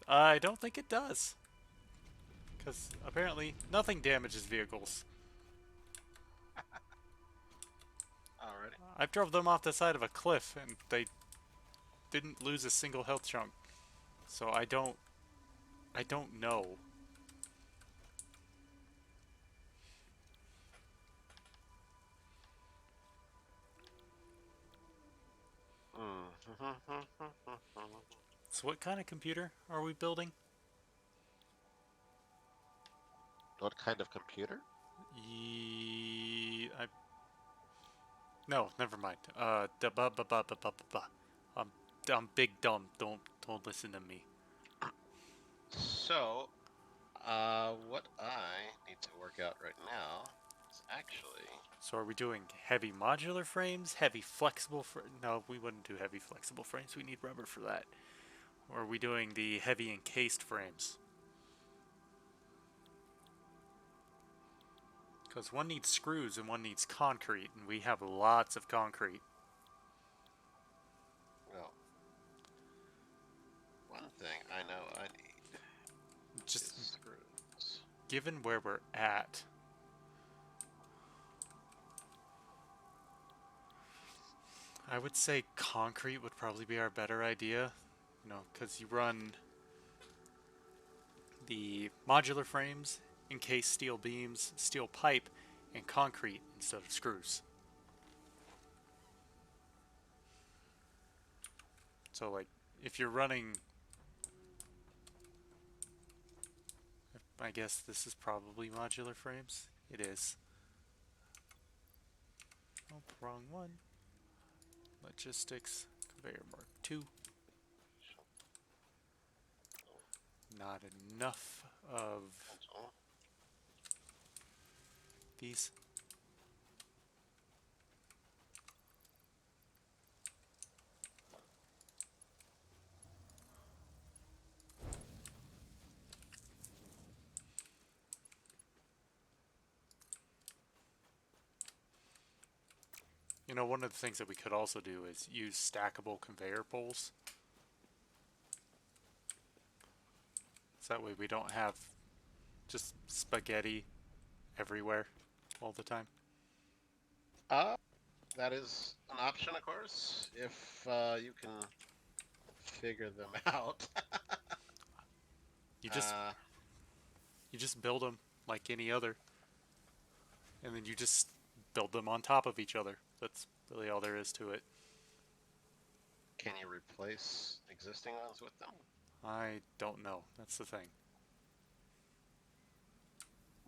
I don't think it does. Because apparently nothing damages vehicles. Alrighty. I drove them off the side of a cliff and they didn't lose a single health chunk. So I don't know. So what kind of computer are we building? What kind of computer? I No, never mind. Da ba ba ba ba ba ba ba. I'm I'm big dumb. Don't listen to me. So, what I need to work out right now is actually So are we doing heavy modular frames, heavy flexible no, we wouldn't do heavy flexible frames. We need rubber for that. Or are we doing the heavy encased frames? Because one needs screws and one needs concrete, and we have lots of concrete. well, one thing I know I need Just is screws. given where we're at, I would say concrete would probably be our better idea. You know, because you run the modular frames, encased steel beams, steel pipe, and concrete instead of screws. So, like, if you're running, I guess this is probably modular frames. It is. Oh, wrong one. Logistics, conveyor mark 2. Not enough of these. You know, one of the things that we could also do is use stackable conveyor poles. So that way we don't have just spaghetti everywhere all the time. Uh, that is an option, of course, if you can figure them out. You just uh, you just build them like any other, and then you just build them on top of each other. That's really all there is to it. can you replace existing ones with them? I don't know. That's the thing.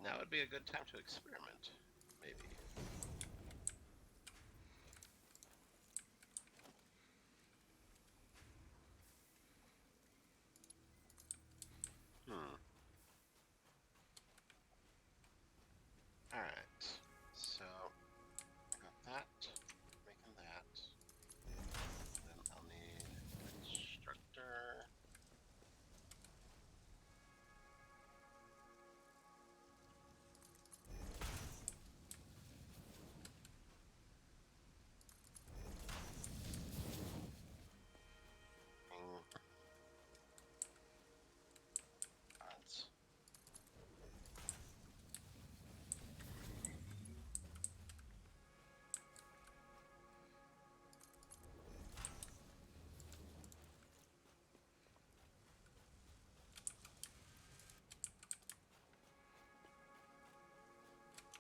Now would be a good time to experiment, maybe. Hmm. Alright. So, I got that. Making that. Then I'll need constructor. Odds.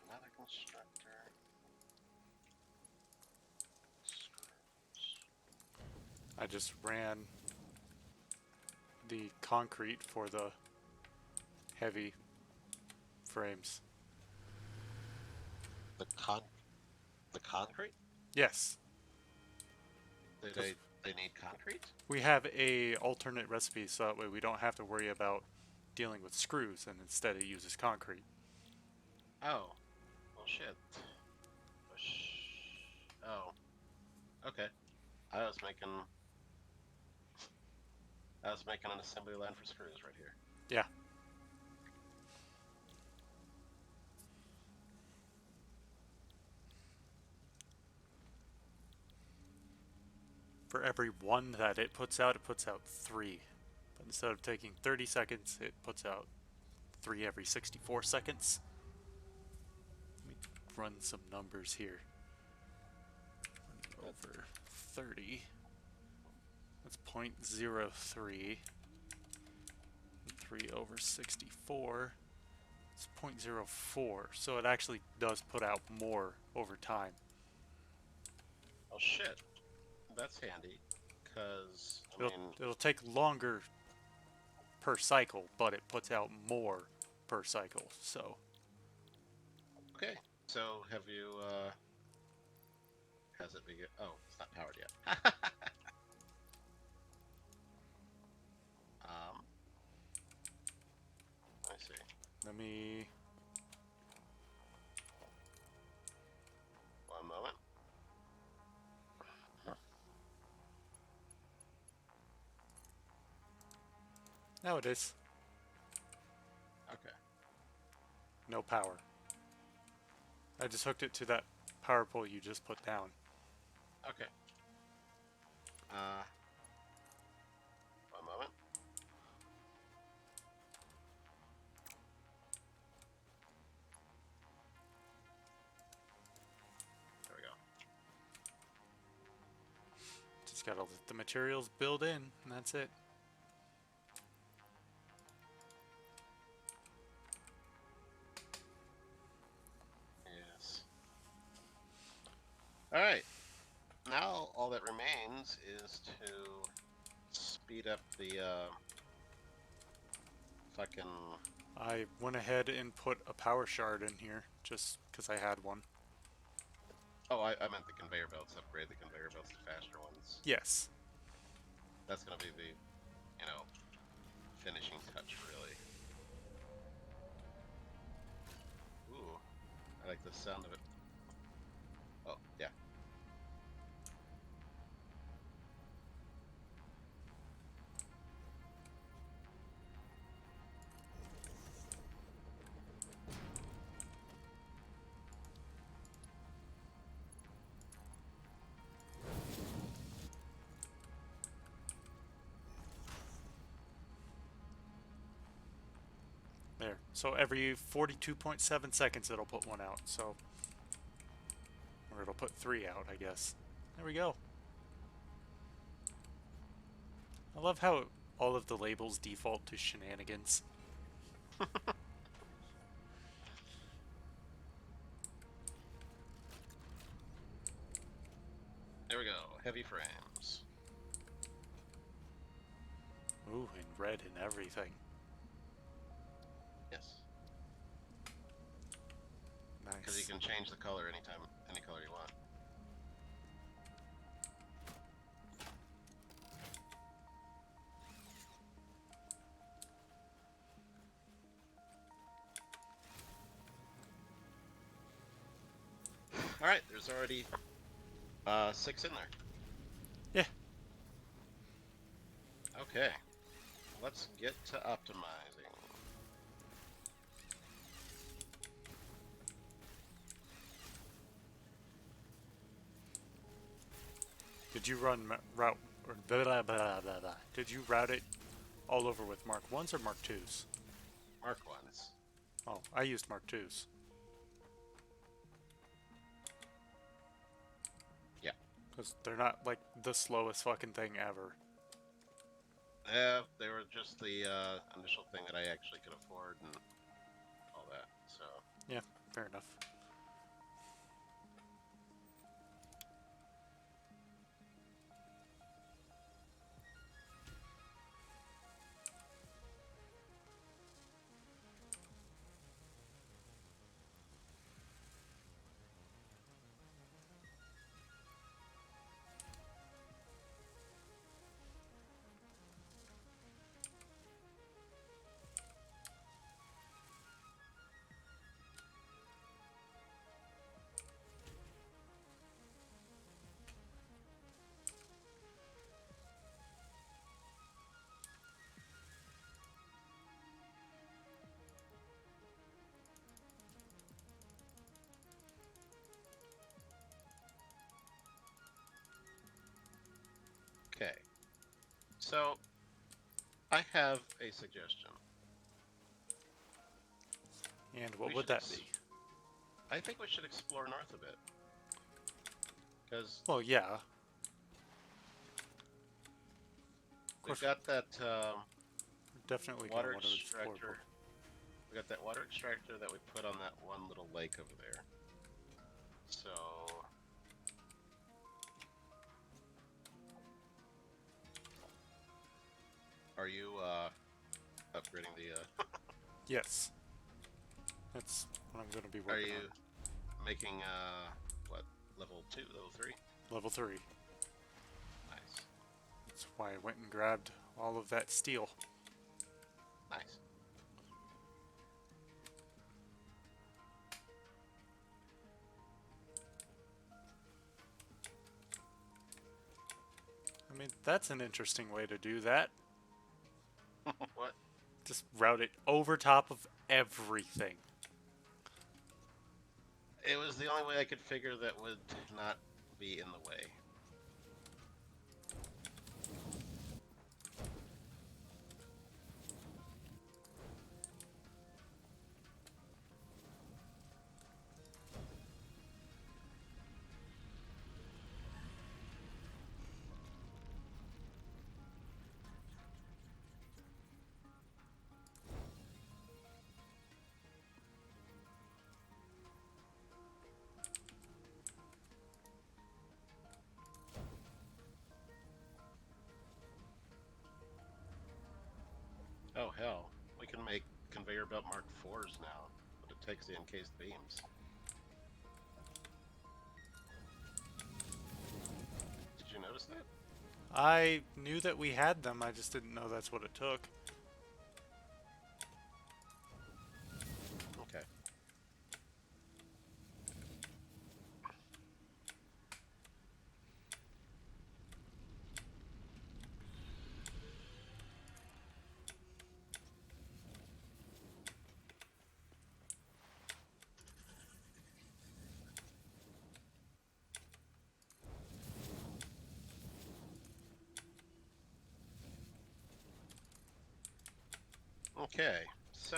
Another constructor. Screws. I just ran the concrete for the heavy frames. The con the concrete? Yes, Do 'cause they need concrete? we have a alternate recipe so that way we don't have to worry about dealing with screws, and instead it uses concrete. Oh. Well shit. Oh. Okay. I was making I was making an assembly line for screws right here. Yeah. For every one that it puts out 3. But instead of taking 30 seconds, it puts out 3 every 64 seconds. Let me run some numbers here. Over 30. That's 0.03. 3 over 64. It's 0.04. So it actually does put out more over time. Oh shit. That's handy. Cause It'll take longer per cycle, but it puts out more per cycle. So okay. So Has it been? Oh, it's not powered yet. um, I see. Let me. One moment. Now it is. Okay. No power. I just hooked it to that power pole you just put down. Okay. Uh, one moment. There we go. Just gotta let the materials build in, and that's it. Yes. All right. Now all that remains is to speed up the fucking. I went ahead and put a power shard in here, just because I had one. Oh, I meant the conveyor belts. Upgrade the conveyor belts to faster ones. Yes. That's gonna be the, finishing touch, really. Ooh, I like the sound of it. Oh, yeah. There. So every 42.7 seconds it'll put one out, so... Or it'll put 3 out, I guess. There we go. I love how all of the labels default to shenanigans. There we go. Heavy frames. Ooh, in red and everything. Yes. Because you Nice. can change the color anytime, any color you want. All right, there's already 6 in there. Yeah. Okay, let's get to optimizing. Did you run route... Or blah, blah, blah, blah, blah. Did you route it all over with Mark 1s or Mark 2s? Mark ones. Oh, I used Mark 2s. Yeah. Because they're not, like, the slowest fucking thing ever. They were just the initial thing that I actually could afford and all that, so. Yeah, fair enough. Okay. So, I have a suggestion. And what We would should that be? I think we should explore north a bit. Because Well, yeah. we've got that We're definitely going water to want to explore. extractor. We got that water extractor that we put on that one little lake over there. So, are you upgrading the? Yes. That's what I'm going to be Are working you on. making what, level 2, level 3? Level 3. Nice. That's why I went and grabbed all of that steel. Nice. I mean, that's an interesting way to do that. What? Just route it over top of everything. It was the only way I could figure that would not be in the way. Oh hell, we can make conveyor belt Mark IVs now, but it takes the encased beams. Did you notice that? I knew that we had them, I just didn't know that's what it took. Okay. Okay, so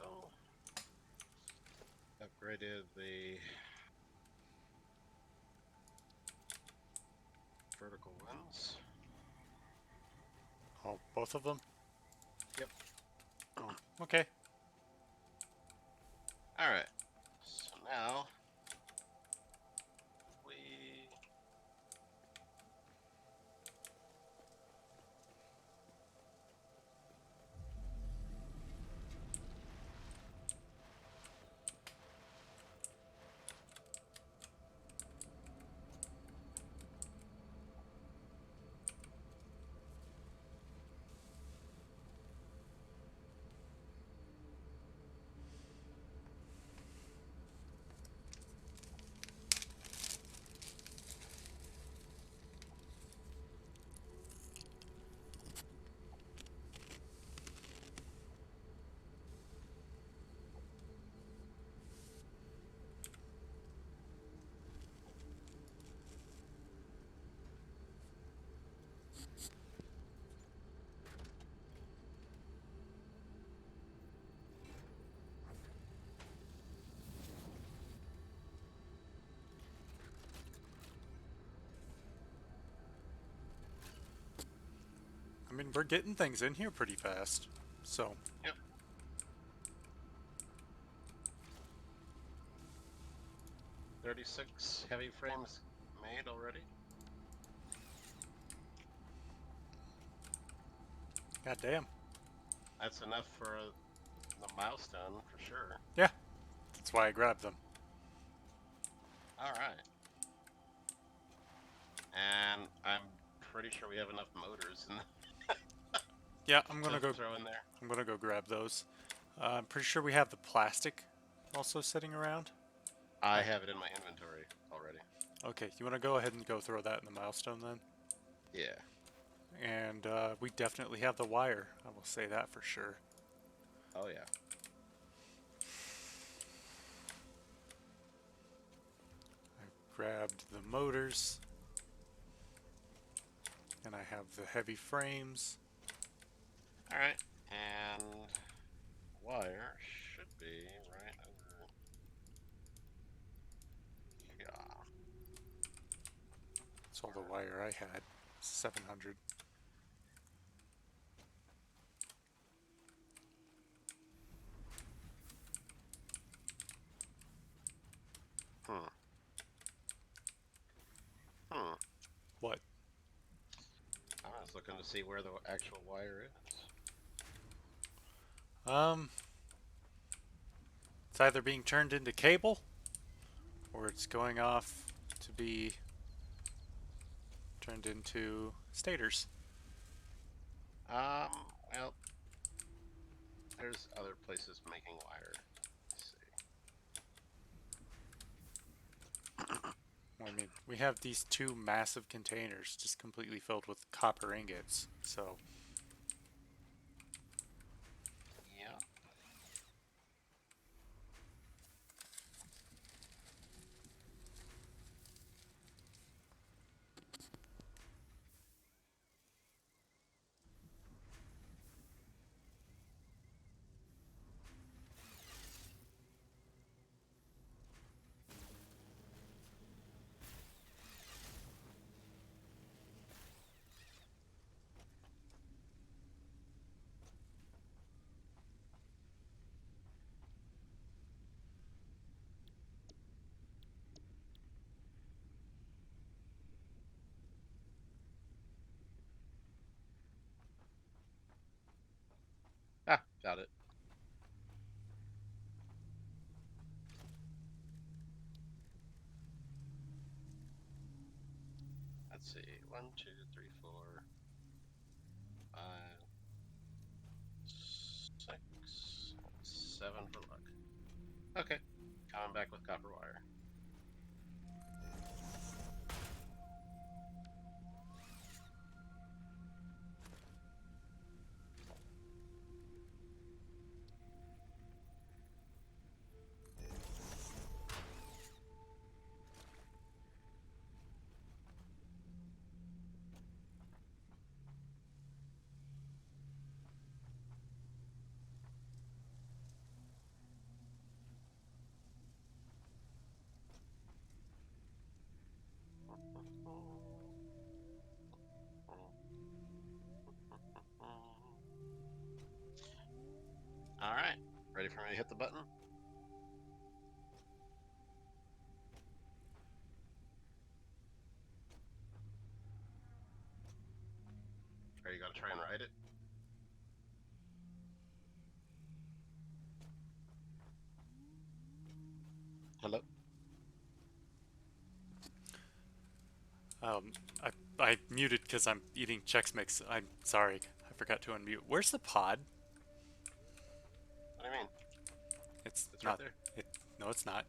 go. Upgraded the vertical ones. Oh, both of them? Yep. Oh, okay. All right. So now we I mean, we're getting things in here pretty fast. So, Yep. $36 heavy frames made already. goddamn. That's enough for the milestone for sure. Yeah, that's why I grabbed them. All right. And I'm pretty sure we have enough motors Yeah, to throw in there. I'm gonna go grab those. I'm pretty sure we have the plastic also sitting around. I have it in my inventory already. Okay, you want to go ahead and go throw that in the milestone then? Yeah. And we definitely have the wire. I will say that for sure. Oh yeah. I grabbed the motors. And I have the heavy frames. All right. And wire should be right over. Yeah. That's all the wire I had. 700. Hmm. Hmm. What? I was looking to see where the actual wire is. Um, it's either being turned into cable, or it's going off to be turned into stators. Well, there's other places making wire. Let's see. I mean, we have these two massive containers just completely filled with copper ingots, so Yeah. Ah, got it. Let's see. 1, 2, 3, 4, 5, 6, 7 for luck. Okay. Coming back with copper wire. All right. Ready for me to hit the button? Are you gonna try and ride it? Hello? um, I muted because I'm eating Chex Mix. I'm sorry, I forgot to unmute. Where's the pod? What do you mean? It's It's right not. there. It no, it's not.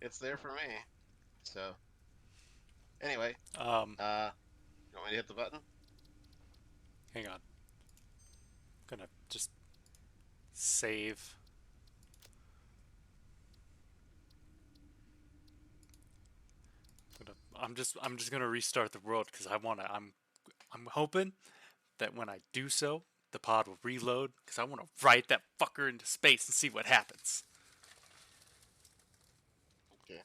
It's there for me. So, anyway, Um, you want me to hit the button? hang on. Gonna just save. I'm just gonna restart the world because I'm hoping that when I do so, the pod will reload because I want to ride that fucker into space and see what happens. Okay.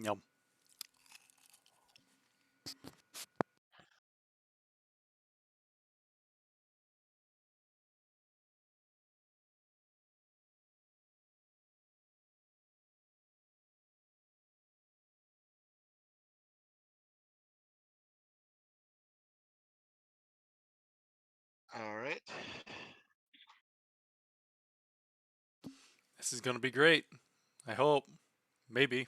Yum. All right. This is gonna be great. I hope. Maybe.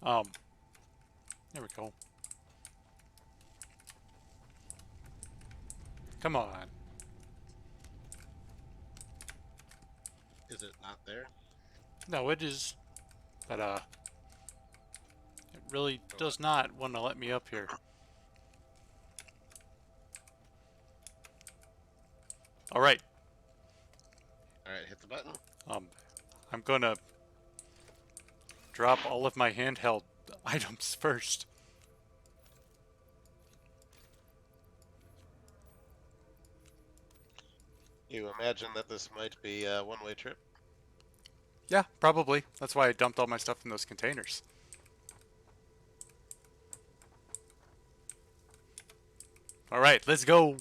Um. There we go. Come on. Is it not there? No, it is. But it really Or what? does not want to let me up here. All right. All right, hit the button. Um, I'm gonna drop all of my handheld items first. You imagine that this might be a one-way trip? Yeah, probably. That's why I dumped all my stuff in those containers. All right, let's go.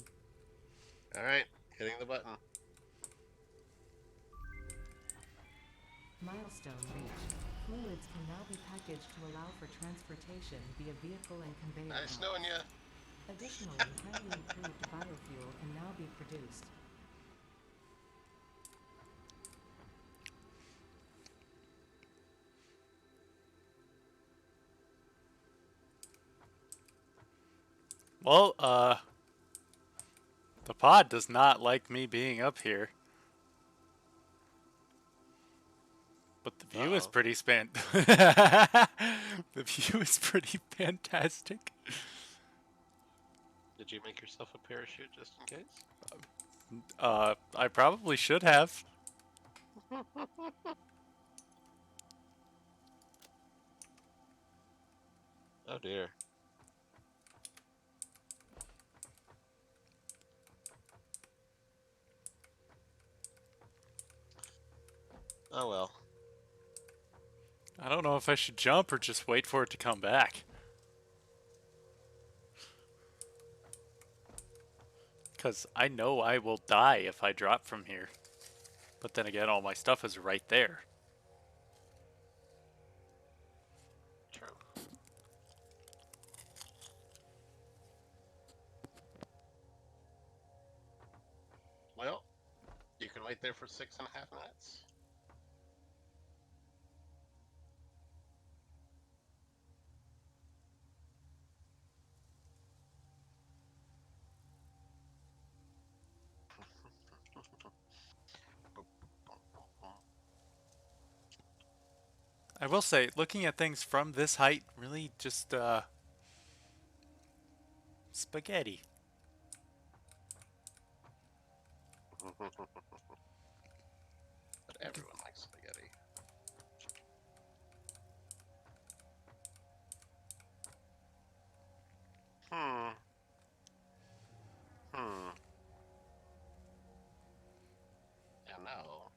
All right, hitting the button. Milestone reached. Fluids can now be packaged to allow for transportation via vehicle and conveyor Nice belt. knowing you. Additionally, highly improved biofuel can now be produced. Well, the pod does not like me being up here. But the view is Uh-oh. pretty the view is pretty fantastic. Did you make yourself a parachute just in case? I probably should have. Oh dear. Oh well. I don't know if I should jump or just wait for it to come back. Because I know I will die if I drop from here. But then again, all my stuff is right there. True. Well, you can wait there for 6.5 minutes. I will say, looking at things from this height really just, spaghetti. But everyone likes spaghetti. Hmm. Hmm. And now,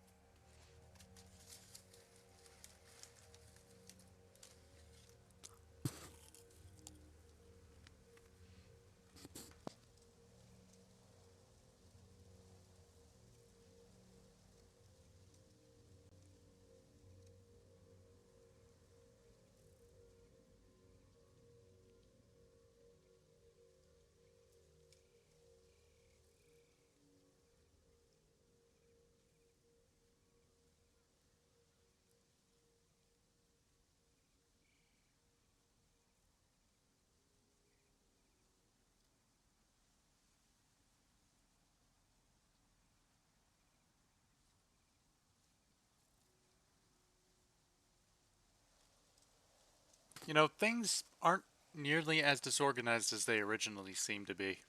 You know, things aren't nearly as disorganized as they originally seemed to be.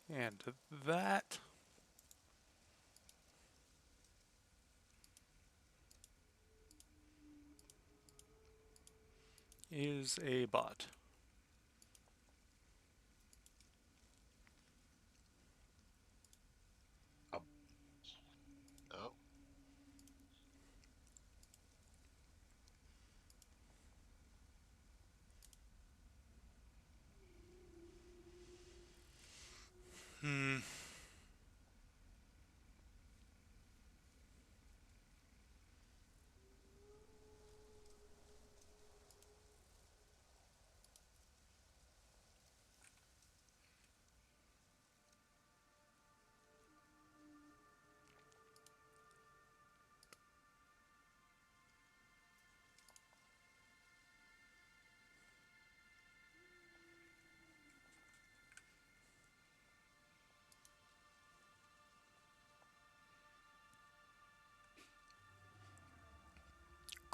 And that is a bot. Oh, oh, Hmm.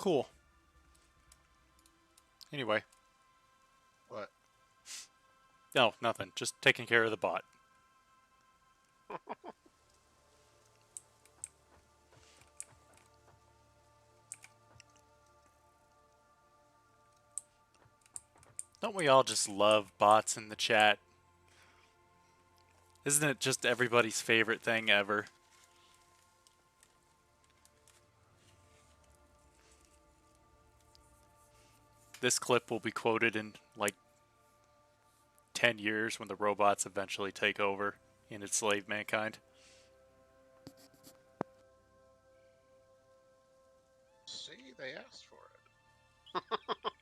Cool. Anyway, what? no, nothing. Just taking care of the bot. Don't we all just love bots in the chat? Isn't it just everybody's favorite thing ever? This clip will be quoted in like 10 years when the robots eventually take over and enslave mankind. See, they asked for it.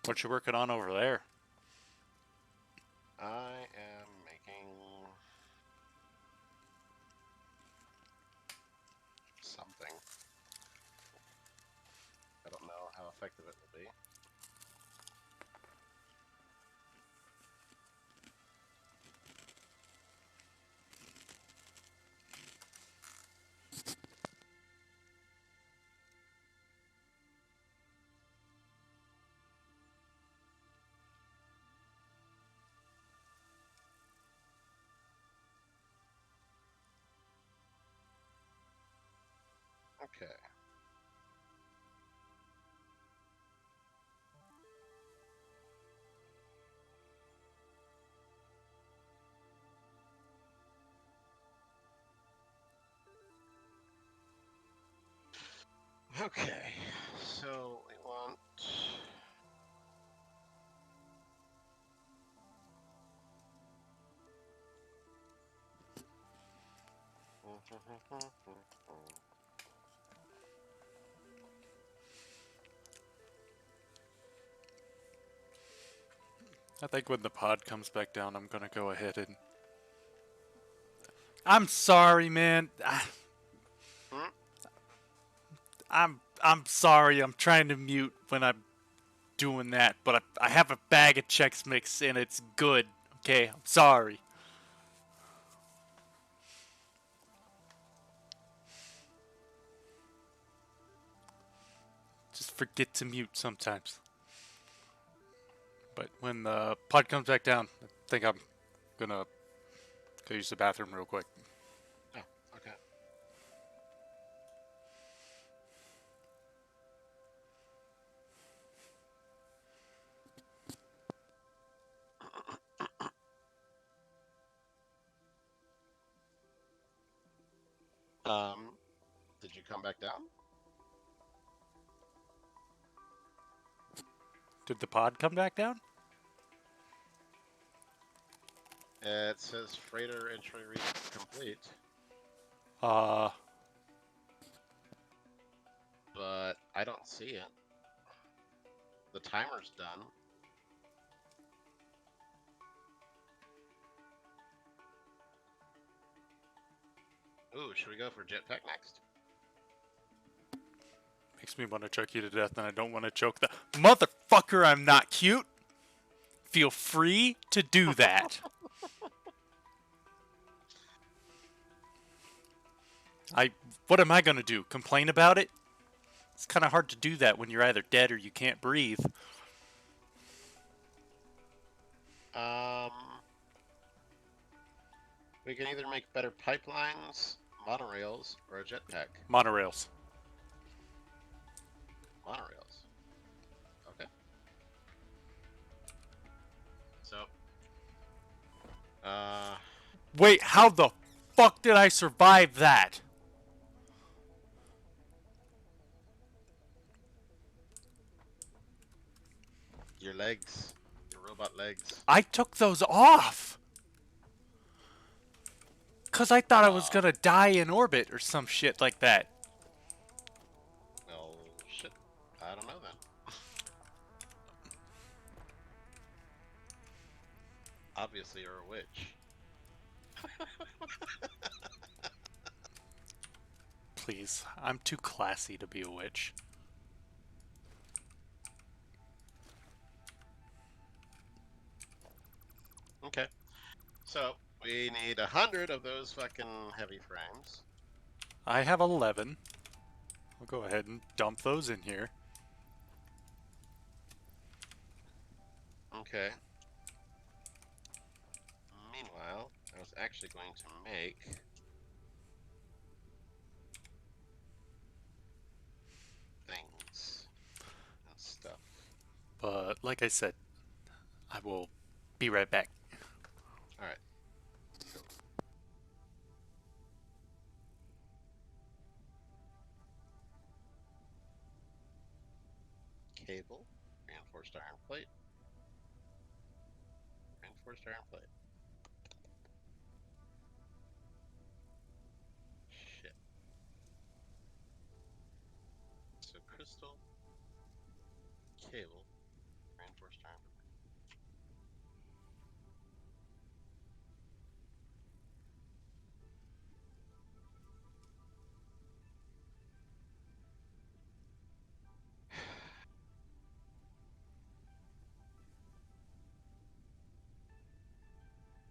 What you working on over there? I am making something. I don't know how effective it will be. Okay. Okay. So we want. I think when the pod comes back down, I'm gonna go ahead and. I'm sorry, man. Hmm? I'm sorry. I'm trying to mute when I'm doing that, but I have a bag of Chex Mix and it's good. Okay, I'm sorry. Just forget to mute sometimes. But when the pod comes back down, I think I'm gonna go use the bathroom real quick. Oh, okay. Um, did you come back down? Did the pod come back down? It says freighter entry complete, Uh, but I don't see it. The timer's done. Ooh, should we go for jetpack next? makes me want to choke you to death, and I don't want to choke the motherfucker. I'm not cute. Feel free to do that. What am I gonna do? Complain about it? It's kind of hard to do that when you're either dead or you can't breathe. Um, we can either make better pipelines, monorails, or a jetpack. Monorails. Monorails. Okay. So, Wait, how the fuck did I survive that? your legs, your robot legs. I took those off. Cause I thought I was gonna die in orbit or some shit like that. Well, shit. I don't know then. Obviously, you're a witch. Please, I'm too classy to be a witch. Okay. So, we need 100 of those fucking heavy frames. I have 11. I'll go ahead and dump those in here. Okay. Meanwhile, I was actually going to make things and stuff. But like I said, I will be right back. All right. Cable, reinforced iron plate, reinforced iron plate. Shit. So crystal, cable, reinforced iron plate.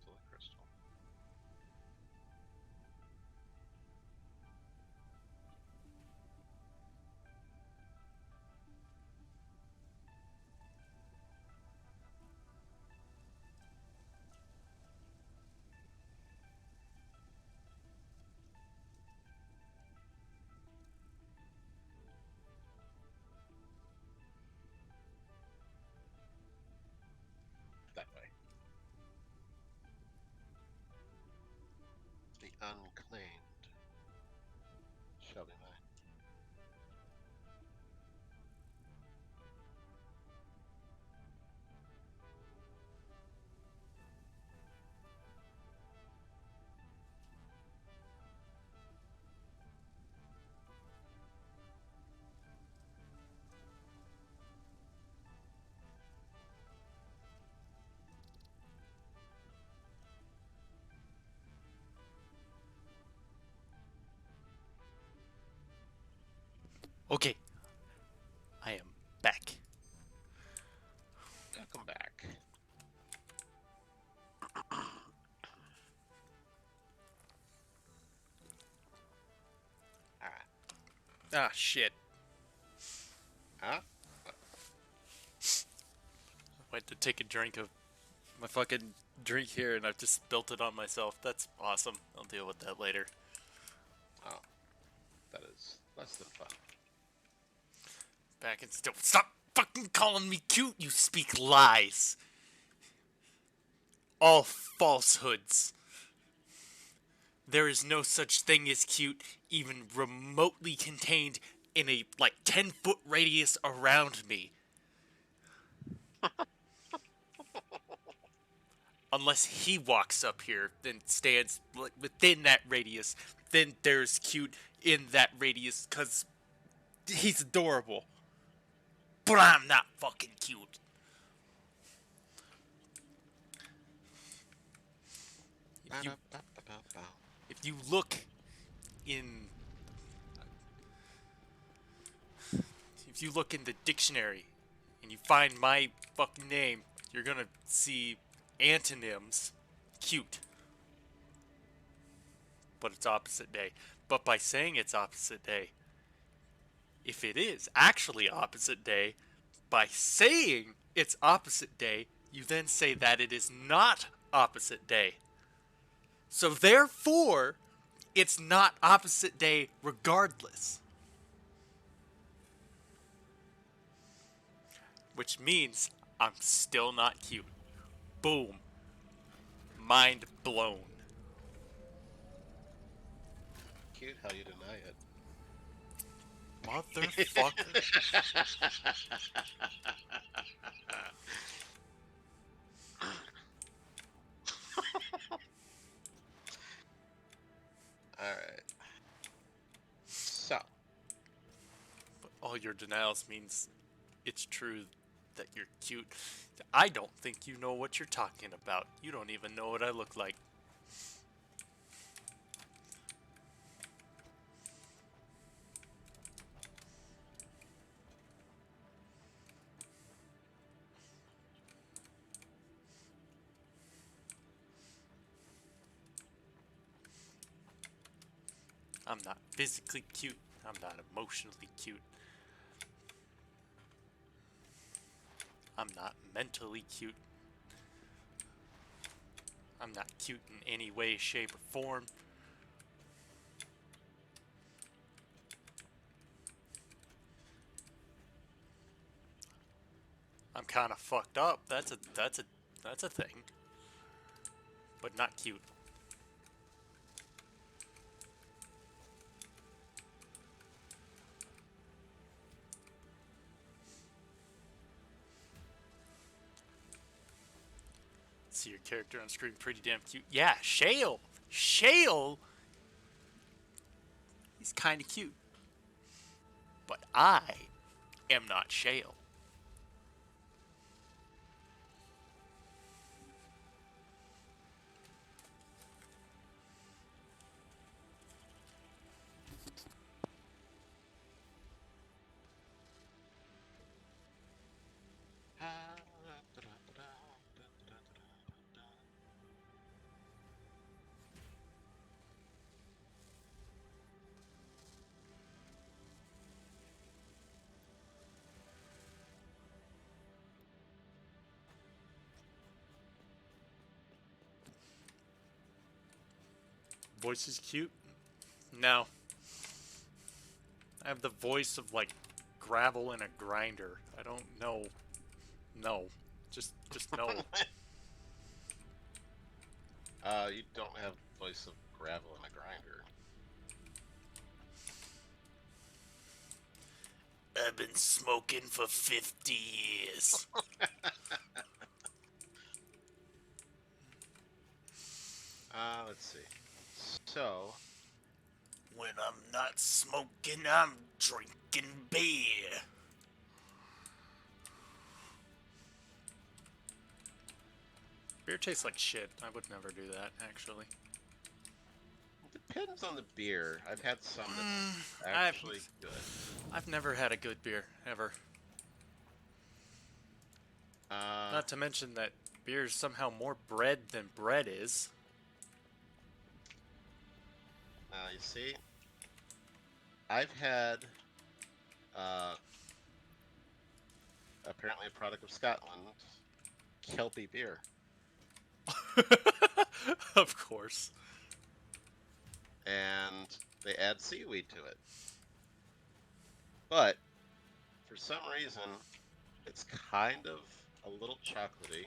Solid crystal. That way. The unclaimed shall be mine. Okay, I am back. Welcome back. Alright. Ah, shit. Huh? I went to take a drink of my fucking drink here and I've just spilt it on myself. That's awesome. I'll deal with that later. Oh. That is less than fun. Back and still. Stop fucking calling me cute, you speak lies. All falsehoods. There is no such thing as cute. even remotely contained in a like 10-foot radius around me. Unless he walks up here and stands like, within that radius, then there's cute in that radius because he's adorable. But I'm not fucking cute. If you Ba-da-ba-ba-ba. if you look in if you look in the dictionary and you find my fucking name, you're gonna see antonyms cute. But it's opposite day. But by saying it's opposite day, if it is actually opposite day, by saying it's opposite day, you then say that it is not opposite day. So therefore, it's not opposite day regardless. Which means I'm still not cute. Boom. Mind blown. Cute how you deny it. Motherfucker. Alright. So, All your denials means it's true that you're cute. I don't think you know what you're talking about. You don't even know what I look like. I'm not physically cute. I'm not emotionally cute. I'm not mentally cute. I'm not cute in any way, shape, or form. I'm kind of fucked up. That's a thing. But not cute. See your character on screen, pretty damn cute. Yeah, Shale. Shale. He's kind of cute. But I am not Shale. Voice is cute. No. I have the voice of like gravel in a grinder. I don't know. No. Just no. you don't have the voice of gravel in a grinder. I've been smoking for 50 years. Let's see. So, When I'm not smoking, I'm drinking beer. Beer tastes like shit. I would never do that, actually. depends on the beer. I've had some that's I've- actually good. I've never had a good beer, ever. Not to mention that beer is somehow more bread than bread is. You see, I've had apparently a product of Scotland, Kelpie beer. Of course. And they add seaweed to it. But for some reason, it's kind of a little chocolatey.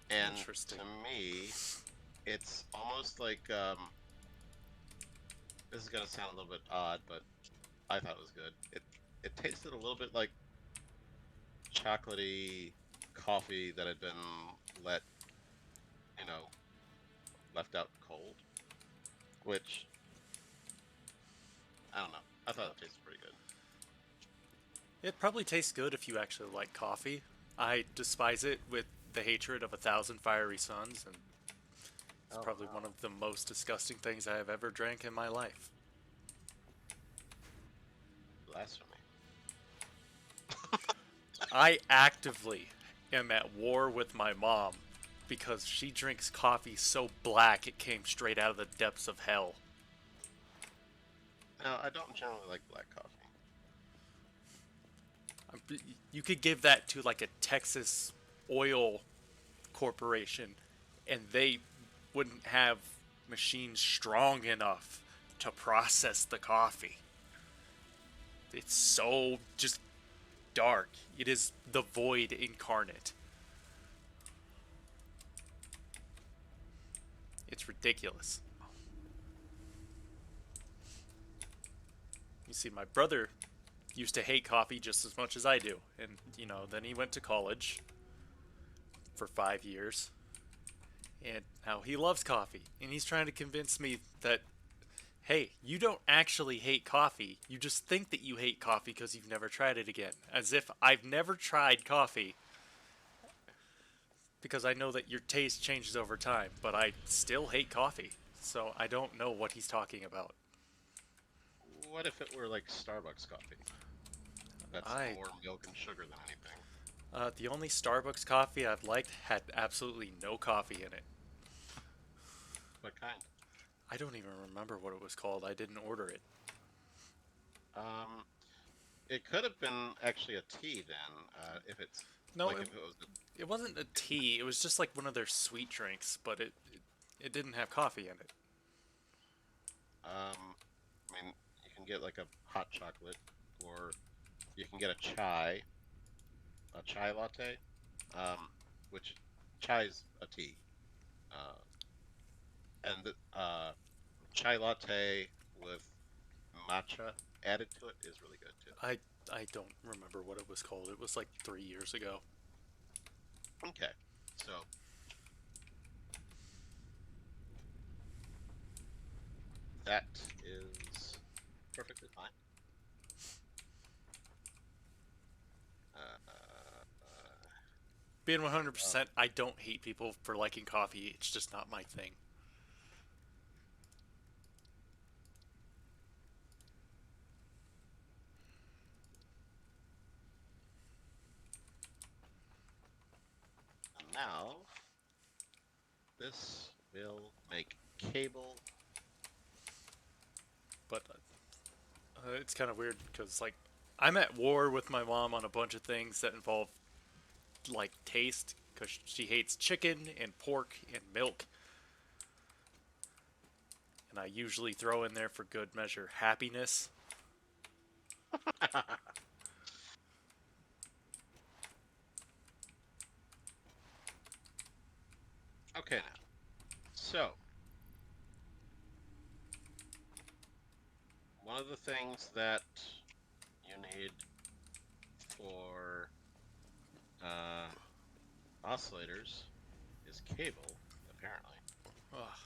And Interesting. to me, it's almost like this is gonna sound a little bit odd, but I thought it was good. It tasted a little bit like chocolatey coffee that had been let, you know, left out cold, which I don't know. I thought it tasted pretty good. It probably tastes good if you actually like coffee. I despise it with the hatred of 1,000 fiery suns, and it's Oh probably no, one of the most disgusting things I have ever drank in my life. blasphemy! I actively am at war with my mom because she drinks coffee so black it came straight out of the depths of hell. Now I don't generally like black coffee. You could give that to like a Texas oil corporation, and they wouldn't have machines strong enough to process the coffee. It's so just dark. It is the void incarnate. It's ridiculous. You see, my brother used to hate coffee just as much as I do. And, then he went to college for 5 years. And now he loves coffee. And he's trying to convince me that, hey, you don't actually hate coffee. You just think that you hate coffee because you've never tried it again. As if I've never tried coffee, because I know that your taste changes over time, but I still hate coffee. So I don't know what he's talking about. What if it were like Starbucks coffee? That's I more milk and sugar than anything. The only Starbucks coffee I've liked had absolutely no coffee in it. What kind? I don't even remember what it was called. I didn't order it. Um, it could have been actually a tea then, if it's No, like it, if it was. it wasn't a tea. It was just like one of their sweet drinks, but it didn't have coffee in it. I mean, you can get like a hot chocolate, or you can get a chai latte, um, which chai is a tea, uh, and the chai latte with matcha added to it is really good too. I don't remember what it was called. It was like 3 years ago. Okay, so that is perfectly fine. Being Uh, 100%, I don't hate people for liking coffee. It's just not my thing. now this will make cable. But it's kind of weird because, like, I'm at war with my mom on a bunch of things that involve, like, taste because she hates chicken and pork and milk. And I usually throw in there for good measure happiness. Okay, now. So, one of the things that you need for uh, oscillators is cable, apparently. Ugh.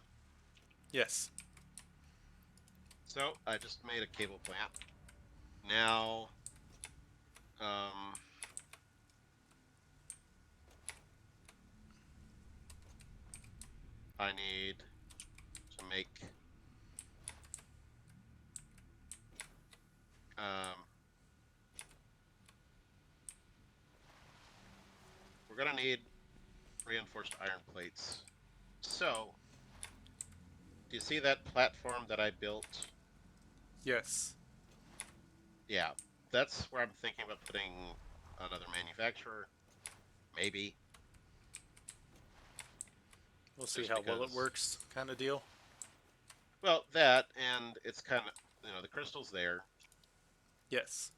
Yes. So, I just made a cable plant. Now, um, I need to make um, we're gonna need reinforced iron plates. So, do you see that platform that I built? Yes. Yeah, that's where I'm thinking about putting another manufacturer, maybe, We'll see just how well it because. works, kind of deal. Well, that and it's kind of the crystal's there. Yes.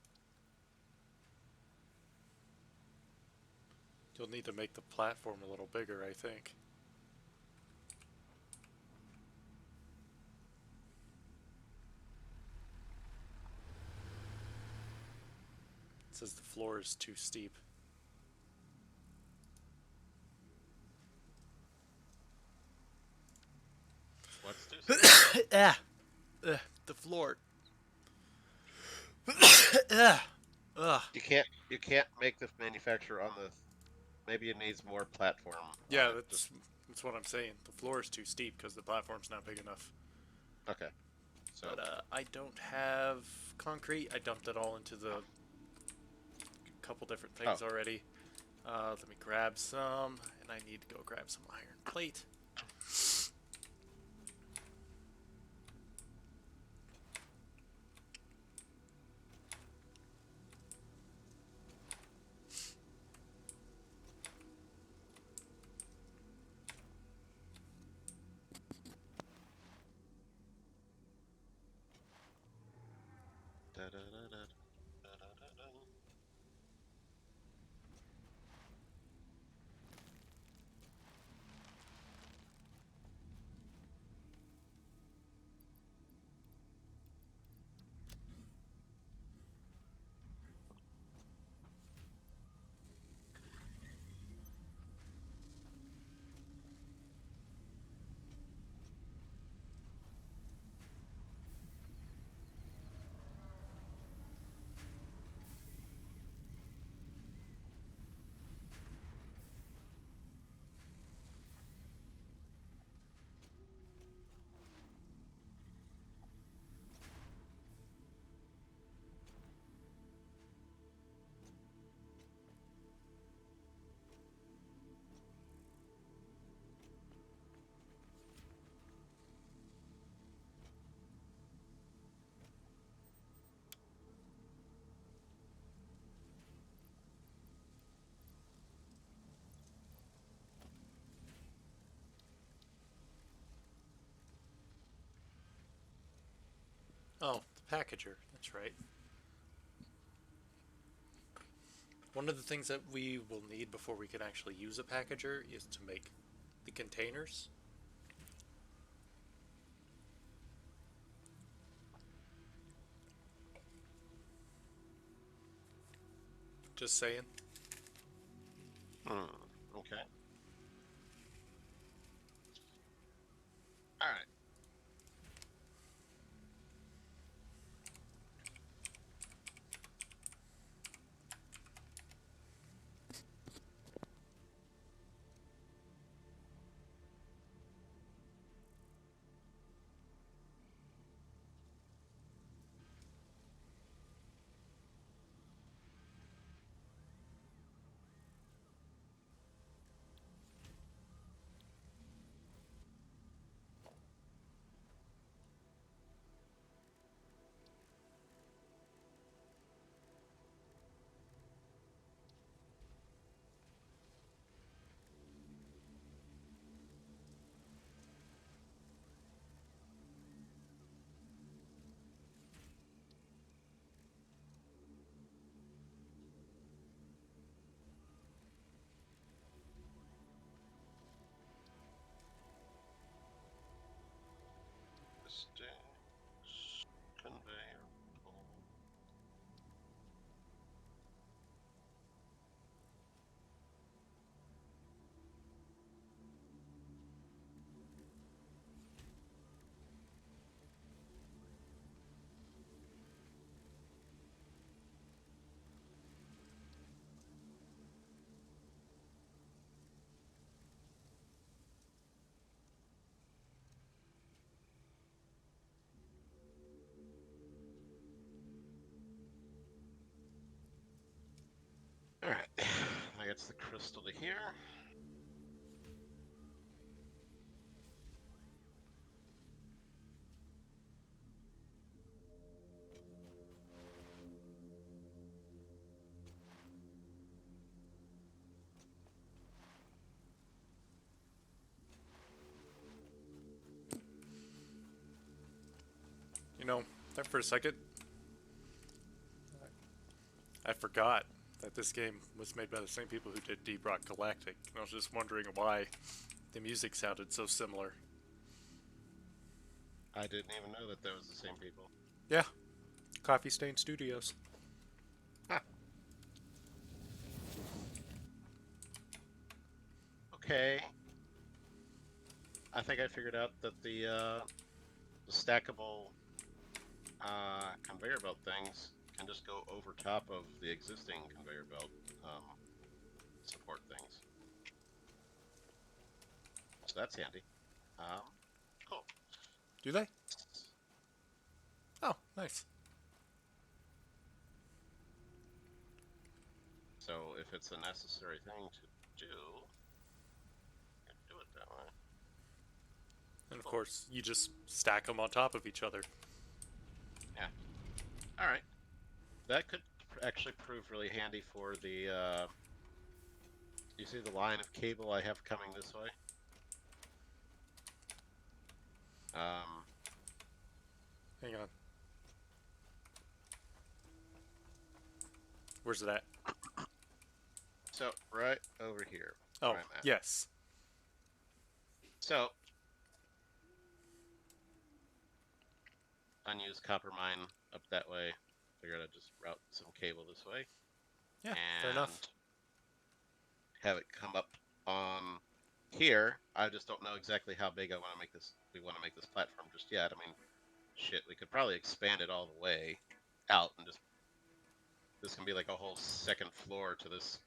You'll need to make the platform a little bigger, I think. says the floor is too steep. What's too steep? Ah, the floor. Ugh. You can't make this manufacturer on the. Maybe it needs more platform on Yeah, it. Just that's what I'm saying. The floor is too steep because the platform's not big enough. okay. So But I don't have concrete. I dumped it all into the couple different things oh, already. Let me grab some, and I need to go grab some iron plate. da-da-da-da-da-da-da. Oh, the packager. That's right. One of the things that we will need before we can actually use a packager is to make the containers. Just saying. Okay. All right. Sticks, conveyor pull. All right. I got the crystal to here. You know, there for a second, I forgot that this game was made by the same people who did Deep Rock Galactic. I was just wondering why the music sounded so similar. I didn't even know that was the same people. Yeah, Coffee Stain Studios. Huh. okay. I think I figured out that the stackable conveyor belt things can just go over top of the existing conveyor belt support things. So that's handy. Cool. Do they? Oh, nice. So if it's a necessary thing to do, I can do it that way. And of course, you just stack them on top of each other. Yeah. All right. That could actually prove really handy for the. You see the line of cable I have coming this way? Hang on. Where's it at? So right over here. Oh, where I'm at. yes. So unused copper mine up that way. Figured I'd just route some cable this way. Yeah, and fair enough. have it come up on here. I just don't know exactly how big I want to make this. We want to make this platform just yet. I mean, shit, we could probably expand it all the way out and just this can be like a whole second floor to this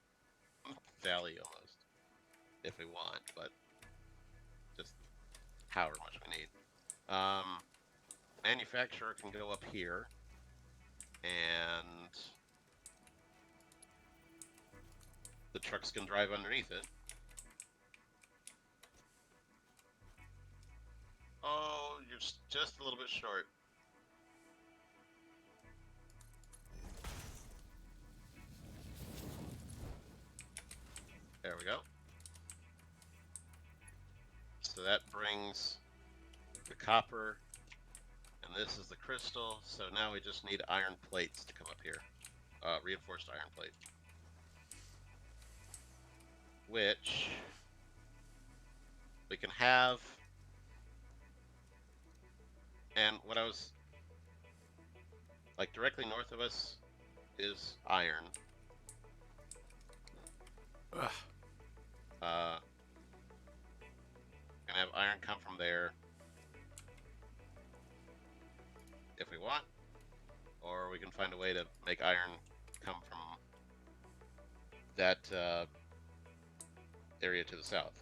valley almost, if we want, but just however much we need. Manufacturer can go up here, and the trucks can drive underneath it. Oh, you're just a little bit short. There we go. So that brings the copper, and this is the crystal. So now we just need iron plates to come up here. Reinforced iron plate. Which we can have. And what I was like directly north of us is iron. Ugh. Gonna have iron come from there if we want, or we can find a way to make iron come from that area to the south.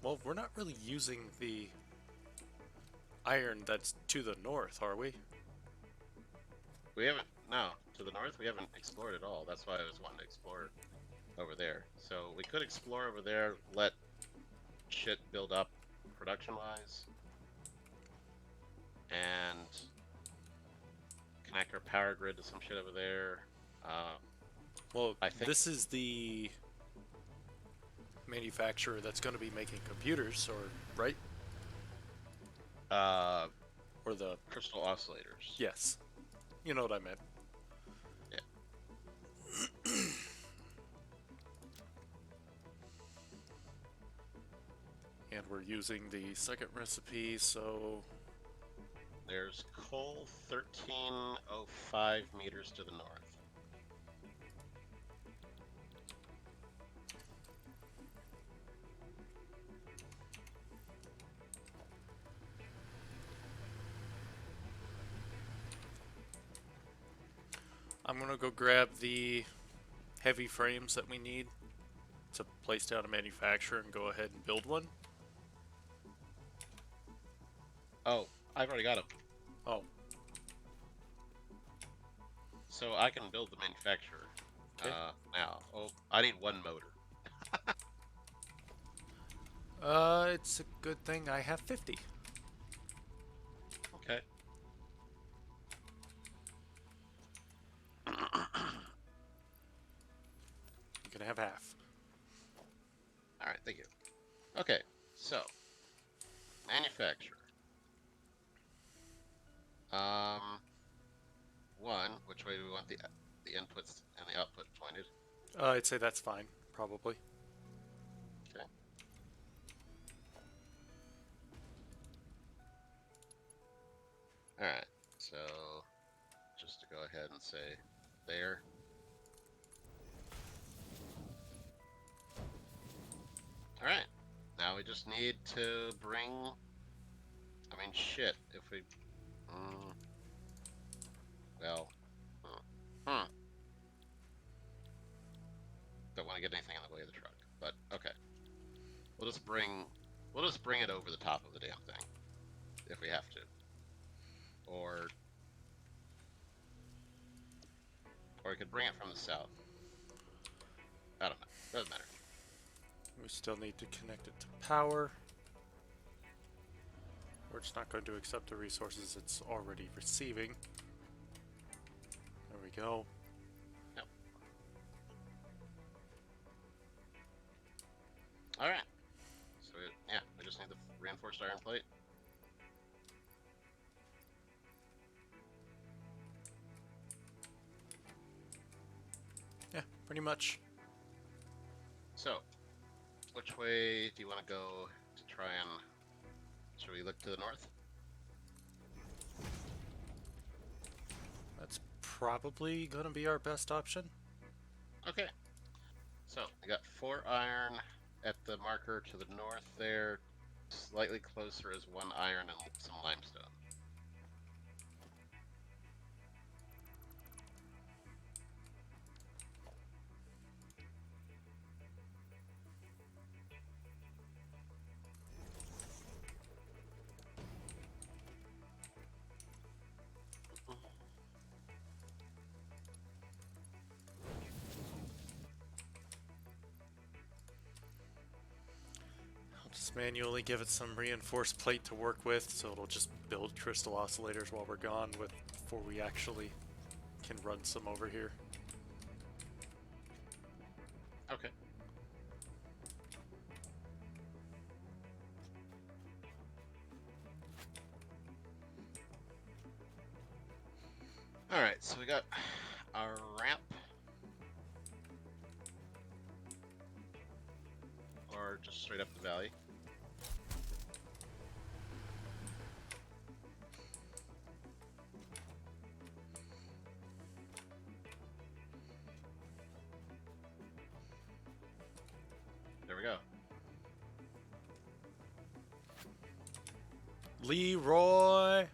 Well, we're not really using the iron that's to the north, are we? We haven't, no, to the north we haven't explored at all. That's why I was wanting to explore over there. So we could explore over there, let shit build up production-wise, and connect our power grid to some shit over there. Well, I think this is the manufacturer that's going to be making computers, or right? Or the crystal oscillators. yes, you know what I meant. Yeah. And we're using the second recipe, so There's coal 1305 meters to the north. I'm gonna go grab the heavy frames that we need to place down a manufacturer and go ahead and build one. Oh, I've already got them. Oh, So I can build the manufacturer okay. now. Oh, I need one motor. It's a good thing I have 50. Okay. You can have half. All right, thank you. Okay, so manufacturer. One, which way do we want the inputs and the output pointed? I'd say that's fine, probably. Okay. All right. So just to go ahead and say there. All right. Now we just need to bring. I mean, shit. If we. Mm, well. Hmm. Don't want to get anything in the way of the truck. But okay. We'll just bring. We'll just bring it over the top of the damn thing if we have to. Or we could bring it from the south. I don't know. Doesn't matter. We still need to connect it to power. Or it's not going to accept the resources it's already receiving. There we go. Yep. All right. So yeah, we just need the reinforced iron plate. Yeah, pretty much. So, which way do you want to go to try and? Should we look to the north? That's probably going to be our best option. Okay. So I got 4 iron at the marker to the north there. Slightly closer is 1 iron and some limestone. I'll just manually give it some reinforced plate to work with, so it'll just build crystal oscillators while we're gone before we actually can run some over here. Okay. All right, so we got our ramp, or just straight up the valley. There we go. Leroy!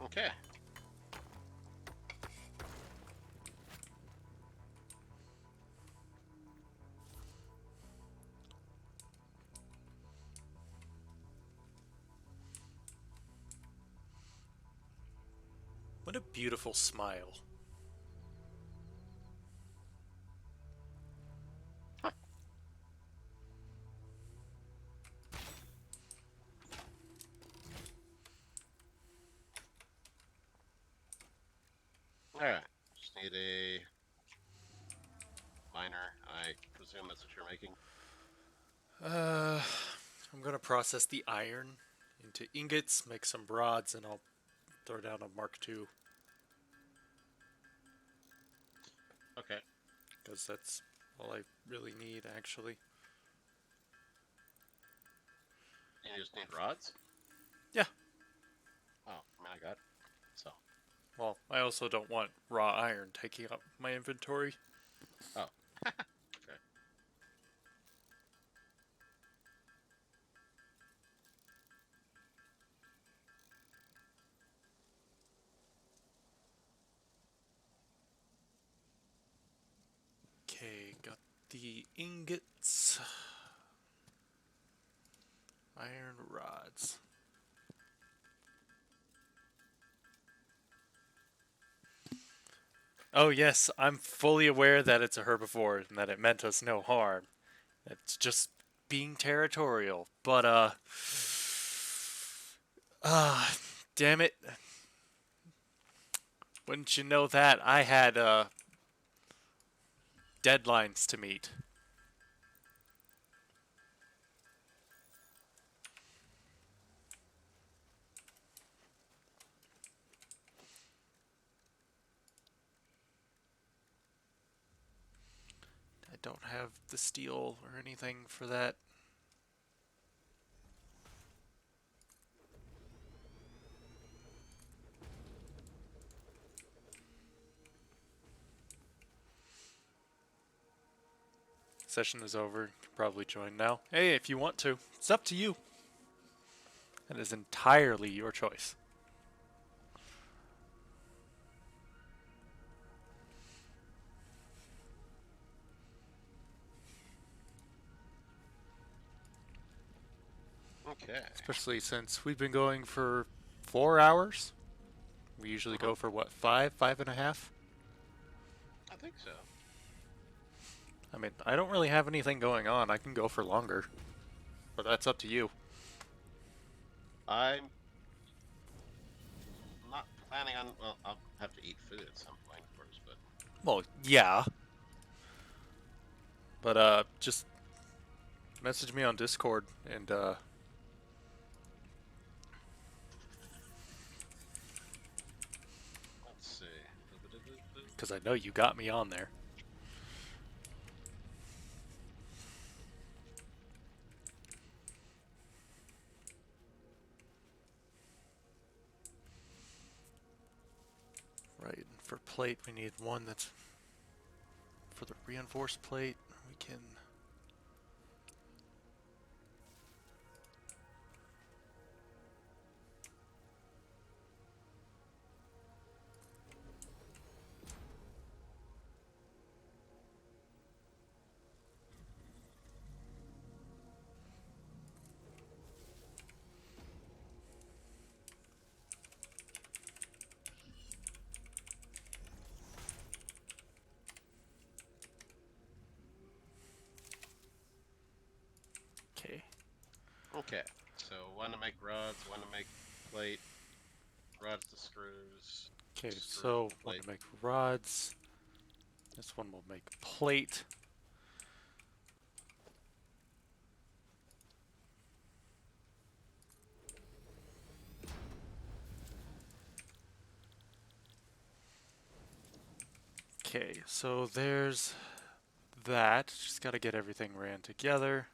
Okay. What a beautiful smile. All right. Just need a miner. I presume that's what you're making. I'm gonna process the iron into ingots, make some rods, and I'll throw down a Mark II. Okay. Because that's all I really need, actually. You just need rods? Yeah. Oh, I mean, I got. So. Well, I also don't want raw iron taking up my inventory. Oh. Okay. Okay, got the ingots. Iron rods. Oh yes, I'm fully aware that it's a herbivore and that it meant us no harm. It's just being territorial. But ah, damn it. Wouldn't you know that I had deadlines to meet. don't have the steel or anything for that. Session is over. You can probably join now. Hey, if you want to. It's up to you. It is entirely your choice. Okay. Especially since we've been going for 4 hours. We usually go for what, 5.5? I think so. I mean, I don't really have anything going on. I can go for longer. But that's up to you. I'm not planning on. Well, I'll have to eat food at some point, of course, but Well, yeah. But just message me on Discord and let's see. because I know you got me on there. Right, and for plate we need one that's for the reinforced plate. We can okay. Okay. So one to make rods, one to make plate, rods to screws. Okay, Screws so to one plate. to make rods. This one will make plate. Okay, so there's that. Just gotta get everything ran together.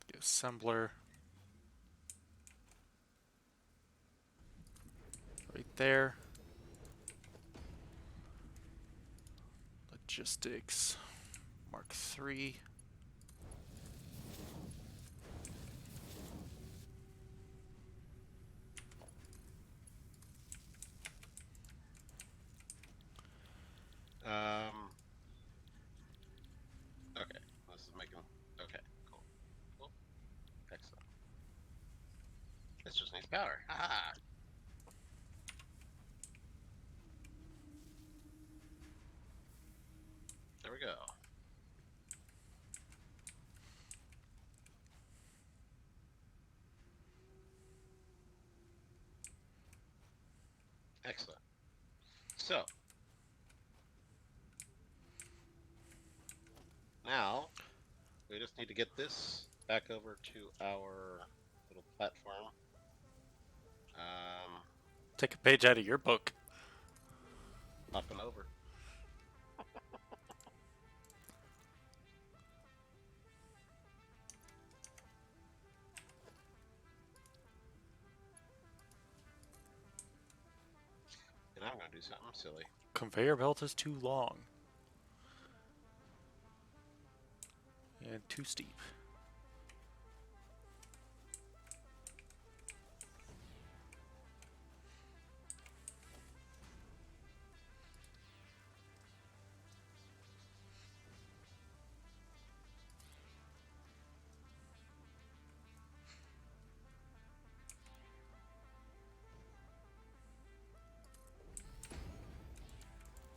The assembler. Right there. Logistics. Mark III. Okay. This is making. Okay. Cool. Cool. Excellent. This just needs power. Ah. There we go. Excellent. So now we just need to get this back over to our little platform. Take a page out of your book. Hopping over. And I'm going to do something silly. Conveyor belt is too long. And too steep.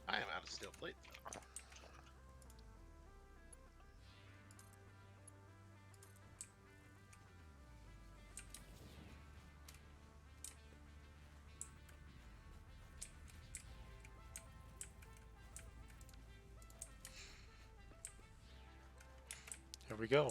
I am out of steel plate. Here we go.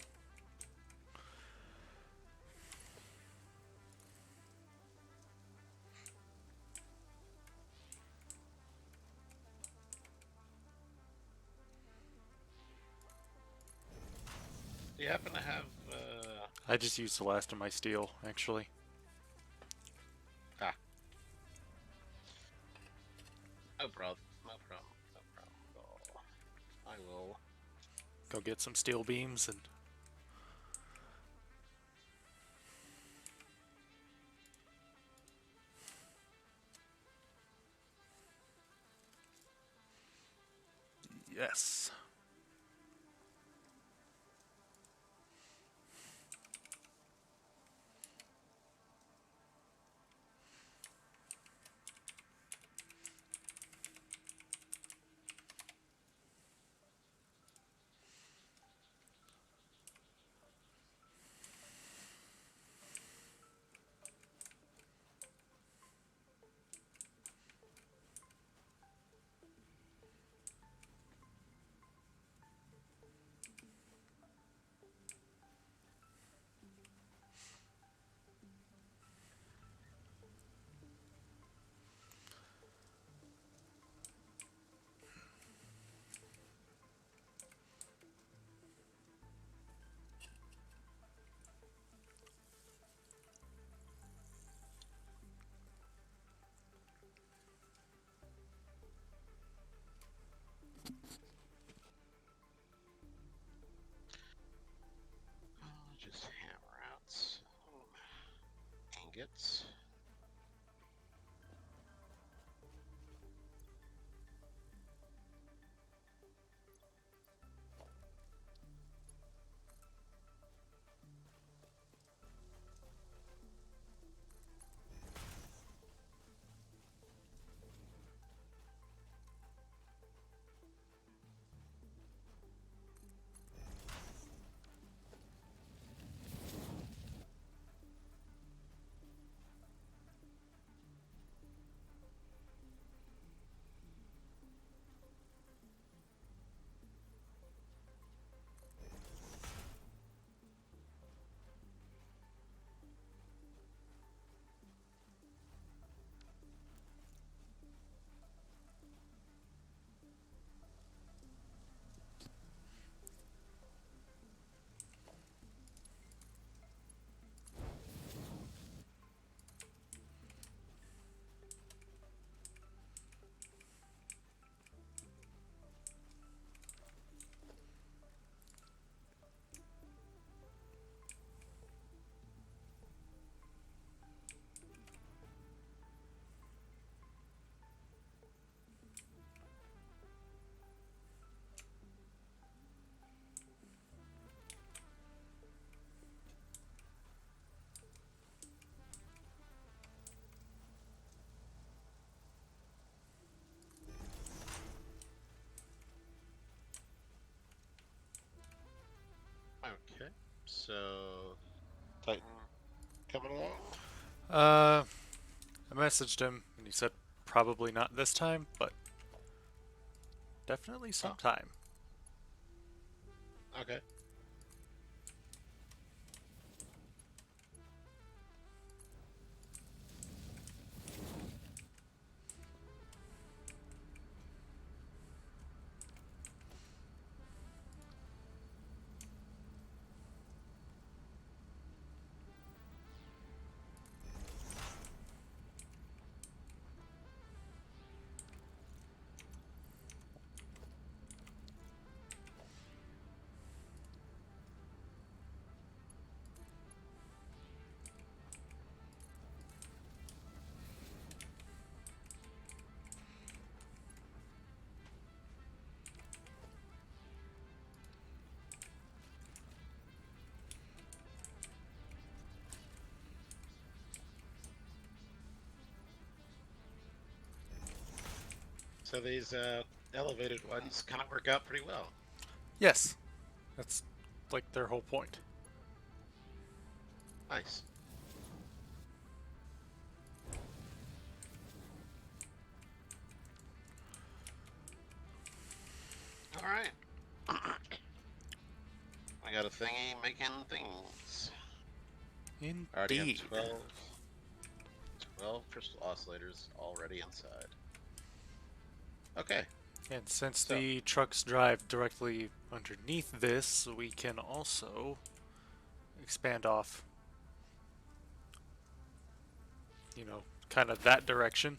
Do you happen to have, I just used the last of my steel, actually. ah, no problem, no problem, no problem at all. I will. Go get some steel beams and... Yes. I'll just hammer out some ingots. Okay, so Titan coming along. Uh, I messaged him, and he said probably not this time, but definitely Oh, sometime. okay. So these elevated ones kind of work out pretty well. Yes, that's like their whole point. Nice. All right. I got a thingy making things. I already have Indeed. 12 crystal oscillators already inside. Okay. And since So, the trucks drive directly underneath this, we can also expand off, you know, kind of that direction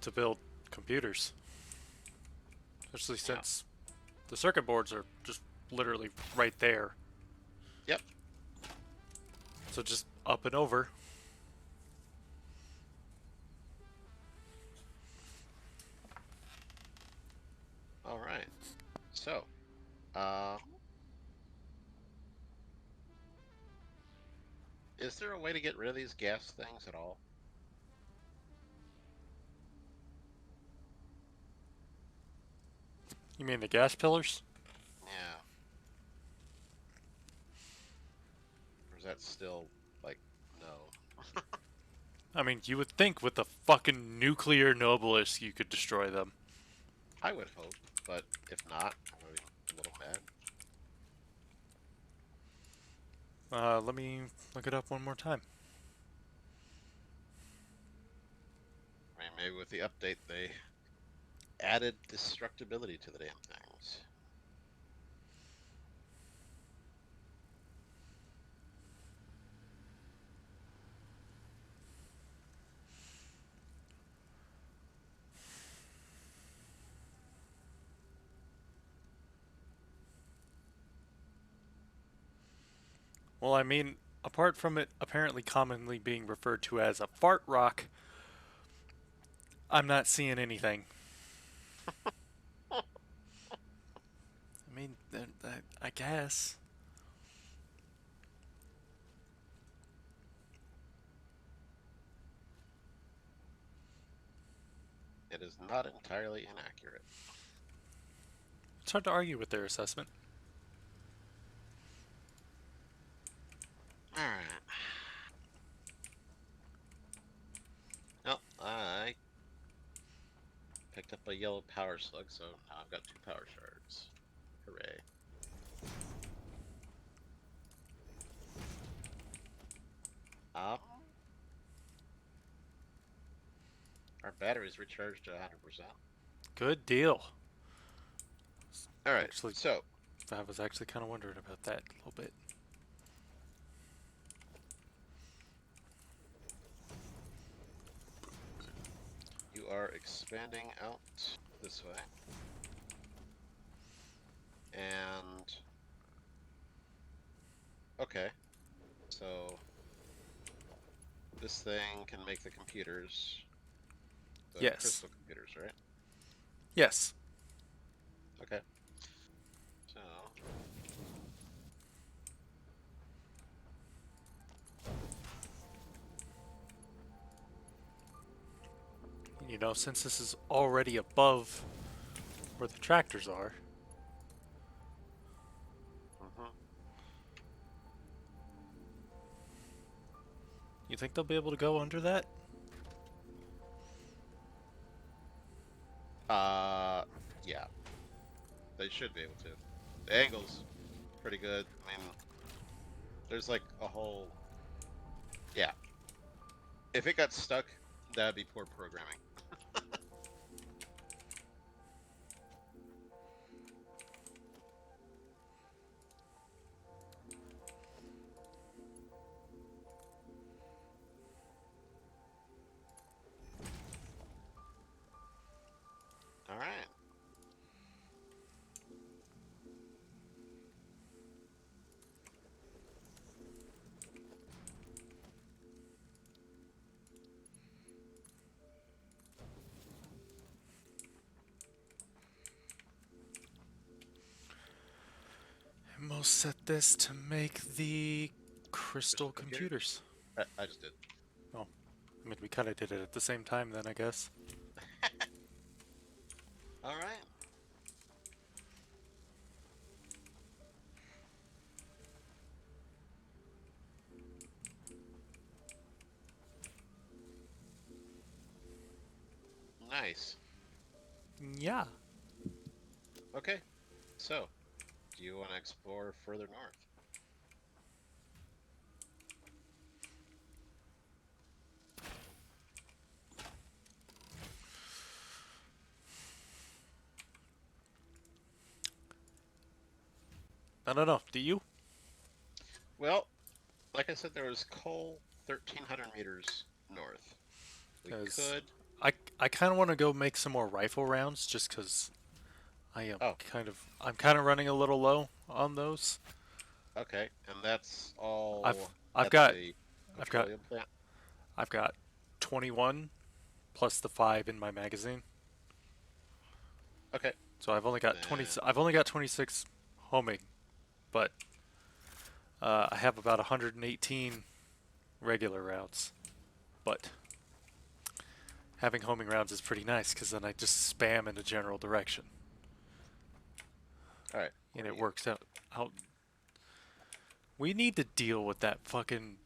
to build computers. Especially yeah. since the circuit boards are just literally right there. Yep. So just up and over. All right. So, uh, is there a way to get rid of these gas things at all? You mean the gas pillars? Yeah. Or is that still like no? I mean, you would think with the fucking nuclear Nobilis you could destroy them. I would hope, but if not, I'm gonna be a little mad. Let me look it up one more time. I mean, maybe with the update they added destructibility to the damn things. Well, I mean, apart from it apparently commonly being referred to as a fart rock, I'm not seeing anything. I mean, I guess. It is not entirely inaccurate. It's hard to argue with their assessment. All right. Oh, I picked up a yellow power slug, so now I've got 2 power shards. Hooray. Um, our battery's recharged to 100%. Good deal. All right, Actually, so I was actually kind of wondering about that a little bit. you are expanding out this way. And, okay, so this thing can make the computers, the Yes. crystal computers, right? Yes. Okay. So, You know, since this is already above where the tractors are, mhm. you think they'll be able to go under that? Yeah, they should be able to. The angle's pretty good. I mean, there's like a whole, yeah. If it got stuck, that'd be poor programming. All right. And we'll set this to make the crystal Crystal computer. computers. I just did. Oh, I mean, we kind of did it at the same time then, I guess. All right. Nice. Yeah. Okay. So, do you want to explore further north? I don't know. Do you? Well, like I said, there was coal 1,300 meters north. We Because could. I kind of want to go make some more rifle rounds, just because Oh, I'm kind of running a little low on those. okay. And that's I've all I've at got the I've got petroleum plant. I've got 21 plus the 5 in my magazine. Okay. So I've only got 20. Then, I've only got 26 homing, but I have about 118 regular rounds. But having homing rounds is pretty nice because then I just spam in a general direction all right. and Where are it you? works out. We need to deal with that fucking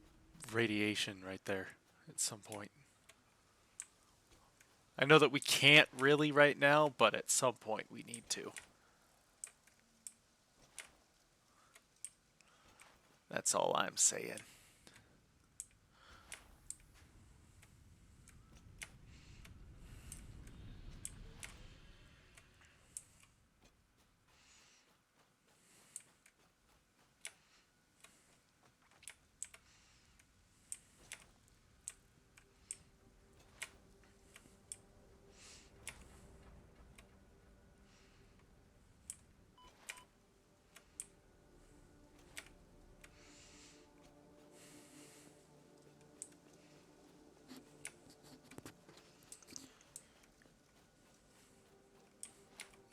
radiation right there at some point. I know that we can't really right now, but at some point we need to. That's all I'm saying.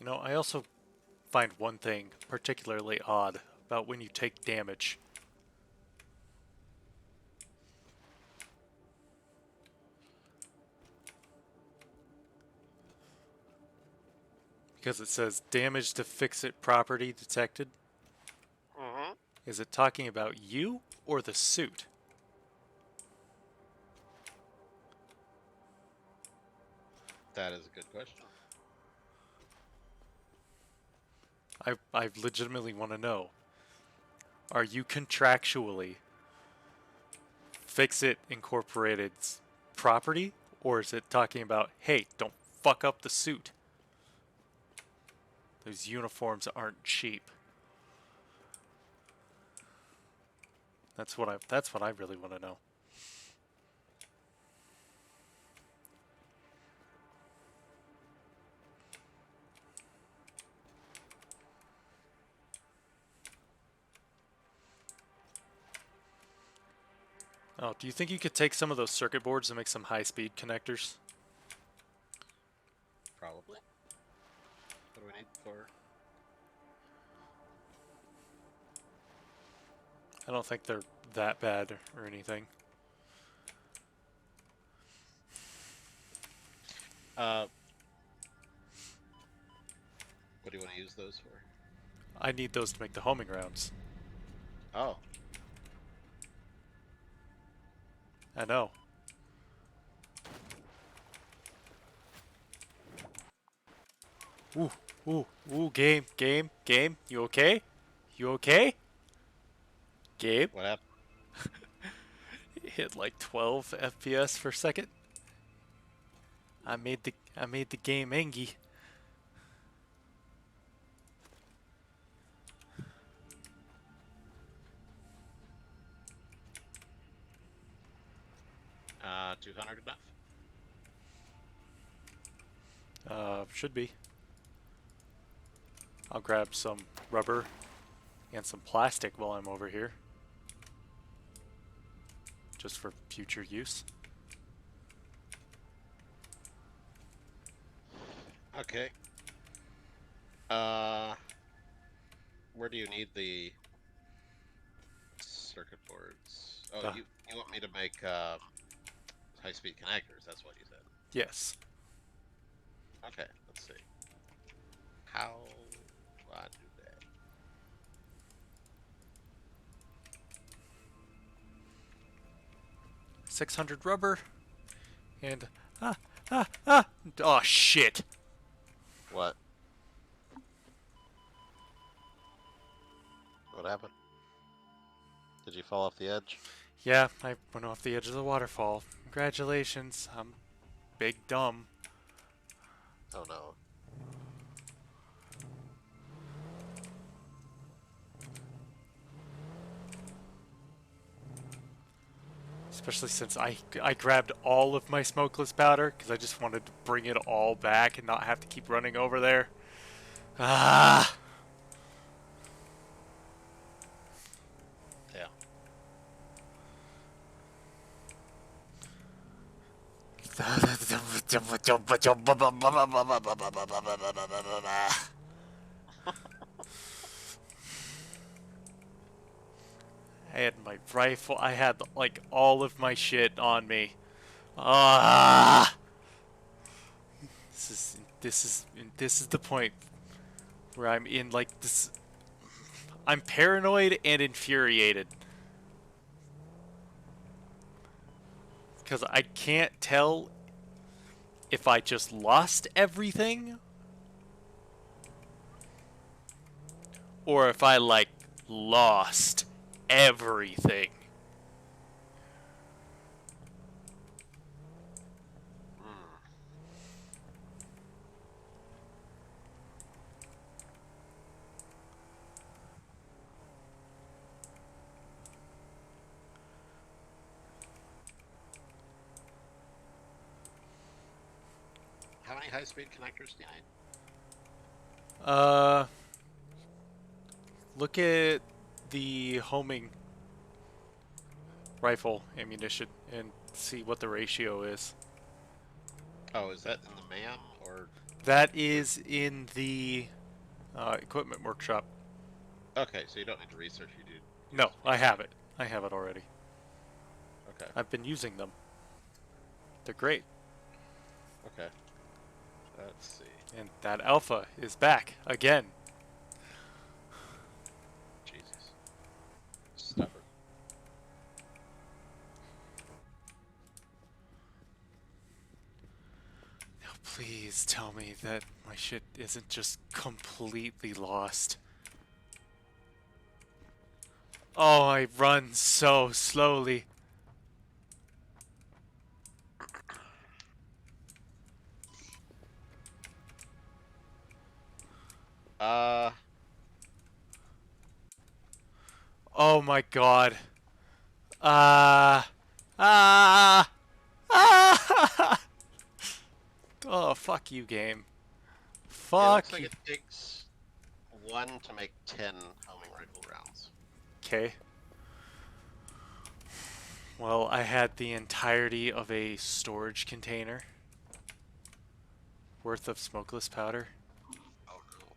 You know, I also find one thing particularly odd about when you take damage. Because it says damage to fix it property detected. Mm-hmm. Is it talking about you or the suit? That is a good question. I legitimately want to know. Are you contractually fix it incorporated's property? Or is it talking about, hey, don't fuck up the suit? Those uniforms aren't cheap. That's what I really want to know. Oh, do you think you could take some of those circuit boards and make some high-speed connectors? Probably. What do we need for? I don't think they're that bad or anything. Uh, what do you want to use those for? I need those to make the homing rounds. Oh, I know. Ooh, ooh, game. You okay? You okay? Gabe? what happened? Hit like 12 FPS per second. I made the game angry. 200 enough? Should be. I'll grab some rubber and some plastic while I'm over here. Just for future use. Okay. Uh, where do you need the circuit boards? Oh, Uh, you want me to make high-speed connectors? That's what you said. yes. Okay, let's see. How do I do that? 600 rubber. And ah. Oh shit. What? What happened? Did you fall off the edge? Yeah, I went off the edge of the waterfall. Congratulations. I'm big dumb. Oh no. Especially since I grabbed all of my smokeless powder because I just wanted to bring it all back and not have to keep running over there. Ah! Yeah. I had my rifle. I had like all of my shit on me. Ah! This is the point where I'm in like this. I'm paranoid and infuriated because I can't tell if I just lost everything or if I like lost everything. Hmm. How many high-speed connectors do you need? Uh, look at the homing rifle ammunition and see what the ratio is. Oh, is that in the MAM or That the? is in the equipment workshop. Okay, so you don't need to research. You No, just need I to. have it. I have it already. Okay. I've been using them. They're great. Okay. Let's see. And that alpha is back again. Jesus. Stubborn. Now please tell me that my shit isn't just completely lost. Oh, I run so slowly. Uh, Oh my god. Ah. Ah. Ah. Oh, fuck you, game. it looks Fuck like you. it takes one to make 10 homing rifle rounds. Okay. Well, I had the entirety of a storage container worth of smokeless powder. Oh no.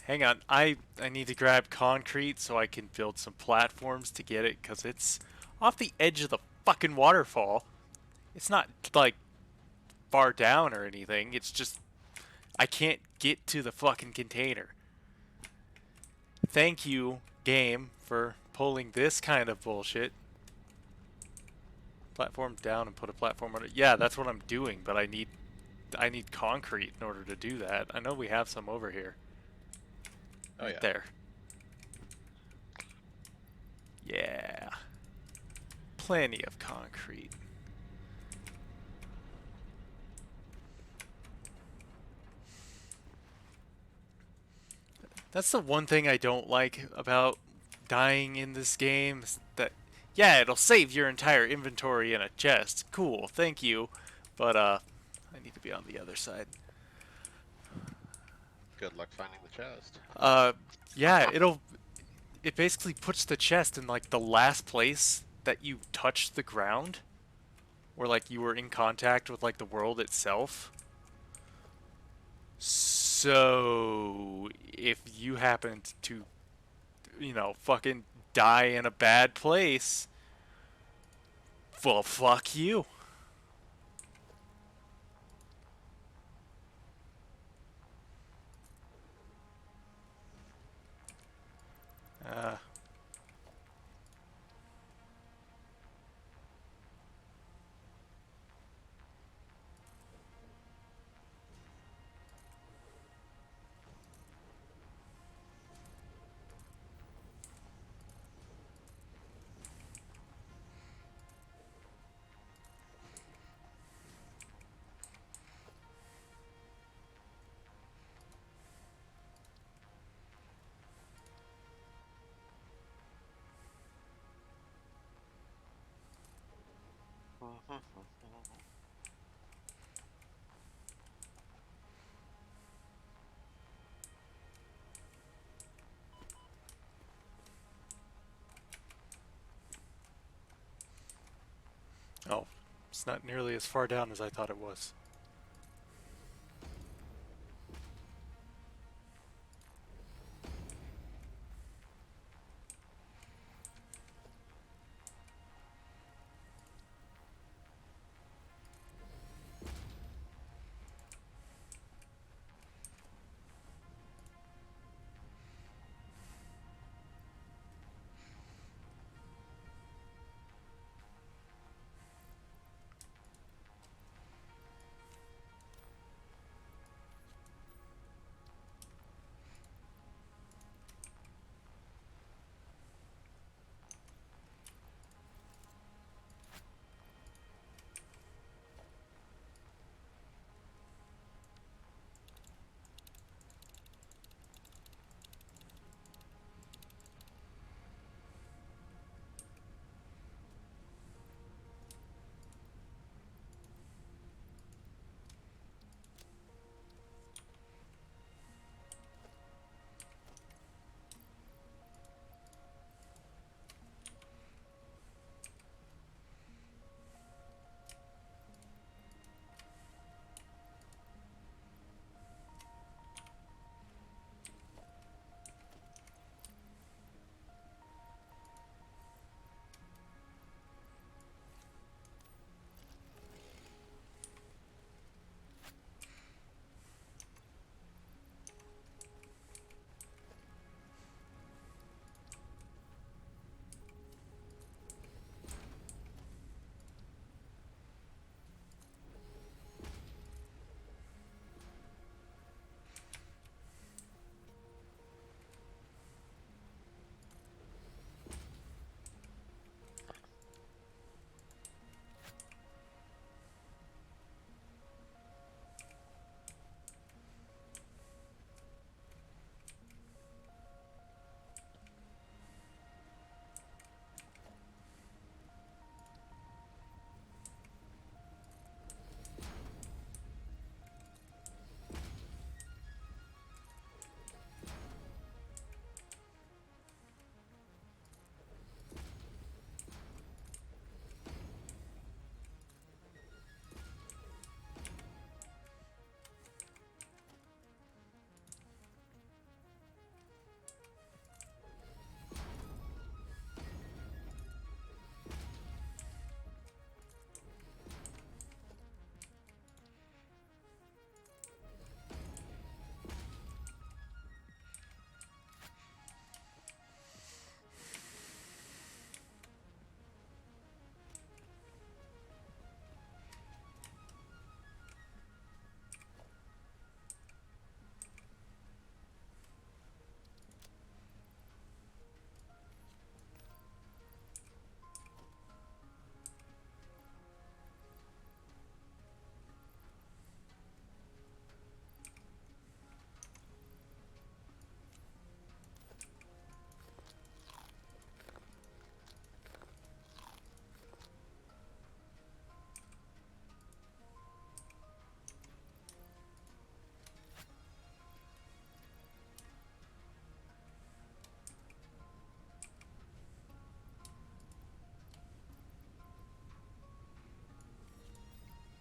Hang on, I need to grab concrete so I can build some platforms to get it, because it's off the edge of the fucking waterfall. It's not, like, far down or anything. It's just, I can't get to the fucking container. Thank you, game, for pulling this kind of bullshit. Platform down and put a platform on it. Yeah, that's what I'm doing, but I need concrete in order to do that. I know we have some over here. Oh Right yeah. there. Yeah. Plenty of concrete. That's the one thing I don't like about dying in this game is that, yeah, it'll save your entire inventory in a chest. Cool, thank you. But, I need to be on the other side. Good luck finding the chest. Uh, yeah, it basically puts the chest in, like, the last place that you touched the ground. Where, like, you were in contact with, like, the world itself. So, if you happened to, fucking die in a bad place, well, fuck you. Uh, Oh, it's not nearly as far down as I thought it was.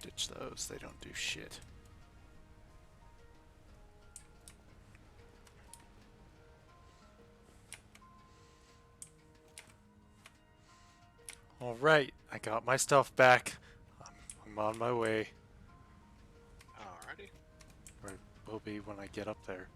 Ditch those, they don't do shit. Alright, I got my stuff back. I'm on my way. Alrighty. Or will be when I get up there.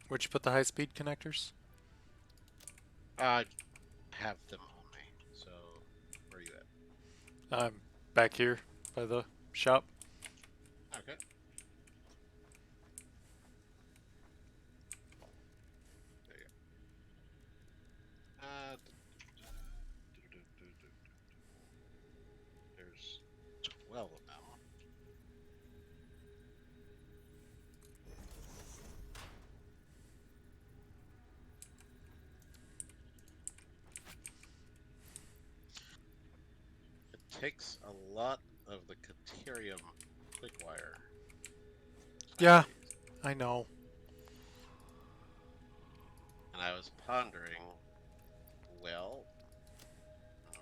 Where'd you put the high-speed connectors? I have them on me. So, where are you I'm back here by the shop. at? Okay. There you go. There's 12 of them. It takes a lot of the Caterium quick wire to make Yeah, these. I know. And I was pondering, well,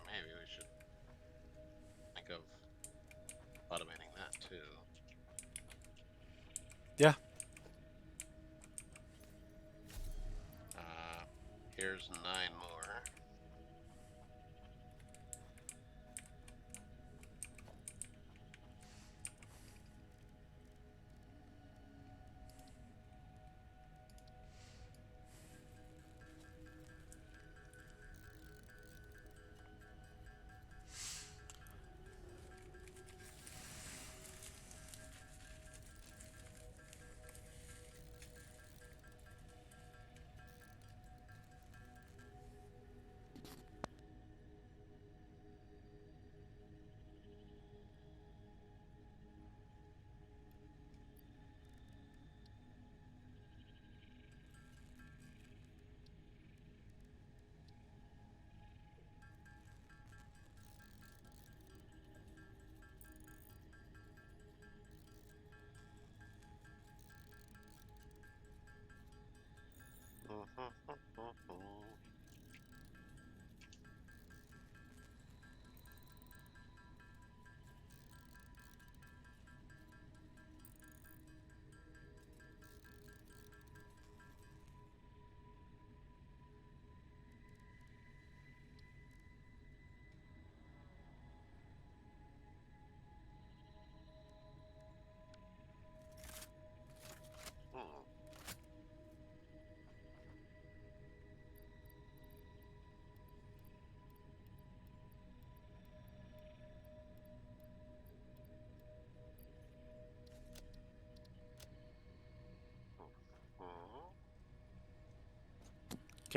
maybe we should think of automating that too. Yeah. Uh, Here's 9 more.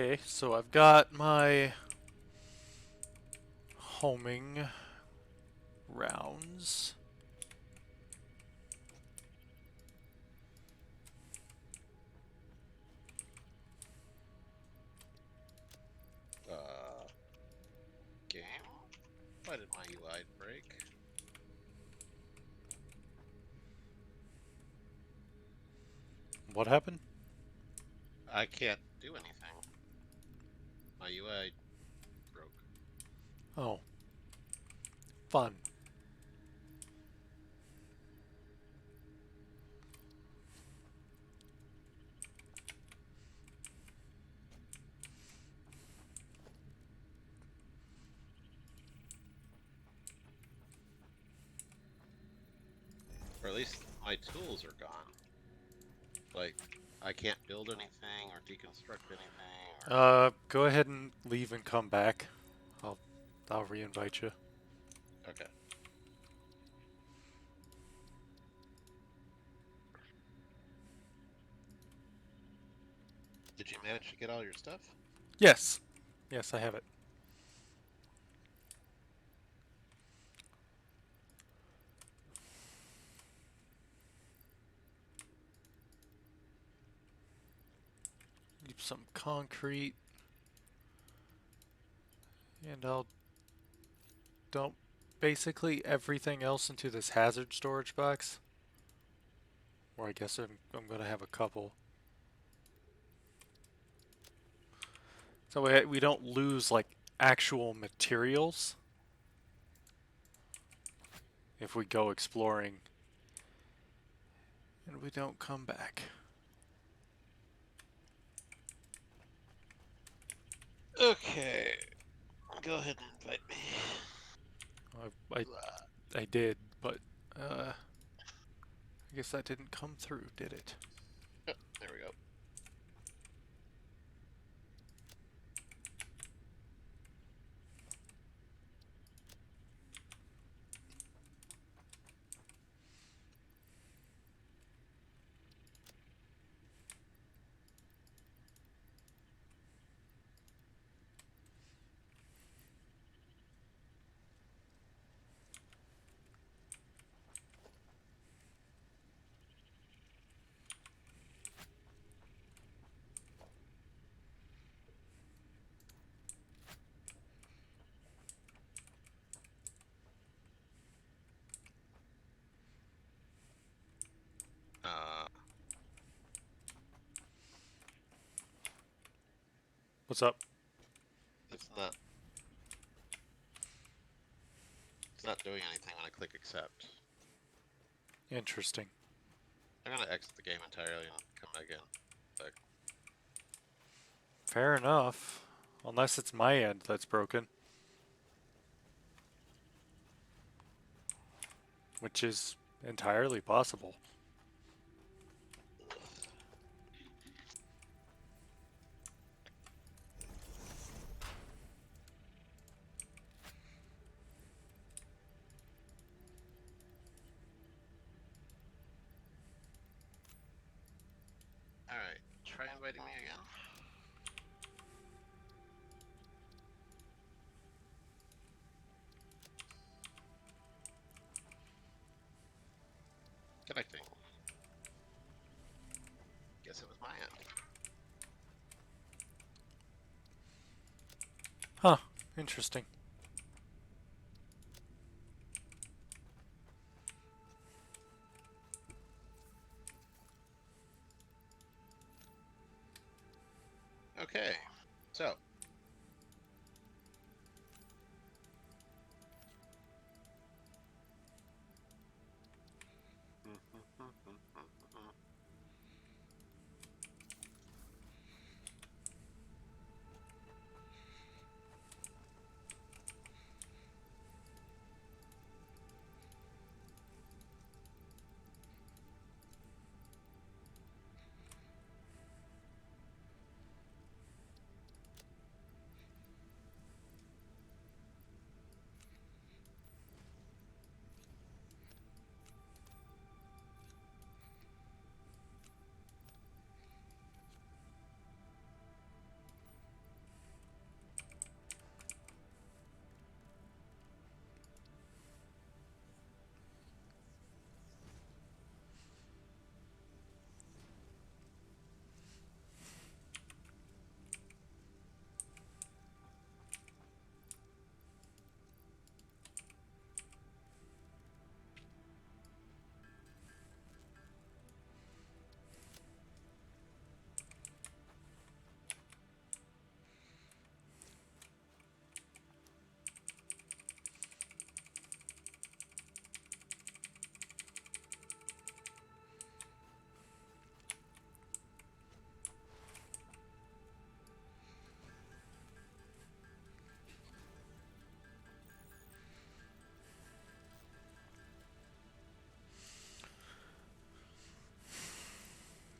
Okay, so I've got my homing rounds. Uh, Game? Why did my UI break? What happened? I can't do anything. My UI broke. Oh, fun. Or at least my tools are gone. Like, I can't build anything or deconstruct anything or... Go ahead and leave and come back. I'll, I'll re-invite you. Okay. Did you manage to get all your stuff? Yes. Yes, I have it. Need some concrete. And I'll dump basically everything else into this hazard storage box. Or I guess I'm going to have a couple. So we don't lose like actual materials if we go exploring and we don't come back. Okay. Go ahead and invite me. I, I did, but I guess that didn't come through, did it? Oh, there we go. What's up? It's not. It's not doing anything when I click accept. Interesting. I'm gonna exit the game entirely and come back in. Like, Fair enough. Unless it's my end that's broken. Which is entirely possible. all right, try inviting me again. Connecting. Guess it was my end. Huh. Interesting. Okay, so.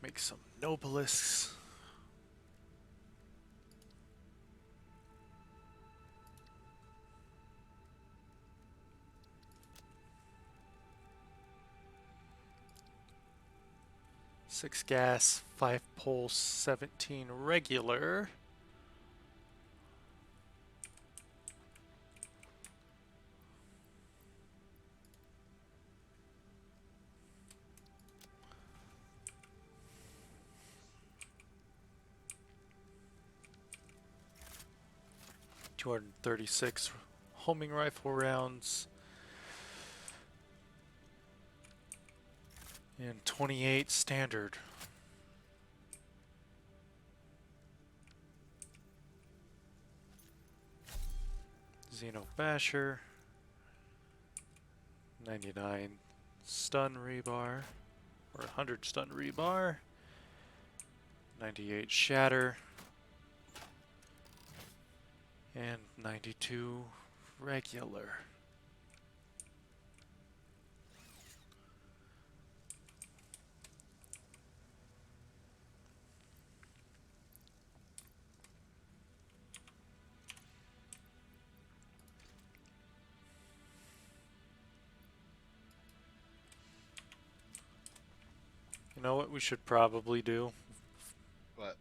Make some nobelisks. Six gas, 5 pulse, 17 regular. .236 homing rifle rounds. And 28 standard. Xeno Basher. 99 stun rebar. Or 100 stun rebar. 98 shatter. And 92 regular. You know what we should probably do? What?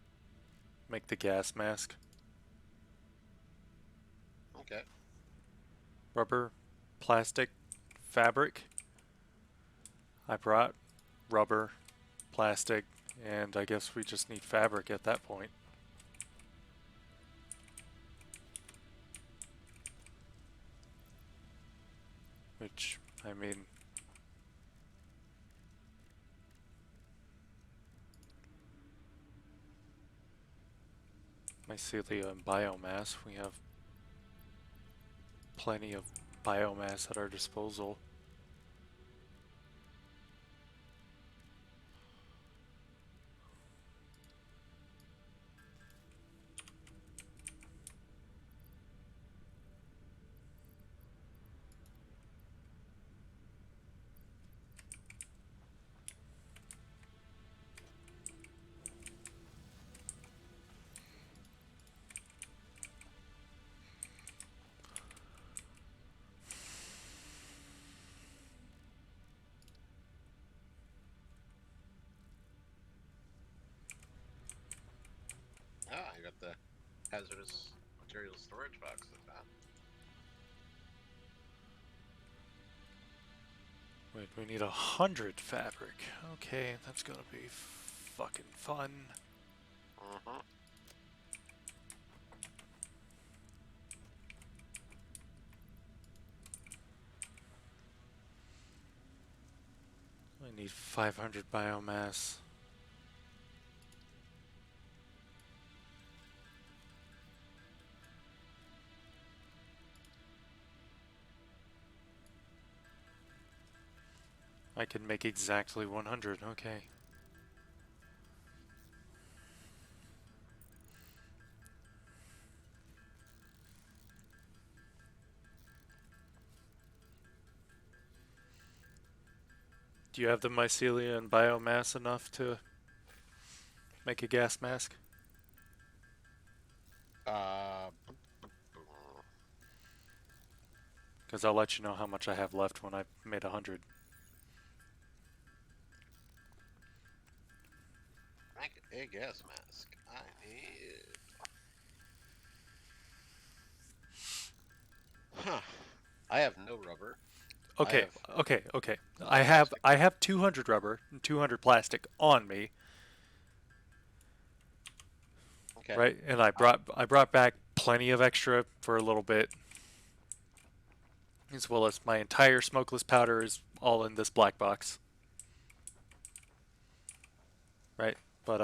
Make the gas mask. Okay. Rubber, plastic, fabric. I brought rubber, plastic, and I guess we just need fabric at that point. Which, I mean... My mycelia and biomass. We have plenty of biomass at our disposal. Ah, you got the hazardous materials storage box I found. Wait, we need 100 fabric. Okay, that's gonna be fucking fun. Mm-hmm. I need 500 biomass. I can make exactly 100, okay. Do you have the mycelia and biomass enough to make a gas mask? Uh, Because I'll let you know how much I have left when I've made 100. make a gas mask. I need. Huh. I have no rubber. I Okay, have okay. no I have plastic. I have 200 rubber and 200 plastic on me, Okay. right? And I I brought back plenty of extra for a little bit, as well as my entire smokeless powder is all in this black box, right? But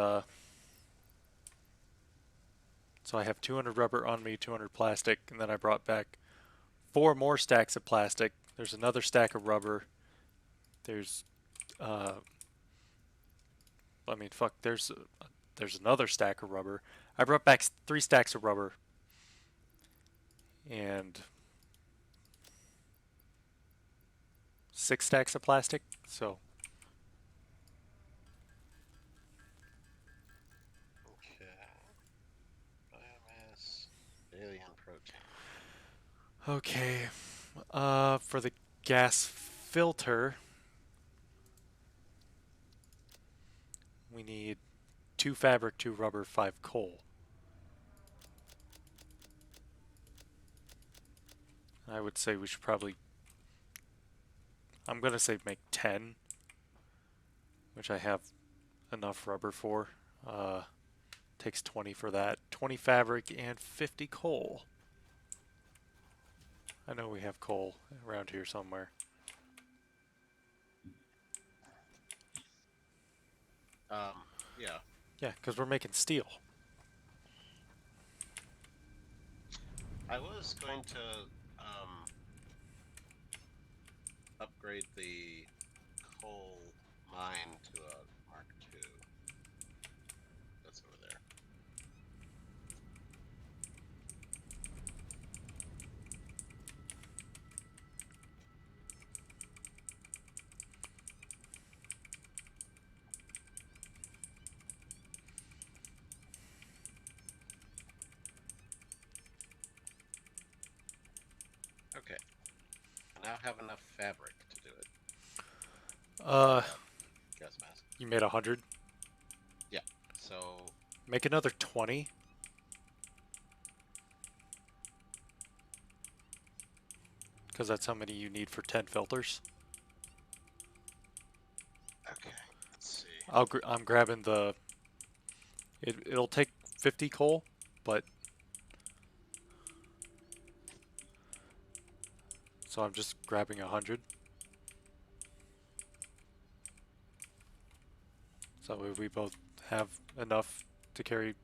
so I have 200 rubber on me, 200 plastic, and then I brought back 4 more stacks of plastic. There's another stack of rubber. There's uh, I mean, fuck. There's another stack of rubber. I brought back 3 stacks of rubber and 6 stacks of plastic. So okay. Biomass, alien protein. okay. For the gas filter, we need 2 fabric, 2 rubber, 5 coal. I would say we should probably. I'm gonna say make 10, which I have enough rubber for. Takes 20 for that. 20 fabric and 50 coal. I know we have coal around here somewhere. Yeah. Yeah, because we're making steel. I was going to upgrade the coal mine to a Mark II. That's over there. Okay. I now have enough fabric to do it. Uh, Gas mask. you made 100. Yeah. So Make another 20. Because that's how many you need for 10 filters. okay. Let's see. I'm grabbing the. It'll take 50 coal, but. So I'm just grabbing 100. So we both have enough to carry.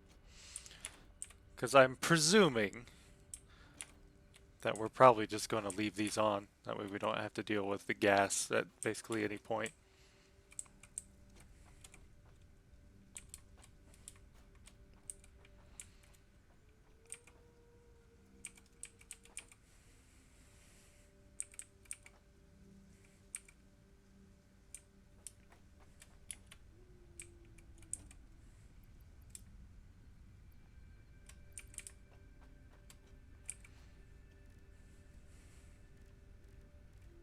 Because I'm presuming that we're probably just going to leave these on. That way we don't have to deal with the gas at basically any point.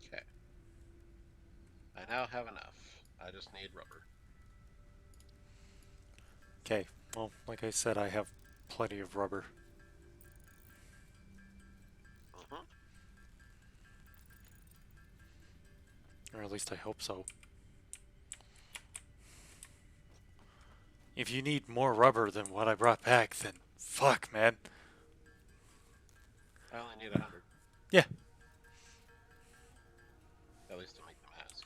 Okay. I now have enough. I just need rubber. Okay, well, like I said, I have plenty of rubber. Mm-hmm. Or at least I hope so. If you need more rubber than what I brought back, then fuck, man. I only need 100. Yeah. At least to make the mask.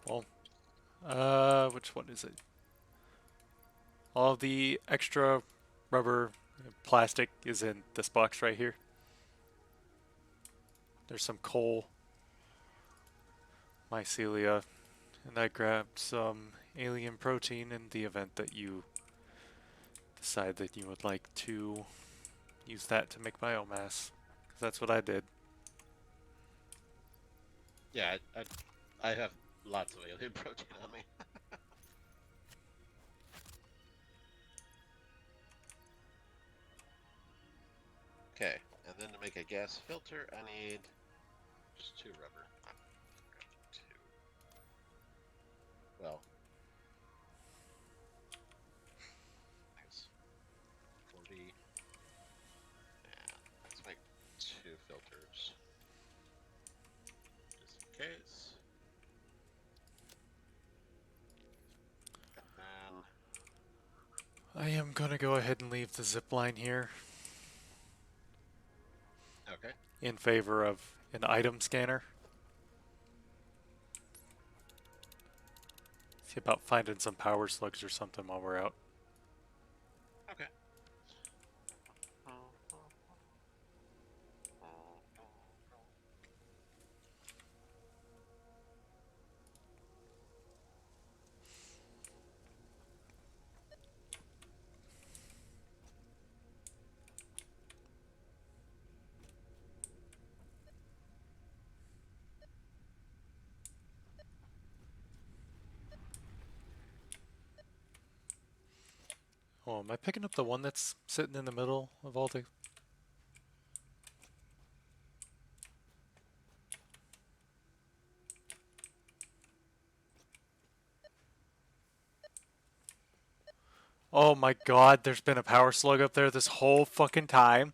So. Well, which one is it? All of the extra rubber plastic is in this box right here. There's some coal, mycelia, and I grabbed some alien protein in the event that you decide that you would like to use that to make biomass. Because that's what I did. Yeah, I have lots of alien protein on me. Okay, and then to make a gas filter, I need just 2 rubber. 2. Well, nice. 40. And let's make 2 filters. Just in case. And I am gonna go ahead and leave the zip line here then, okay. in favor of an item scanner. See about finding some power slugs or something while we're out. Okay. Oh, am I picking up the one that's sitting in the middle of all the... Oh my god, there's been a power slug up there this whole fucking time.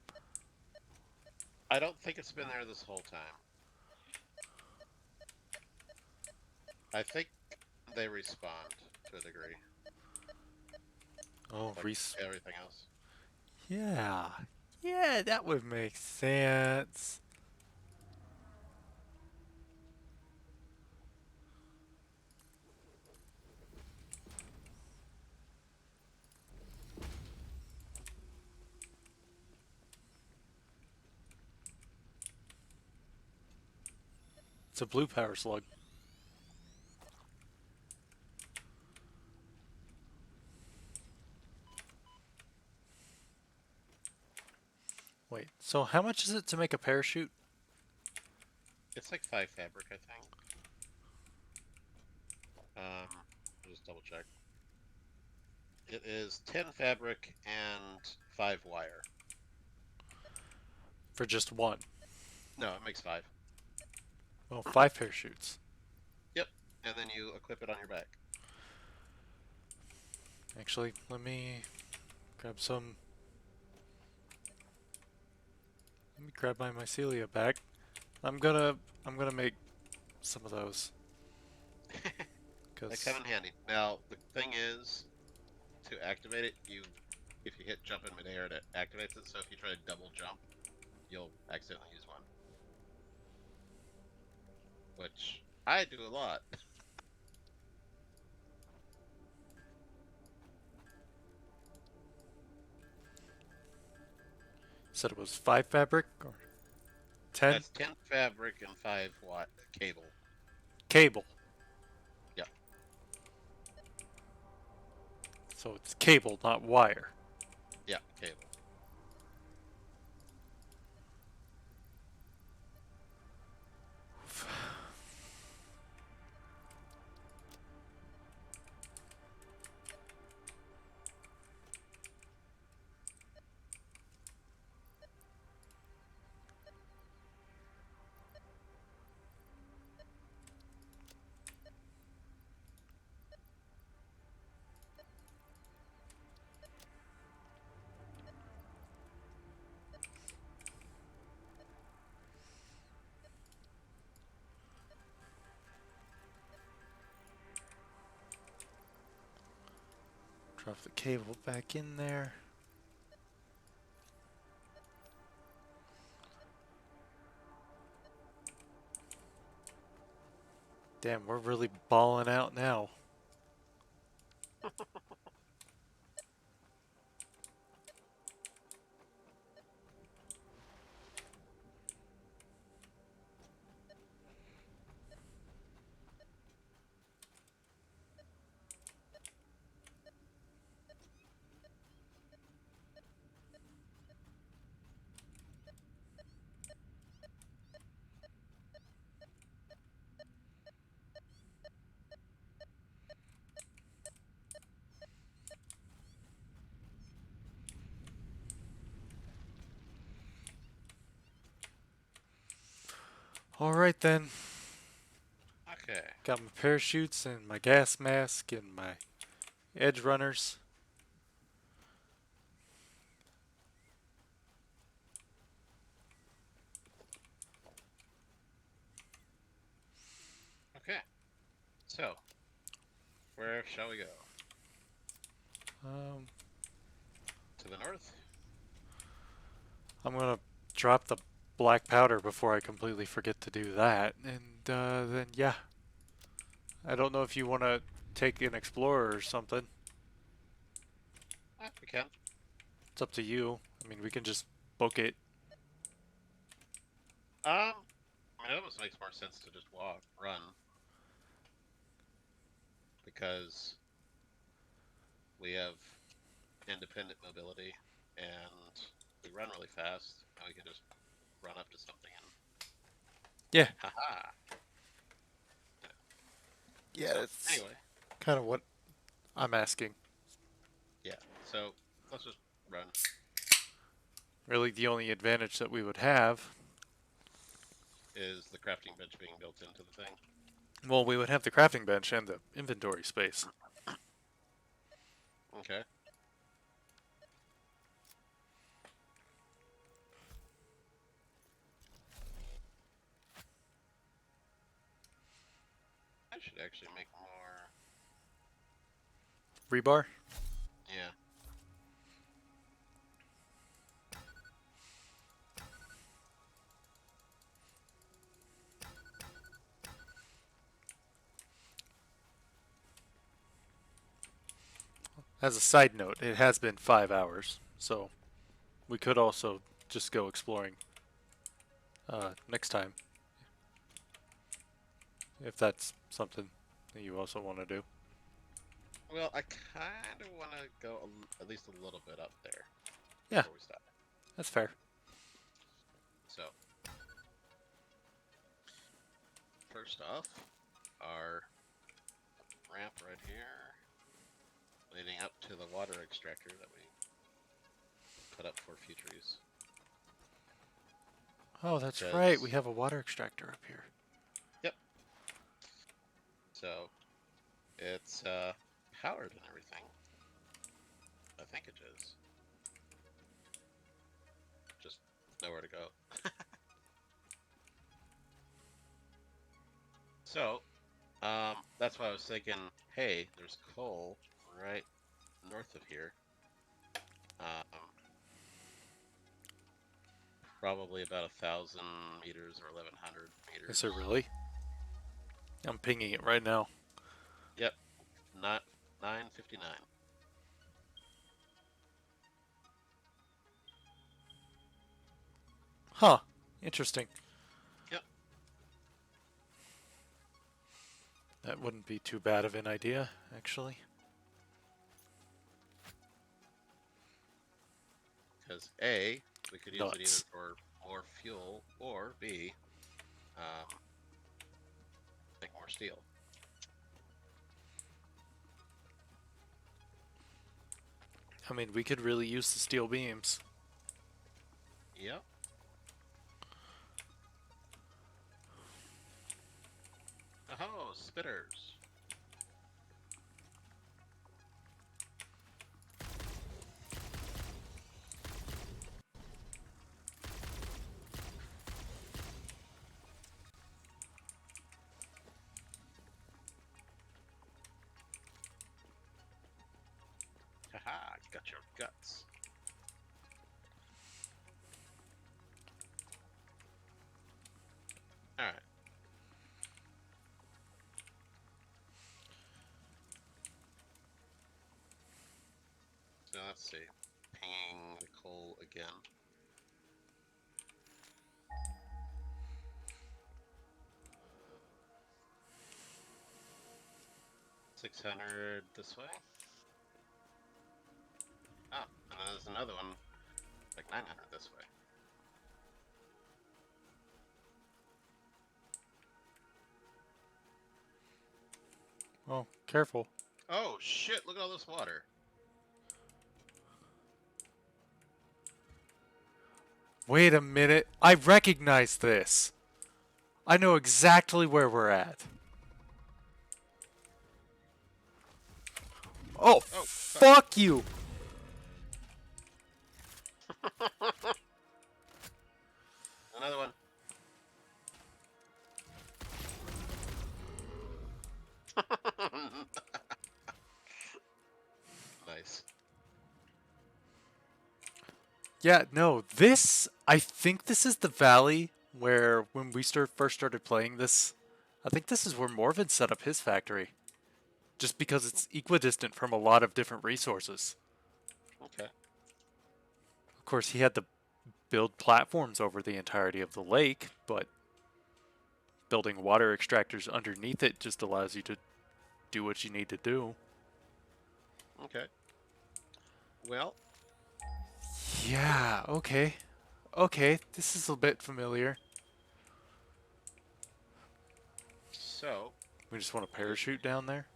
I don't think it's been there this whole time. I think they respawned to a degree. Oh, Like Reese. everything else. Yeah. Yeah, that would make sense. It's a blue power slug. Wait, so how much is it to make a parachute? It's like 5 fabric, I think. I'll just double check. It is 10 fabric and 5 wire. For just one? No, it makes 5. Well, 5 parachutes. Yep, and then you equip it on your back. Actually, let me grab some... Let me grab my mycelia back. I'm gonna make some of those. They Cause come in handy. Now, the thing is, to activate it, if you hit jump in midair, it activates it. So if you try to double jump, you'll accidentally use one. Which I do a lot. said it was 5 fabric or 10 That's 10 fabric and 5 watt cable. cable. Yeah. So it's cable, not wire. Yeah, cable. Drop the cable back in there. Damn, we're really balling out now. Alright then. Okay. Got my parachutes and my gas mask and my edge runners. Okay. So, where shall we go? Um, To the north? I'm gonna drop the black powder before I completely forget to do that. And then, yeah. I don't know if you want to take an explorer or something. We can. It's up to you. I mean, we can just book it. I mean, it almost makes more sense to just run, because we have independent mobility and we run really fast, and we can just run up to something and Yeah. haha. Yeah, So, that's anyway, kind of what I'm asking. yeah. So let's just run. Really, the only advantage that we would have, Is the crafting bench being built into the thing? well, we would have the crafting bench and the inventory space. Okay. I should actually make more. Rebar? Yeah. As a side note, it has been 5 hours, so we could also just go exploring next time, if that's something that you also want to do. Well, I kind of want to go at least a little bit up there Yeah, before we stop. that's fair. So, first off, our ramp right here, leading up to the water extractor that we put up for future use. Oh, that's Because- right. We have a water extractor up here. Yep. So, it's powered and everything. I think it is. Just nowhere to go. So, that's why I was thinking, hey, there's coal right north of here. Probably about 1,000 meters or 1,100 meters. Is it really? I'm pinging it right now. Yep, not 959. Huh. Interesting. Yep. That wouldn't be too bad of an idea, actually. Because A, we could use it either Nuts. for more fuel, or B, um, make more steel. I mean, we could really use the steel beams. Yep. Oh, spitters. Haha, got your guts. Alright. So let's see. Pinging the coal again. $600 this way. Oh, and then there's another one, like 900 this way. Oh, careful. Oh shit, look at all this water. Wait a minute. I recognize this. I know exactly where we're at. Oh, Oh, fuck you! another one. Nice. Yeah, no, this... I think this is the valley where, when we first started playing this, I think this is where Morven set up his factory. Just because it's equidistant from a lot of different resources. Okay. Of course, he had to build platforms over the entirety of the lake, but building water extractors underneath it just allows you to do what you need to do. Okay. Well, Yeah, okay. Okay, this is a bit familiar. so We just want to parachute down there?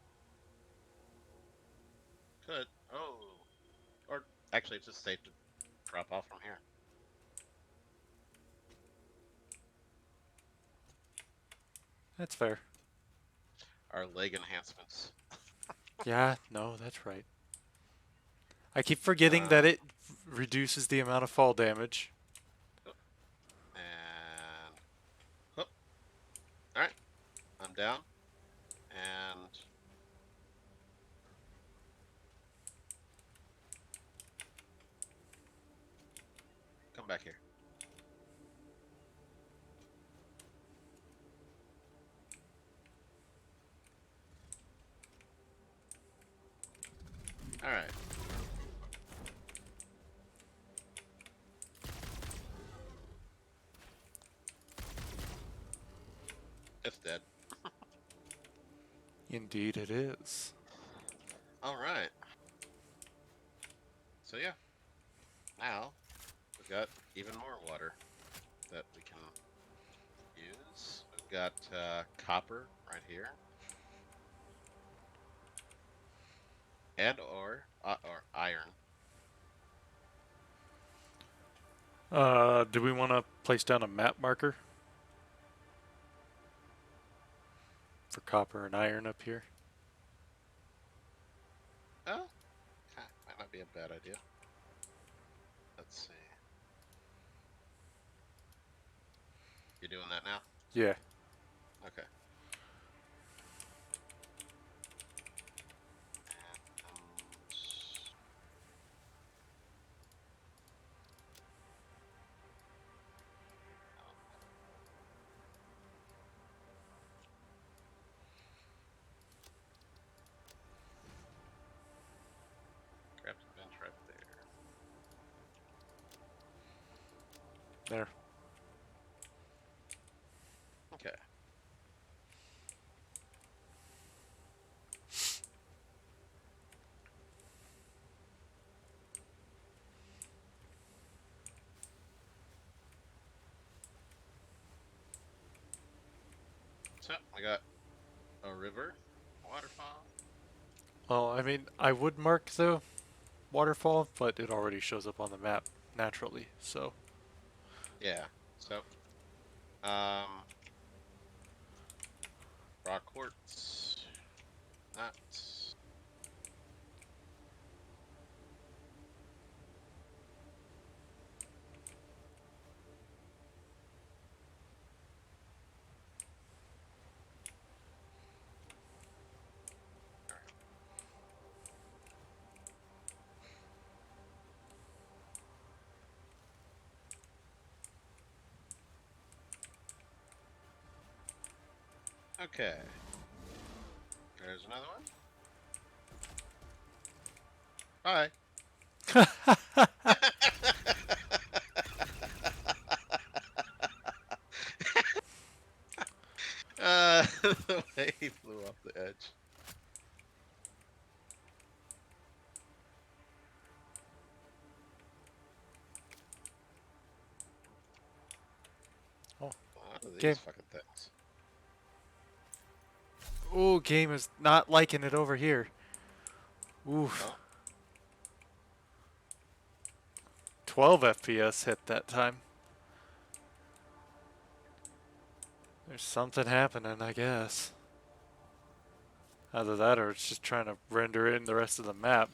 could. Oh, or actually, it's just safe to drop off from here. That's fair. Our leg enhancements. Yeah, no, that's right. I keep forgetting that it reduces the amount of fall damage. And whoop. All right, I'm down, and come back here. All right. It's dead. Indeed it is. All right. So yeah, now we've got even more water that we can use. We've got copper right here, and or iron. Do we want to place down a map marker? For copper and iron up here? Oh, might not be a bad idea. Let's see. You doing that now? Yeah. Okay. Grab the bench right there. There. So I got a river, waterfall. Well, I mean, I would mark the waterfall, but it already shows up on the map naturally, so. Yeah. So, um, rock quartz. That. Okay. There's another one. Bye. The way he flew off the edge. Oh, What are these game. fucking things? Ooh, game is not liking it over here. Oof. Oh, 12 FPS hit that time. There's something happening, I guess. Either that or it's just trying to render in the rest of the map.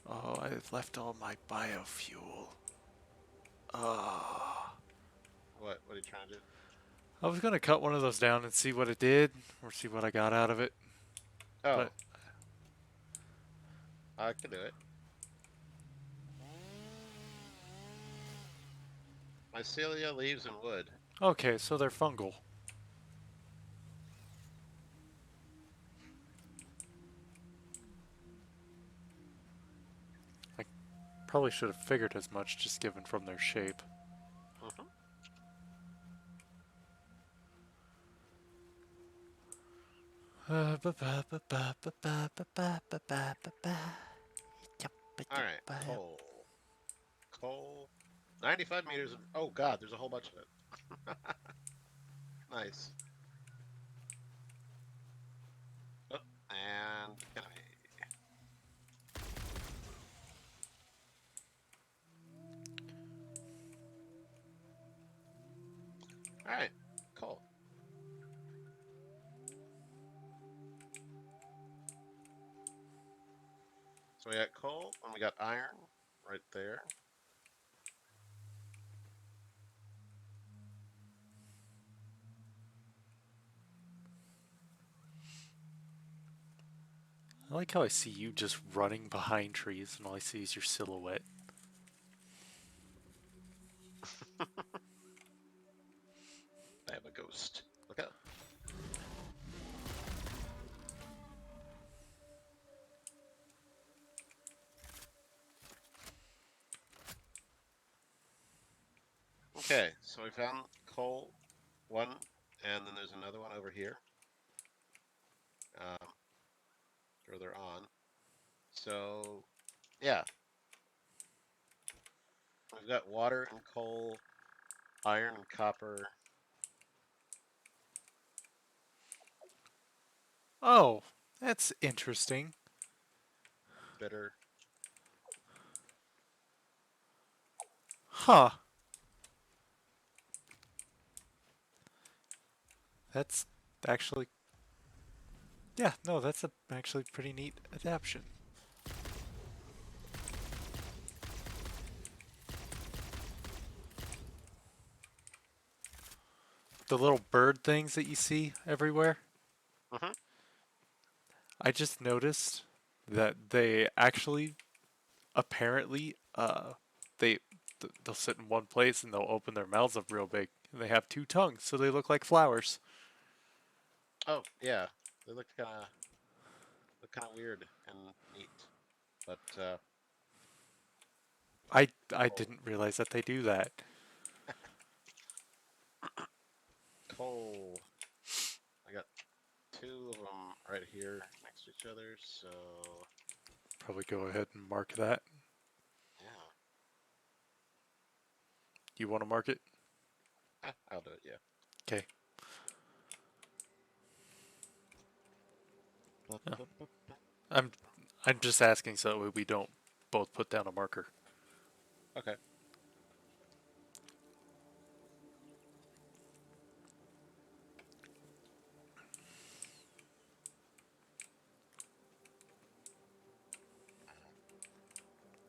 Oh, I left all my biofuel. Oh. what? What are you trying to do? I was gonna cut one of those down and see what it did, or see what I got out of it, Oh, but I can do it. Mycelia, leaves, and wood. okay, so they're fungal. I probably should have figured as much just given from their shape. Mm-hmm. All right, coal. Coal. 95 meters. Oh God, there's a whole bunch of it. Nice. Oh, and enemy. All right, coal. So we got coal and we got iron right there. I like how I see you just running behind trees and all I see is your silhouette. I have a ghost. Look out. Okay, so we found coal one, and then there's another one over here, um, further on. So yeah, we've got water and coal, iron and copper, Oh, that's interesting. bitter. Huh. That's actually, yeah, no, that's a actually pretty neat adaptation. The little bird things that you see everywhere, Mm-hmm. I just noticed that they actually apparently they they'll sit in one place and they'll open their mouths up real big and they have two tongues so they look like flowers. Oh yeah, they look kind of weird and neat, but I coal. didn't realize that they do that. Coal. I got two of them right here next to each other, so Probably go ahead and mark that. yeah, You want to mark it? I'll do it. Yeah. Okay. Yeah. I'm I'm just asking so that we don't both put down a marker. Okay.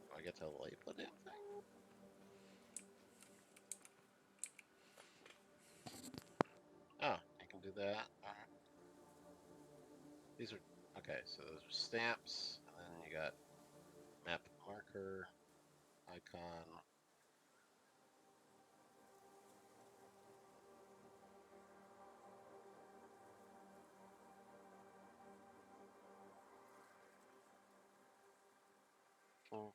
Do I get to label anything? Oh, you can do that. All right. These are okay. So those are stamps, and then you got map marker, icon. Hmm.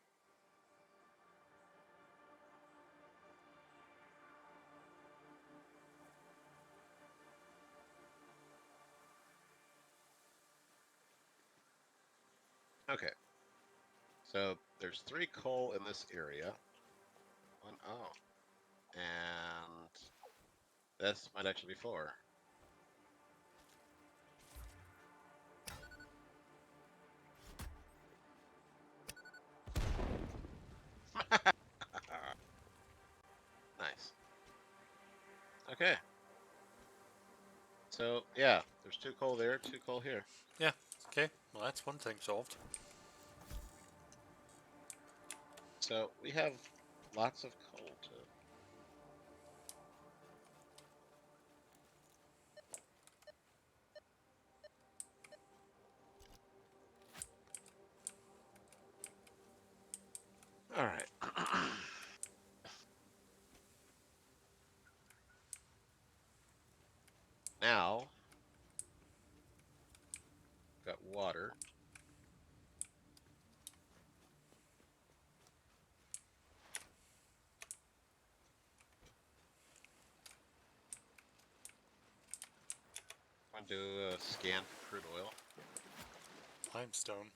Okay. So there's 3 coal in this area. One, oh, and this might actually be 4. Nice. Okay. So yeah, there's 2 coal there, 2 coal here. Yeah. Okay. Well, that's one thing solved. So we have lots of coal to. All right. Now got water. I'm gonna do a scan for crude oil. Limestone.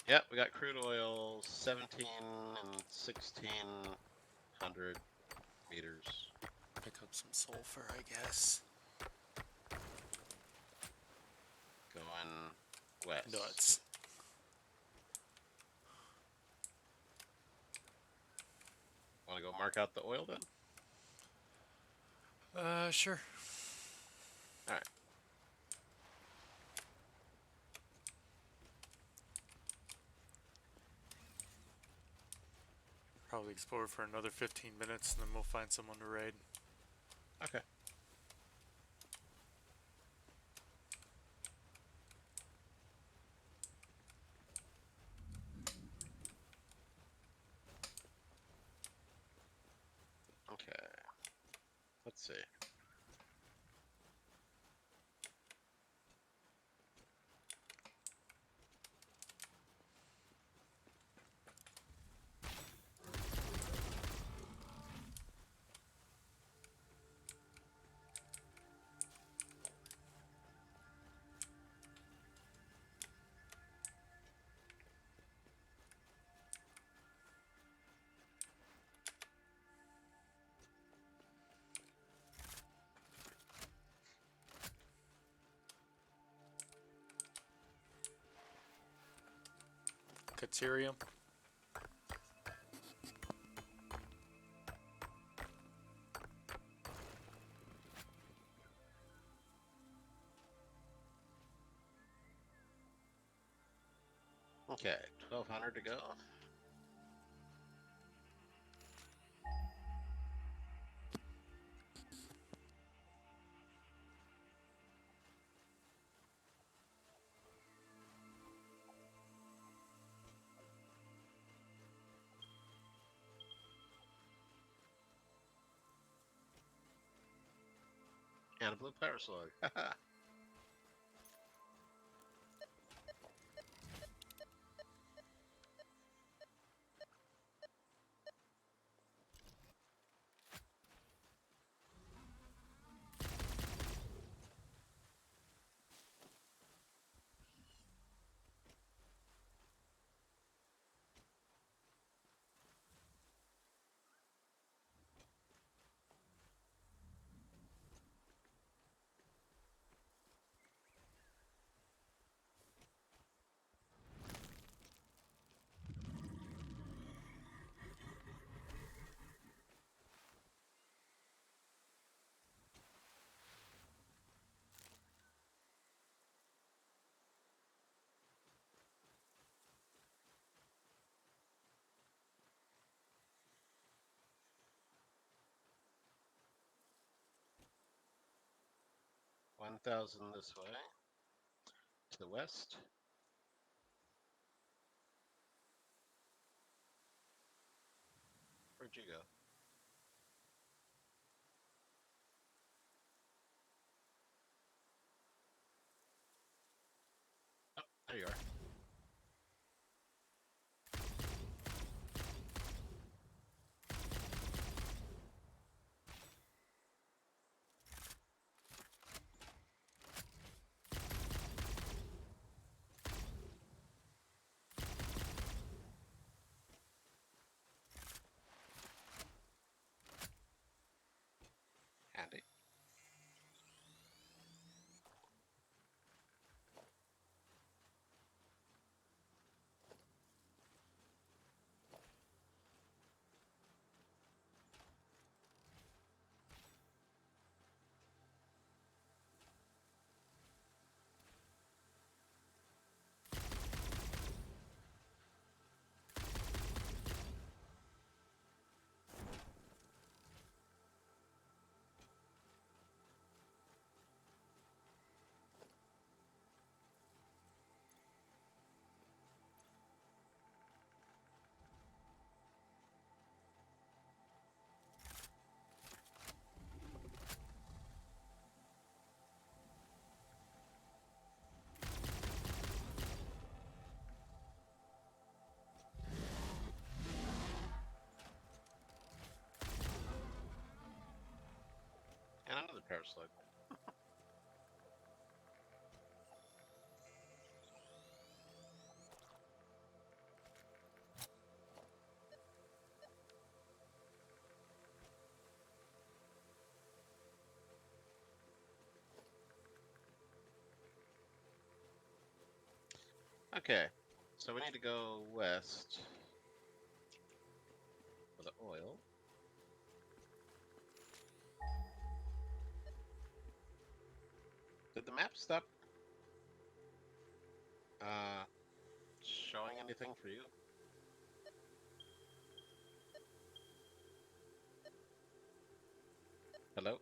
Yep, we got crude oil 17 and 1600 meters. Pick up some sulfur, I guess. Going west. Nuts. Want to go mark out the oil then? Sure. All right. Probably explore for another 15 minutes and then we'll find someone to raid. Okay. Okay. Let's see. Caterium. Okay, 1200 to go. And a blue power slug. 1,000 this way. To the west. Where'd you go? Oh, there you are. Handy. And another power slug. Okay, so we need to go west for the oil. Did the map stop showing anything for you? Hello?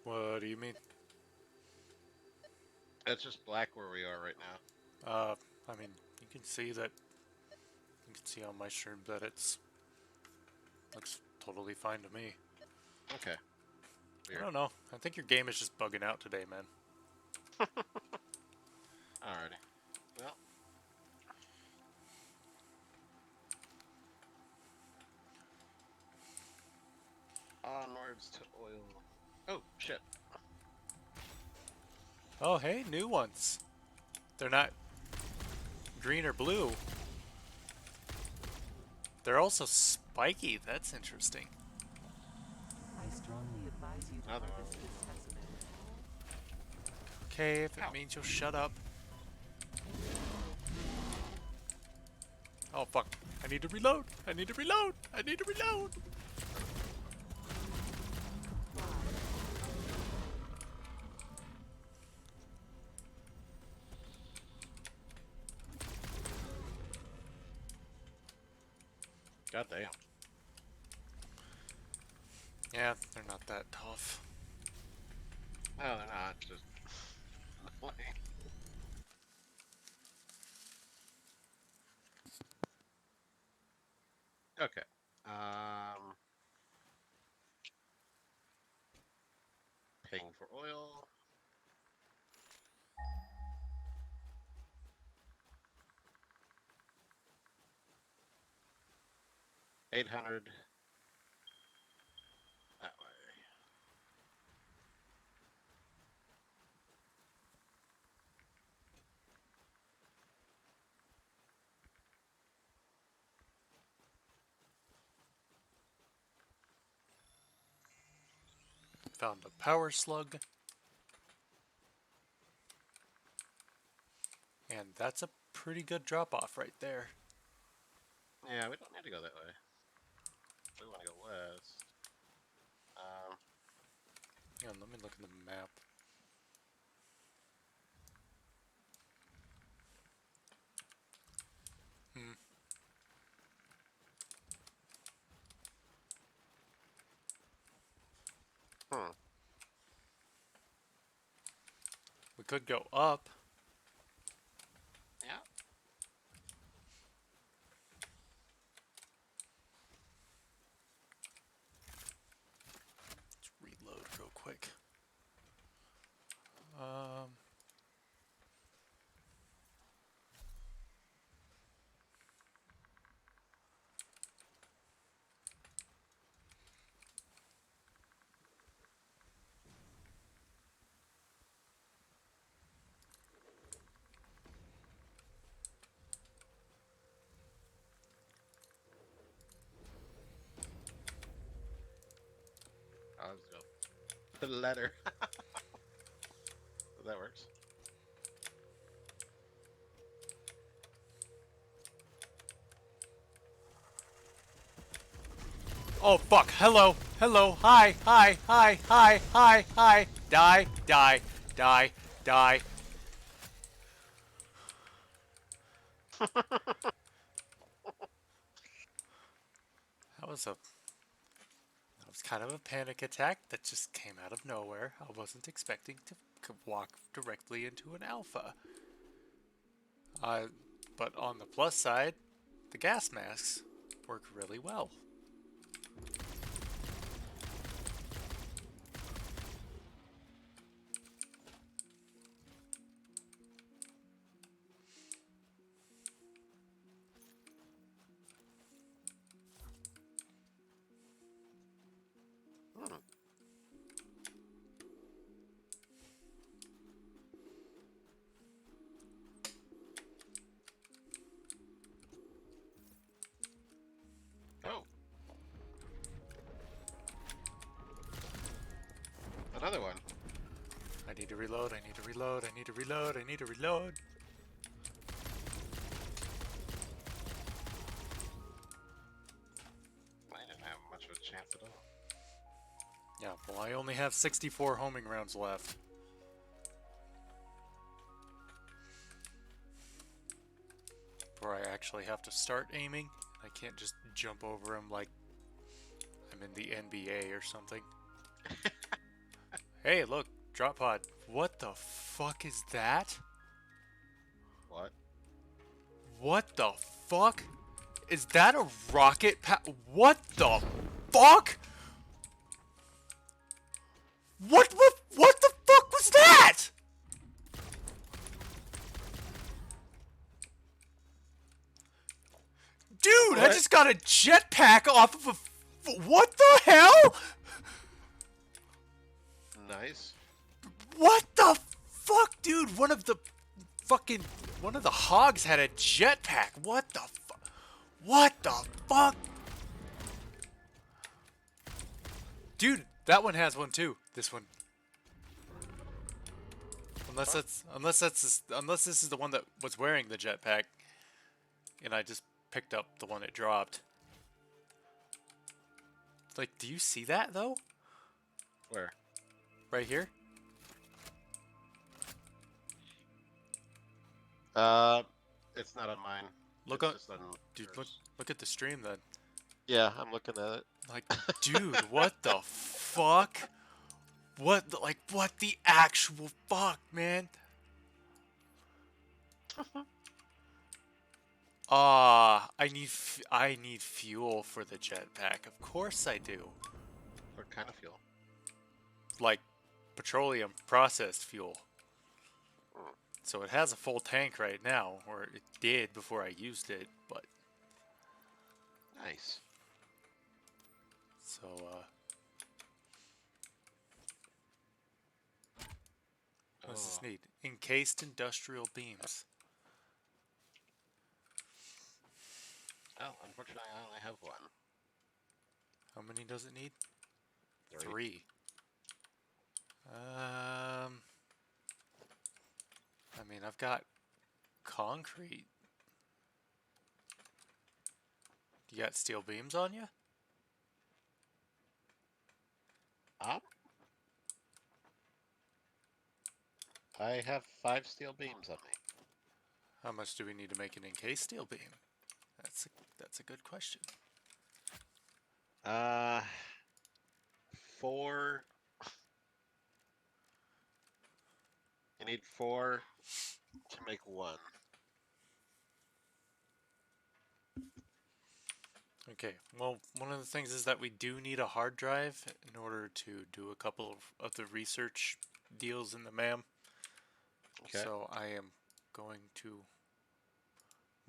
What do you mean? It's just black where we are right now. I mean, you can see that. You can see on my stream that it's looks totally fine to me. Okay. Weird. I don't know. I think your game is just bugging out today, man. Alrighty. Well. Onwards to oil. Oh, shit. Oh, hey, new ones. They're not green or blue. They're also spiky. That's interesting. I strongly advise you to Another harvest one. this specimen. Okay, if it Ow. means you'll shut up. Oh, fuck. I need to reload. I need to reload. I need to reload. God damn. Yeah, they're not that tough. No, they're not. Just. Okay. Paying for oil. $800. That way. Found a power slug. And that's a pretty good drop off right there. Yeah, we don't need to go that way. We want to go west. Yeah, let me look at the map. Hmm. could go up. Yeah. Let's reload real quick. Um, I'll just go. The letter. That works. oh fuck! Hello, hello, hi, hi, hi, hi, hi, hi. Die, die, die, die. That was a That was kind of a panic attack that just came out of nowhere. I wasn't expecting to walk directly into an alpha. But on the plus side, the gas masks work really well. Hmm. Oh. Another one. I need to reload, I need to reload, I need to reload, I need to reload. I didn't have much of a chance at all. Yeah, well, I only have 64 homing rounds left. Before I actually have to start aiming. I can't just jump over them like I'm in the NBA or something. Hey, look, drop pod. What the fuck is that? What? What the fuck? Is that a rocket what the fuck? What the fuck was that? Dude, I What? just got a jetpack off of a... What the hell? Nice. What the fuck, dude? One of the hogs had a jetpack. What the fuck? What the fuck? Dude, that one has one too. This one. Unless this is the one that was wearing the jetpack, and I just picked up the one it dropped. Like, do you see that though? Where? Right here. It's not on mine. Look It's on, just on dude. yours. Look at the stream then. Yeah, I'm looking at it. Like, dude, what the fuck? What the actual fuck, man? I need fuel for the jetpack. Of course I do. What kind of fuel? Like petroleum processed fuel. Hmm. So it has a full tank right now, or it did before I used it, but Nice. so what's this Oh. need? Encased industrial beams. Well, unfortunately, I only have one. How many does it need? 3. 3. I mean, I've got concrete. You got steel beams on you? Um, I have 5 steel beams on me. How much do we need to make an encased steel beam? That's a good question. 4 You need 4 to make 1. Okay, well, one of the things is that we do need a hard drive in order to do a couple of the research deals in the MAM. Okay. So I am going to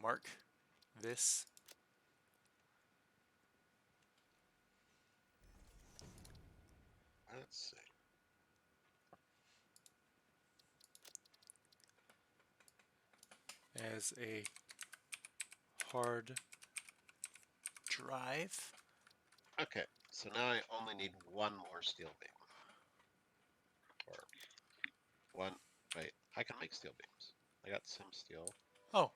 mark this Let's see. as a hard drive. Okay, so now I only need 1 more steel beam. Or 1. Wait, I can make steel beams. I got some steel. Oh,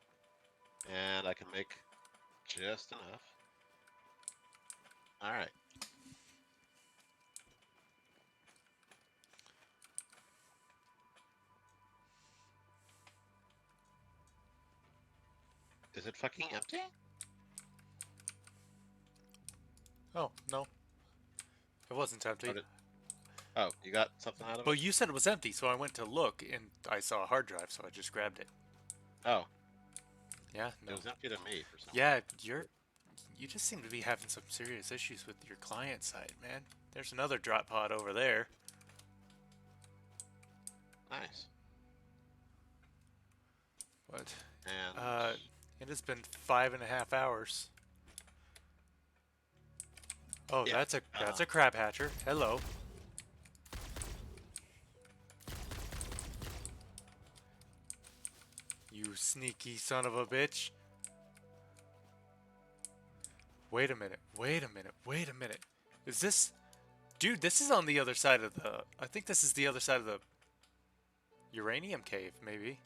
And I can make just enough. Alright. Is it fucking empty? oh, no. It wasn't empty. Oh, you got something out of Well, it? you said it was empty, so I went to look and I saw a hard drive, so I just grabbed it. Oh, Yeah, it no. was empty to me for some Yeah, reason. you just seem to be having some serious issues with your client side, man. There's another drop pod over there. Nice. But And it has been 5.5 hours. Oh, yeah, that's a crab hatcher. Hello. You sneaky son of a bitch. Wait a minute. Wait a minute. Wait a minute. Is this... Dude, this is on the other side of the... I think this is the other side of the uranium cave, maybe.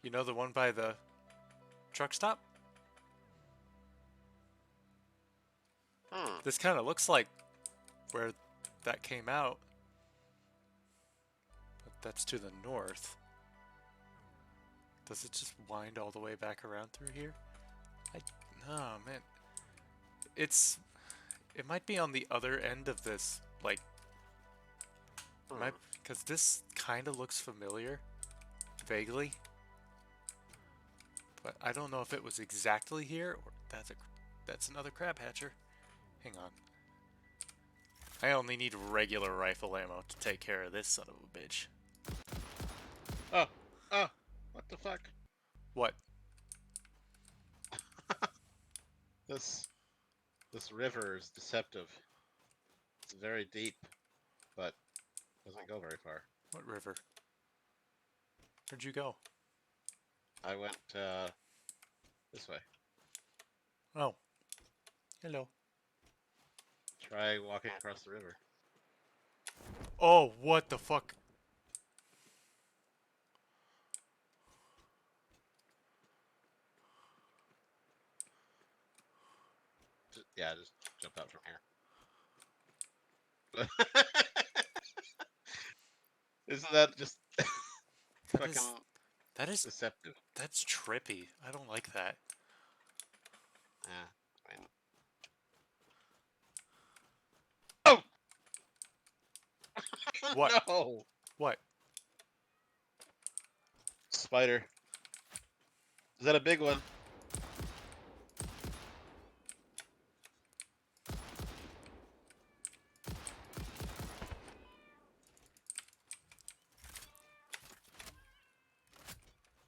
You know, the one by the truck stop? This kind of looks like where that came out. But that's to the north. Does it just wind all the way back around through here? Oh, man. It might be on the other end of this, like... Because this kind of looks familiar. Vaguely. But I don't know if it was exactly here, or that's another crab hatcher. Hang on. I only need regular rifle ammo to take care of this son of a bitch. oh, what the fuck? What? This river is deceptive. It's very deep, but doesn't go very far. What river? Where'd you go? I went this way. Oh. Hello. Try walking across the river. Oh, what the fuck? Just jump out from here. Isn't that just fucking That is deceptive? that's trippy. I don't like that. Yeah, I mean... Oh! What? No! What? Spider. Is that a big one?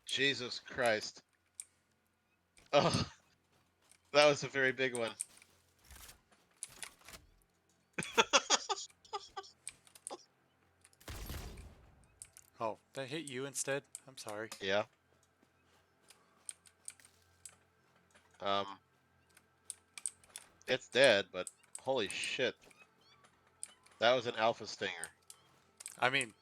Jesus Christ. Oh, that was a very big one. Oh, that hit you instead? I'm sorry. Yeah. It's dead, but holy shit. That was an alpha stinger. I mean,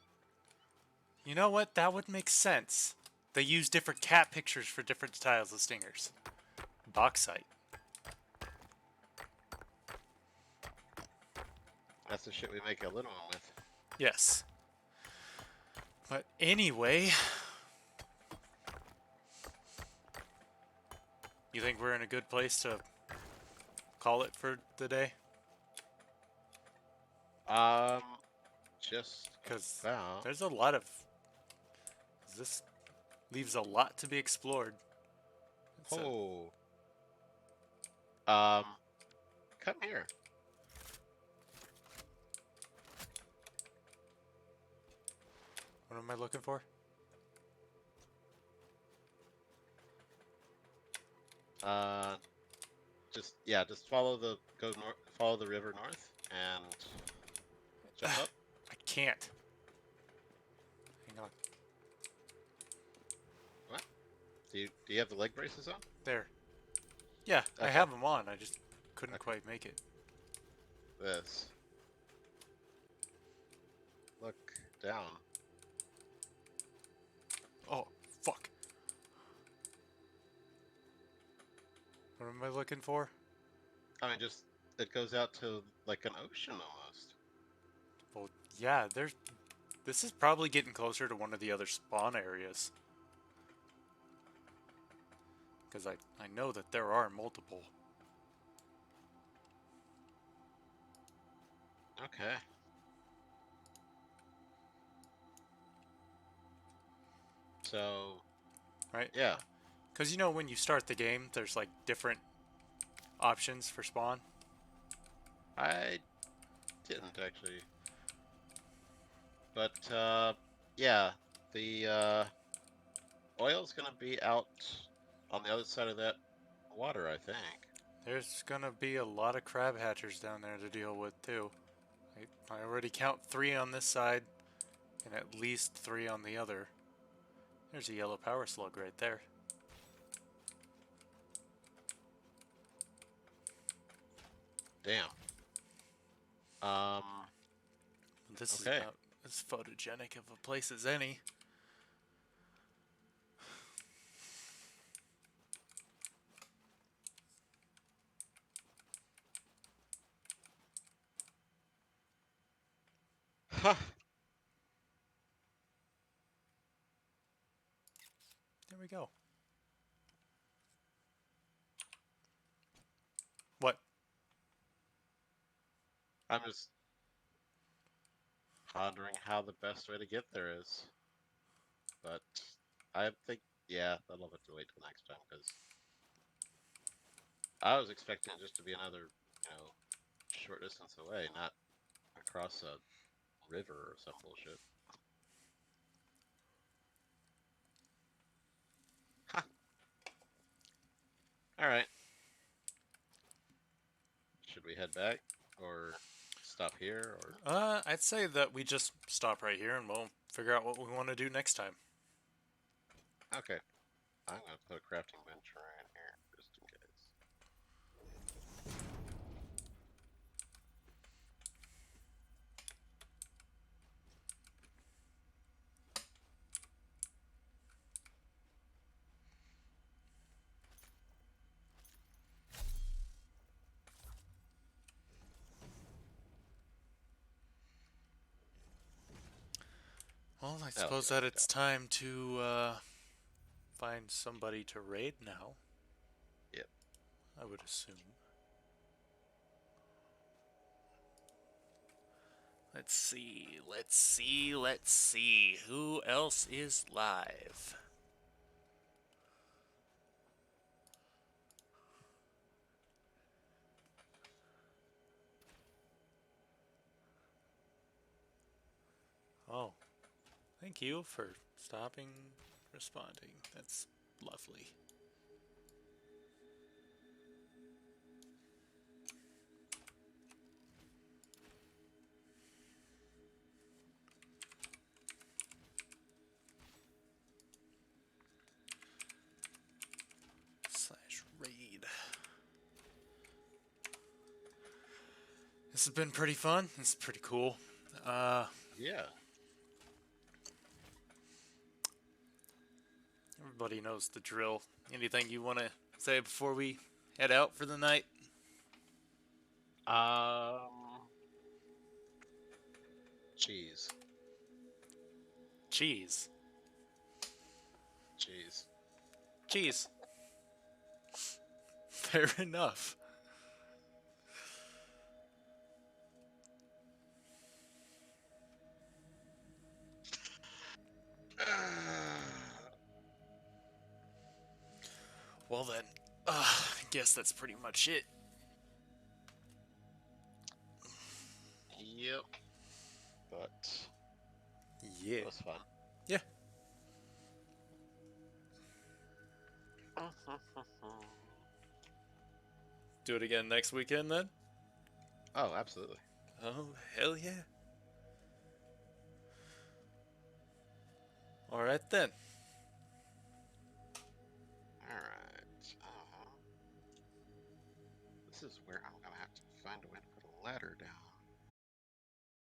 you know what? That would make sense. They use different cat pictures for different styles of stingers. Bauxite. That's the shit we make a little one with. Yes. But anyway, you think we're in a good place to call it for the day? just Because about. there's a lot of. This leaves a lot to be explored. It's a, Oh. Um, come here. what am I looking for? Uh, just follow the follow the river north and jump up. I can't. Hang on. What? Do you have the leg braces on? There. Yeah, I Okay. have them on. I just couldn't Okay. quite make it. This. Look down. Oh, fuck. What am I looking for? I mean, just it goes out to like an ocean almost. Well, yeah, there's. This is probably getting closer to one of the other spawn areas. Because I know that there are multiple. Okay. So, Right? yeah, Because you know when you start the game, there's like different options for spawn. I didn't actually, but yeah, the oil's gonna be out on the other side of that water, I think. There's gonna be a lot of crab hatchers down there to deal with too. I already count 3 on this side and at least 3 on the other. There's a yellow power slug right there. Damn. Um. This is Okay. about as photogenic of a place as any. Huh. There we go. What? I'm just pondering how the best way to get there is, but I think yeah, I'll have to wait till next time because I was expecting it just to be another, short distance away, not across a river or some bullshit. Ha! Alright. Should we head back? Or stop here? Or. I'd say that we just stop right here and we'll figure out what we want to do next time. Okay. I'm gonna put a crafting bench right here, just in case. Well, I That'll be suppose all that worked it's out. time to find somebody to raid now. Yep. I would assume. Let's see, let's see, let's see. Who else is live? Oh, thank you for stopping responding. That's lovely. Slash raid. This has been pretty fun. This is pretty cool. Yeah. Everybody knows the drill. Anything you want to say before we head out for the night? Cheese. Cheese. Cheese. Cheese. Fair enough. Well then, I guess that's pretty much it. Yep. But Yeah. it was fun. Yeah. Do it again next weekend then? Oh, absolutely. Oh, hell yeah. Alright then. All right. This is where I'm gonna have to find a way to put a ladder down.